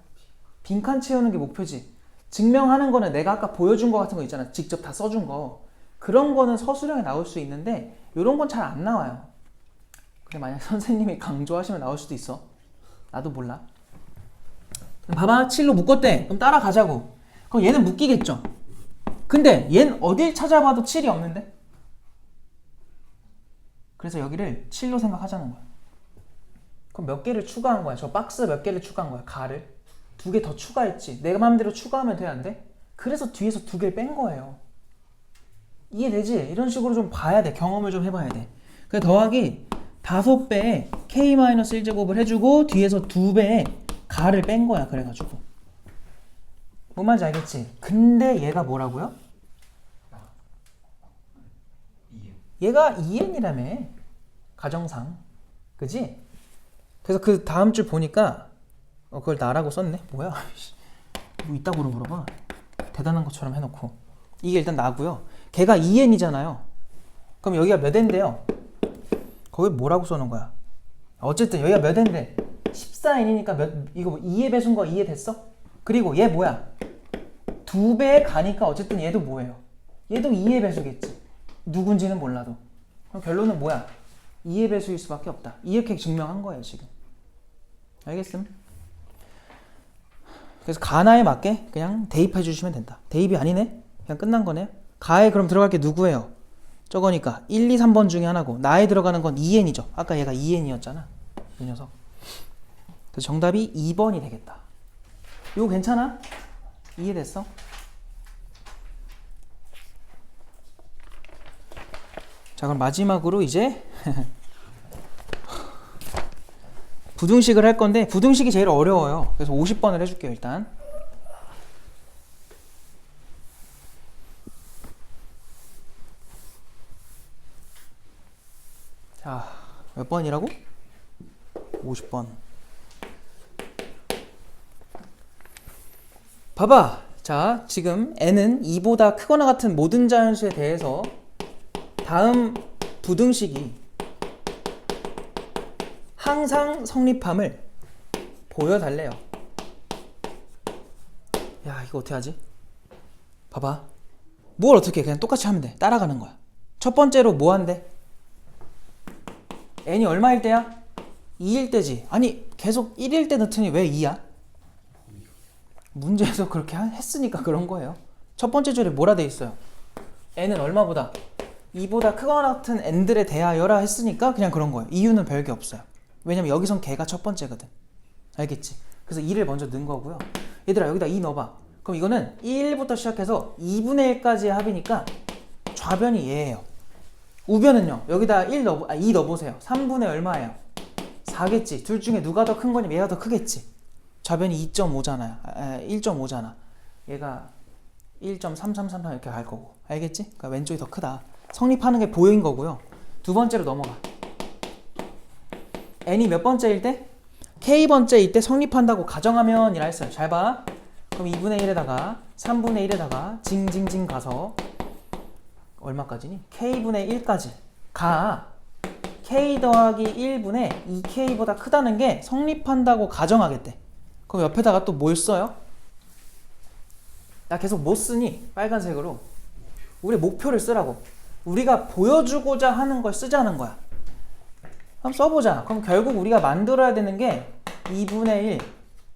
빈칸 채우는 게 목표지. 증명하는 거는 내가 아까 보여준 거 같은 거 있잖아. 직접 다 써준 거. 그런 거는 서술형에 나올 수 있는데 이런 건 잘 안 나와요. 근데 만약 선생님이 강조하시면 나올 수도 있어. 나도 몰라. 봐봐. 7로 묶었대. 그럼 따라가자고. 그럼 얘는 묶이겠죠. 근데 얘는 어딜 찾아봐도 7이 없는데? 그래서 여기를 7로 생각하자는 거야. 그럼 몇 개를 추가한 거야? 저 박스 몇 개를 추가한 거야? 가를? 2개 더 추가했지. 내 마음대로 추가하면 돼, 안 돼? 그래서 뒤에서 2개를 뺀 거예요. 이해되지? 이런 식으로 좀 봐야 돼. 경험을 좀 해봐야 돼. 그래 더하기 5배에 k-1제곱을 해주고 뒤에서 2배에 가를 뺀 거야. 그래가지고 뭔 말인지 알겠지? 근데 얘가 뭐라고요? 얘가 2n이라며. 가정상. 그지? 그래서 그 다음 줄 보니까 그걸 나라고 썼네? 뭐야? 뭐 이따구로 물어봐. 대단한 것처럼 해놓고. 이게 일단 나고요. 걔가 2n이잖아요. 그럼 여기가 몇 n인데요? 거기 뭐라고 써놓은 거야? 어쨌든 여기가 몇 n인데 14n이니까 이거 2의 배수인 거 이해됐어? 그리고 얘 뭐야? 2배에 가니까 어쨌든 얘도 뭐예요? 얘도 2의 배수겠지. 누군지는 몰라도. 그럼 결론은 뭐야? 2의 배수일 수밖에 없다. 이렇게 증명한 거예요 지금. 알겠음? 그래서 가나에 맞게 그냥 대입해 주시면 된다. 대입이 아니네? 그냥 끝난 거네. 가에 그럼 들어갈 게 누구예요? 저거니까 1, 2, 3번 중에 하나고 나에 들어가는 건 2n이죠. 아까 얘가 2n이었잖아. 이 녀석. 그래서 정답이 2번이 되겠다. 이거 괜찮아? 이해됐어? 자 그럼 마지막으로 이제 부등식을 할 건데 부등식이 제일 어려워요. 그래서 50번을 해줄게요 일단. 자, 몇 번이라고? 50번. 봐봐. 자, 지금 n은 2보다 크거나 같은 모든 자연수에 대해서 다음 부등식이 항상 성립함을 보여달래요. 야, 이거 어떻게 하지? 봐봐. 뭘 어떻게 해? 그냥 똑같이 하면 돼. 따라가는 거야. 첫 번째로 뭐 한대? n이 얼마일 때야? 2일 때지. 아니 계속 1일 때 넣더니 왜 2야? 문제에서 그렇게 했으니까 그런 거예요. 첫 번째 줄에 뭐라 돼 있어요? n은 얼마보다? 2보다 크거나 같은 n들에 대하여라 했으니까 그냥 그런 거예요. 이유는 별게 없어요. 왜냐면 여기선 걔가 첫 번째거든. 알겠지? 그래서 2를 먼저 넣은 거고요. 얘들아 여기다 2 넣어봐. 그럼 이거는 1부터 시작해서 2분의 1까지의 합이니까 좌변이 얘예요. 우변은요. 여기다 2 넣어보세요. 3분의 얼마예요? 4겠지. 둘 중에 누가 더 큰 거냐면 얘가 더 크겠지. 좌변이 2.5잖아요. 1.5잖아. 얘가 1.3333 이렇게 갈 거고. 알겠지? 그러니까 왼쪽이 더 크다. 성립하는 게 보인 거고요. 두 번째로 넘어가. n이 몇 번째일 때? k번째일 때 성립한다고 가정하면 이라 했어요. 잘 봐. 그럼 2분의 1에다가 3분의 1에다가 징징징 가서 얼마까지니? k분의 1까지 가. k 더하기 1분의 2k보다 크다는 게 성립한다고 가정하겠대. 그럼 옆에다가 또 뭘 써요? 나 계속 뭐 쓰니? 빨간색으로. 우리 목표를 쓰라고. 우리가 보여주고자 하는 걸 쓰자는 거야. 한번 써보자. 그럼 결국 우리가 만들어야 되는 게 2분의 1,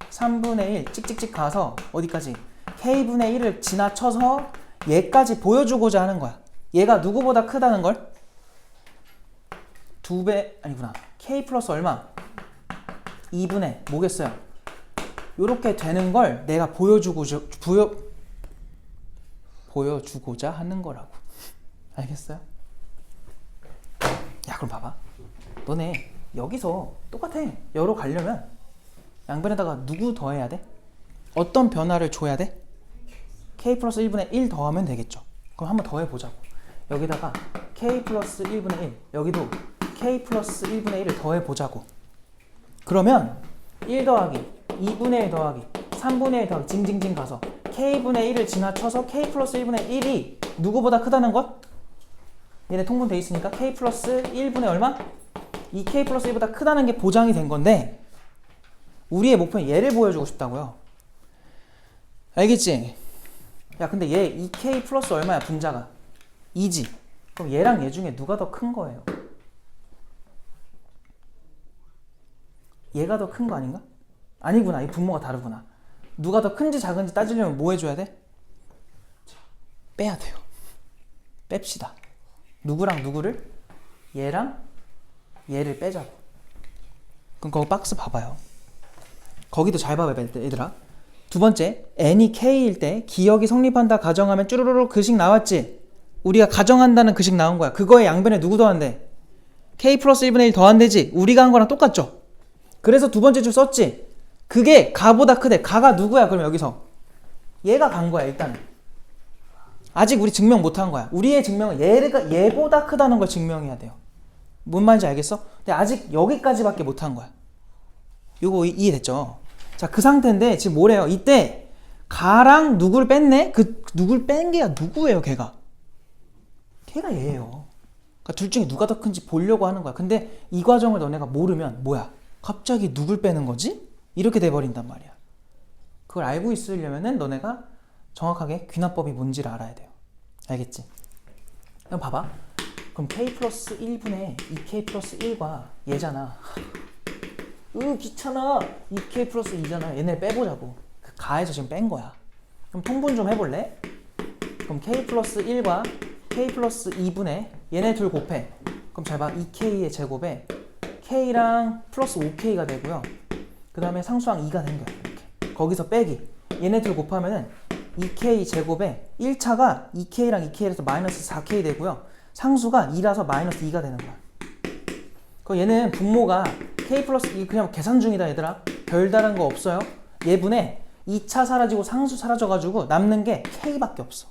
3분의 1 찍찍찍 가서 어디까지? k분의 1을 지나쳐서 얘까지 보여주고자 하는 거야. 얘가 누구보다 크다는 걸? 2배 아니구나. k 플러스 얼마? 2분의 뭐겠어요? 요렇게 되는 걸 내가 보여주고자 하는 거라고. 알겠어요? 야 그럼 봐봐. 너네 여기서 똑같아. 여로 가려면 양변에다가 누구 더해야 돼? 어떤 변화를 줘야 돼? k 플러스 1분의 1 더하면 되겠죠. 그럼 한번 더해보자고. 여기다가 k 플러스 1분의 1 여기도 k 플러스 1분의 1을 더해보자고. 그러면 1 더하기 2분의 1 더하기 3분의 1 더하기 징징징 가서 k분의 1을 지나쳐서 k 플러스 1분의 1이 누구보다 크다는 것? 얘네 통분돼 있으니까 k 플러스 1분의 얼마? 2k 플러스 1보다 크다는 게 보장이 된 건데 우리의 목표는 얘를 보여주고 싶다고요. 알겠지? 야 근데 얘 2k 플러스 얼마야 분자가? 2지. 그럼 얘랑 얘 중에 누가 더 큰 거예요? 얘가 더 큰 거 아닌가? 아니구나. 이 분모가 다르구나. 누가 더 큰지 작은지 따지려면 뭐 해줘야 돼? 빼야 돼요. 뺍시다. 누구랑 누구를? 얘랑 얘를 빼자고. 그럼 거기 박스 봐봐요. 거기도 잘 봐봐 얘들아. 두 번째, n이 k일 때 기억이 성립한다 가정하면 쭈루루루 그식 나왔지? 우리가 가정한다는 그식 나온 거야. 그거에 양변에 누구 더한대? k 플러스 1분의 1 더한대지? 우리가 한 거랑 똑같죠? 그래서 두 번째 줄 썼지? 그게 가보다 크대. 가가 누구야? 그럼 여기서 얘가 간 거야 일단은. 아직 우리 증명 못 한 거야. 우리의 증명은 얘보다 크다는 걸 증명해야 돼요. 뭔 말인지 알겠어? 근데 아직 여기까지밖에 못 한 거야. 요거 이해됐죠? 자, 그 상태인데 지금 뭐래요? 이때 가랑 누구를 뺐네? 그 누구를 뺀 게야 누구예요? 걔가 얘예요. 그러니까 둘 중에 누가 더 큰지 보려고 하는 거야. 근데 이 과정을 너네가 모르면 뭐야? 갑자기 누굴 빼는 거지? 이렇게 돼버린단 말이야. 그걸 알고 있으려면은 너네가 정확하게 귀납법이 뭔지를 알아야 돼요. 알겠지? 그럼 봐봐. 그럼 k 플러스 1분의 2k 플러스 1과 얘잖아. 귀찮아. 2k 플러스 2잖아. 얘네 빼보자고. 그 가에서 지금 뺀 거야. 그럼 통분 좀 해볼래? 그럼 k 플러스 1과 k 플러스 2분의 얘네 둘 곱해. 그럼 잘 봐. 2k의 제곱에 k랑 플러스 5k가 되고요. 그 다음에 상수항 2가 생겨요. 이렇게. 거기서 빼기. 얘네 둘 곱하면은 2k 제곱에 1차가 2k랑 2k에서 마이너스 4k 되고요. 상수가 2라서 마이너스 2가 되는 거야. 그럼 얘는 분모가 k 플러스 2 그냥 계산 중이다 얘들아. 별다른 거 없어요. 얘분에 2차 사라지고 상수 사라져가지고 남는 게 k밖에 없어.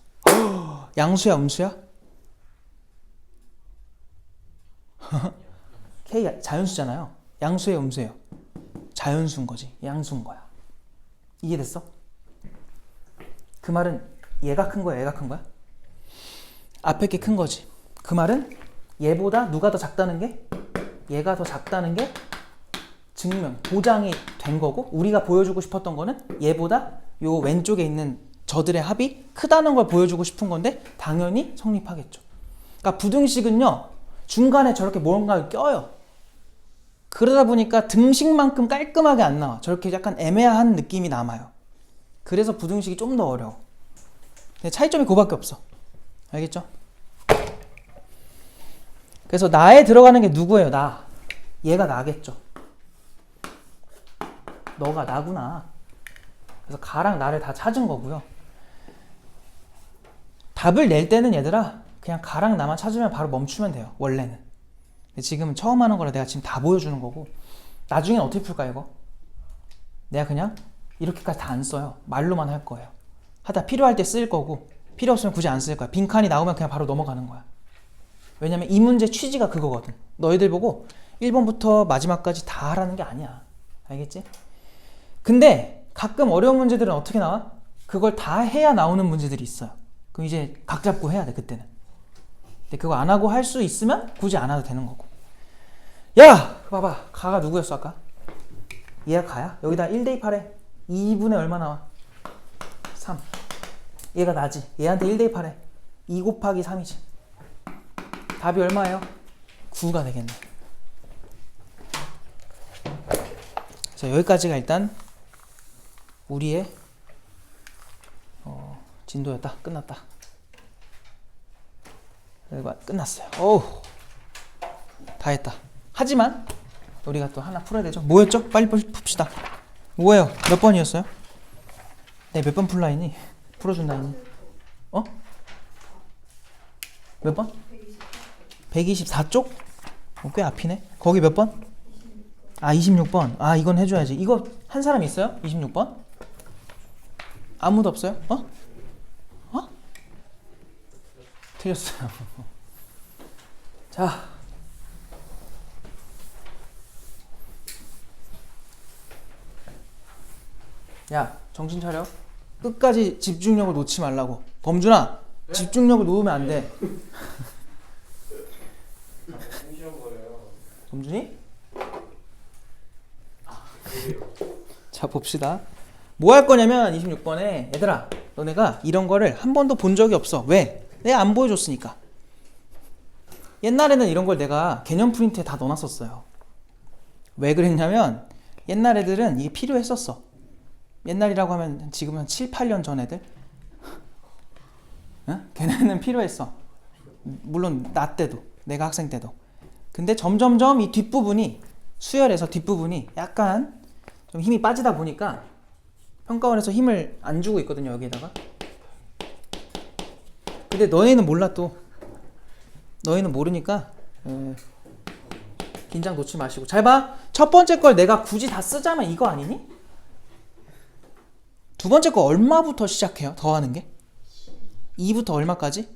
양수야 음수야? k 자연수잖아요. 양수예요 음수예요? 자연수인 거지. 양수인 거야. 이해됐어? 그 말은 얘가 큰 거야 얘가 큰 거야? 앞에 게 큰 거지. 그 말은 얘보다 누가 더 작다는 게? 얘가 더 작다는 게 증명, 보장이 된 거고, 우리가 보여주고 싶었던 거는 얘보다 요 왼쪽에 있는 저들의 합이 크다는 걸 보여주고 싶은 건데 당연히 성립하겠죠. 그러니까 부등식은요 중간에 저렇게 뭔가를 껴요. 그러다 보니까 등식만큼 깔끔하게 안 나와. 저렇게 약간 애매한 느낌이 남아요. 그래서 부등식이 좀 더 어려워. 근데 차이점이 그거밖에 없어. 알겠죠? 그래서 나에 들어가는 게 누구예요? 나. 얘가 나겠죠. 너가 나구나. 그래서 가랑 나를 다 찾은 거고요. 답을 낼 때는 얘들아 그냥 가랑 나만 찾으면 바로 멈추면 돼요. 원래는. 근데 지금은 처음 하는 거라 내가 지금 다 보여주는 거고, 나중엔 어떻게 풀까 이거? 내가 그냥 이렇게까지 다 안 써요. 말로만 할 거예요. 하다 필요할 때 쓸 거고 필요 없으면 굳이 안 쓸 거야. 빈칸이 나오면 그냥 바로 넘어가는 거야. 왜냐면 이 문제 취지가 그거거든. 너희들 보고 1번부터 마지막까지 다 하라는 게 아니야. 알겠지? 근데 가끔 어려운 문제들은 어떻게 나와? 그걸 다 해야 나오는 문제들이 있어요. 그럼 이제 각 잡고 해야 돼 그때는. 근데 그거 안 하고 할 수 있으면 굳이 안 해도 되는 거고. 야! 봐봐. 가가 누구였어 아까? 얘가 가야? 여기다 1 대 8해. 2분의 얼마 나와? 3. 얘가 나지. 얘한테 1 대 8해. 2 곱하기 3이지. 답이 얼마예요? 9가 되겠네. 자, 여기까지가 일단 우리의 진도였다. 끝났다. 끝났어요. 어우, 다 했다. 하지만 우리가 또 하나 풀어야 되죠. 뭐였죠? 빨리 풉시다. 뭐예요? 몇 번이었어요? 네, 몇 번 풀라 했니? 풀어준다 했니? 어? 몇 번? 124쪽? 꽤 앞이네. 거기 몇 번? 아, 26번. 아, 이건 해줘야지. 이거 한 사람 있어요? 26번? 아무도 없어요? 어? 어? 틀렸어요. 자. 야, 정신 차려. 끝까지 집중력을 놓지 말라고. 범준아, 네? 집중력을 놓으면 안 돼. 범준이? 자, 봅시다. 뭐 할 거냐면 26번에 얘들아 너네가 이런 거를 한 번도 본 적이 없어. 왜? 내가 안 보여줬으니까. 옛날에는 이런 걸 내가 개념 프린트에 다 넣어놨었어요. 왜 그랬냐면 옛날 애들은 이게 필요했었어. 옛날이라고 하면 지금 한 7, 8년 전 애들. 응? 걔네는 필요했어. 물론 나 때도, 내가 학생 때도. 근데 점점점 이 뒷부분이 수열에서 뒷부분이 약간 좀 힘이 빠지다 보니까 평가원에서 힘을 안 주고 있거든요. 여기다가. 근데 너희는 몰라 또. 너희는 모르니까 긴장 놓지 마시고 잘 봐. 첫 번째 걸 내가 굳이 다 쓰자면 이거 아니니? 두 번째 거 얼마부터 시작해요? 더하는 게? 2부터 얼마까지?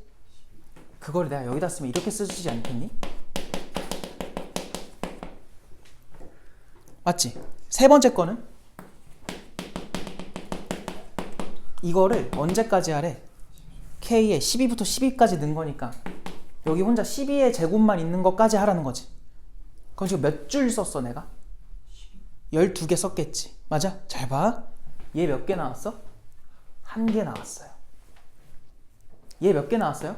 그걸 내가 여기다 쓰면 이렇게 쓰지 않겠니? 맞지? 세 번째 거는 이거를 언제까지 하래? K에 12부터 12까지 넣은 거니까 여기 혼자 12의 제곱만 있는 것까지 하라는 거지. 그럼 지금 몇 줄 썼어 내가? 12개 썼겠지. 맞아? 잘 봐. 얘 몇 개 나왔어? 1개 나왔어요. 얘 몇 개 나왔어요?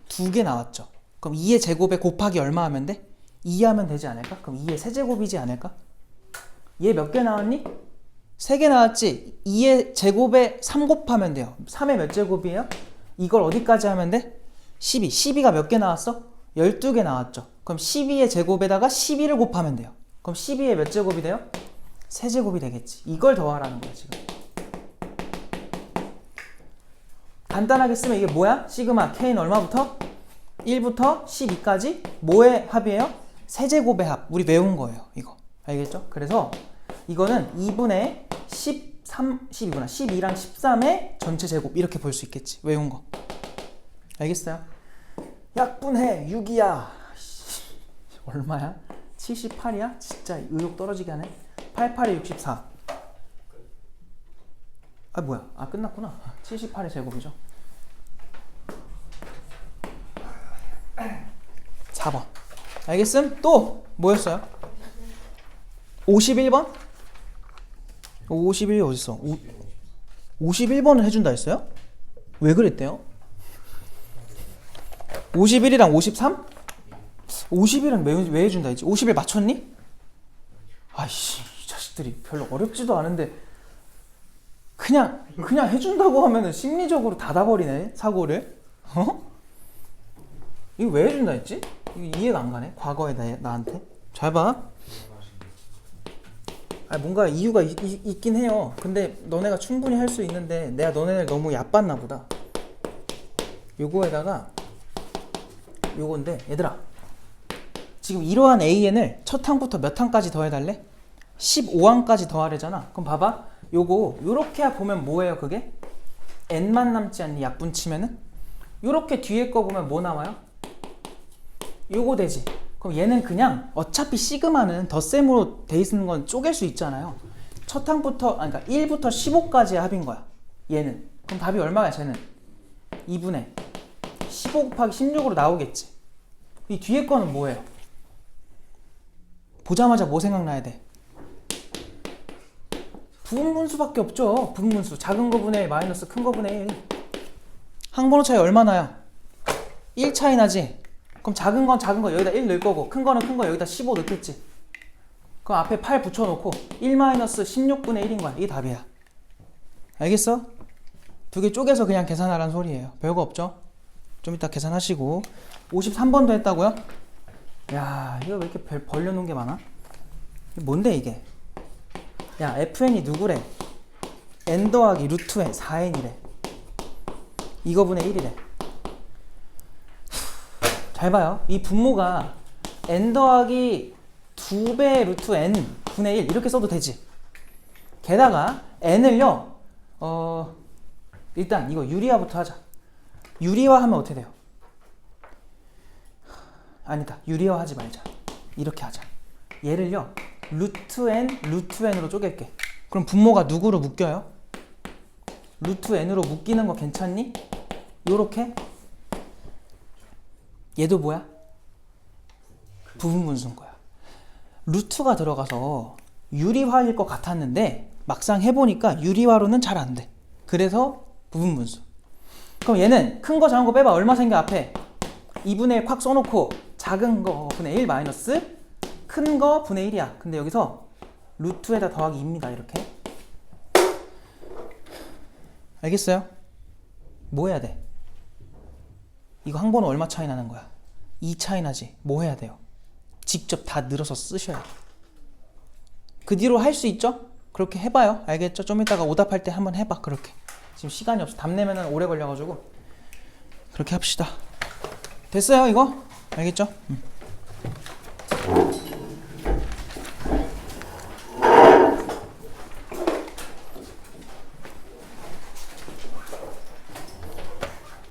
2개 나왔죠. 그럼 2의 제곱에 곱하기 얼마 하면 돼? 2 하면 되지 않을까? 그럼 2의 세제곱이지 않을까? 얘 몇 개 나왔니? 3개 나왔지? 2의 제곱에 3 곱하면 돼요. 3의 몇 제곱이에요? 이걸 어디까지 하면 돼? 12. 12가 몇 개 나왔어? 12개 나왔죠. 그럼 12의 제곱에다가 12를 곱하면 돼요. 그럼 12의 몇 제곱이 돼요? 세제곱이 되겠지. 이걸 더하라는 거야 지금. 간단하게 쓰면 이게 뭐야? 시그마 K는 얼마부터? 1부터 12까지 뭐의 합이에요? 세제곱의 합. 우리 외운 거예요 이거. 알겠죠? 그래서 이거는 2분의 13, 12구나. 12랑 13의 전체 제곱 이렇게 볼 수 있겠지. 외운 거. 알겠어요? 약분해 6이야. 얼마야? 78이야? 진짜 의욕 떨어지게 하네. 88에 64. 아 뭐야? 아 끝났구나. 78의 제곱이죠. 4번. 알겠음? 또 뭐였어요? 51번? 51이 어딨어? 51번을 해준다 했어요? 왜 그랬대요? 51이랑 53? 50이랑 왜 해준다 했지? 50일 맞췄니? 아이씨 이 자식들이 별로 어렵지도 않은데 그냥 해준다고 하면은 심리적으로 닫아버리네 사고를. 어? 이거 왜 해준다 했지? 이거 이해가 안 가네. 과거에 나한테. 잘 봐. 아 뭔가 이유가 있긴 해요. 근데 너네가 충분히 할 수 있는데 내가 너네를 너무 얕봤나 보다. 요거에다가 요건데 얘들아 지금 이러한 AN을 첫 항부터 몇 항까지 더해달래? 15항까지 더하래잖아. 그럼 봐봐 요거 요렇게 보면 뭐예요 그게? n만 남지 않니 약분 치면은? 요렇게 뒤에 거 보면 뭐 나와요? 요거 되지. 그럼 얘는 그냥 어차피 시그마는 덧셈으로 돼 있는 건 쪼갤 수 있잖아요. 첫 항부터 그러니까 1부터 15까지의 합인 거야 얘는. 그럼 답이 얼마야 쟤는? 2분의 15 곱하기 16으로 나오겠지. 이 뒤에 거는 뭐예요? 보자마자 뭐 생각나야 돼? 부분분수밖에 없죠. 부분분수. 작은 거 분의 1 마이너스 큰 거 분의 1. 항번호 차이 얼마 나요? 1 차이 나지? 그럼 작은 건 작은 거 여기다 1 넣을 거고 큰 거는 큰 거 여기다 15 넣겠지. 그럼 앞에 8 붙여놓고 1 마이너스 16분의 1인 거야. 이게 답이야. 알겠어? 두 개 쪼개서 그냥 계산하라는 소리예요. 별거 없죠? 좀 이따 계산하시고. 53번도 했다고요? 야 이거 왜 이렇게 벌려놓은 게 많아? 뭔데 이게? 야 fn이 누구래? n 더하기 루트 n 4n이래. 이거분의 1이래. 잘 봐요. 이 분모가 n 더하기 2배 루트 n 분의 1 이렇게 써도 되지. 게다가 n을요 일단 이거 유리화부터 하자. 유리화 하면 어떻게 돼요? 아니다. 유리화 하지 말자. 이렇게 하자. 얘를요 루트 n으로 쪼갤게. 그럼 분모가 누구로 묶여요? 루트 n으로 묶이는 거 괜찮니? 요렇게. 얘도 뭐야? 부분분수인 거야. 루트가 들어가서 유리화일 것 같았는데 막상 해보니까 유리화로는 잘 안 돼. 그래서 부분분수. 그럼 얘는 큰 거 작은 거 빼봐. 얼마 생겨 앞에? 2분의 1 콱 써놓고 작은 거 분의 1 마이너스 큰 거 분의 1이야. 근데 여기서 루트에다 더하기 2입니다. 이렇게. 알겠어요? 뭐 해야 돼? 이거 한 번은 얼마 차이 나는 거야? 2 차이 나지. 뭐 해야 돼요? 직접 다 늘어서 쓰셔야 돼. 그 뒤로 할 수 있죠? 그렇게 해봐요. 알겠죠? 좀 이따가 오답할 때 한번 해봐. 그렇게. 지금 시간이 없어. 답 내면은 오래 걸려가지고 그렇게 합시다. 됐어요 이거? 알겠죠?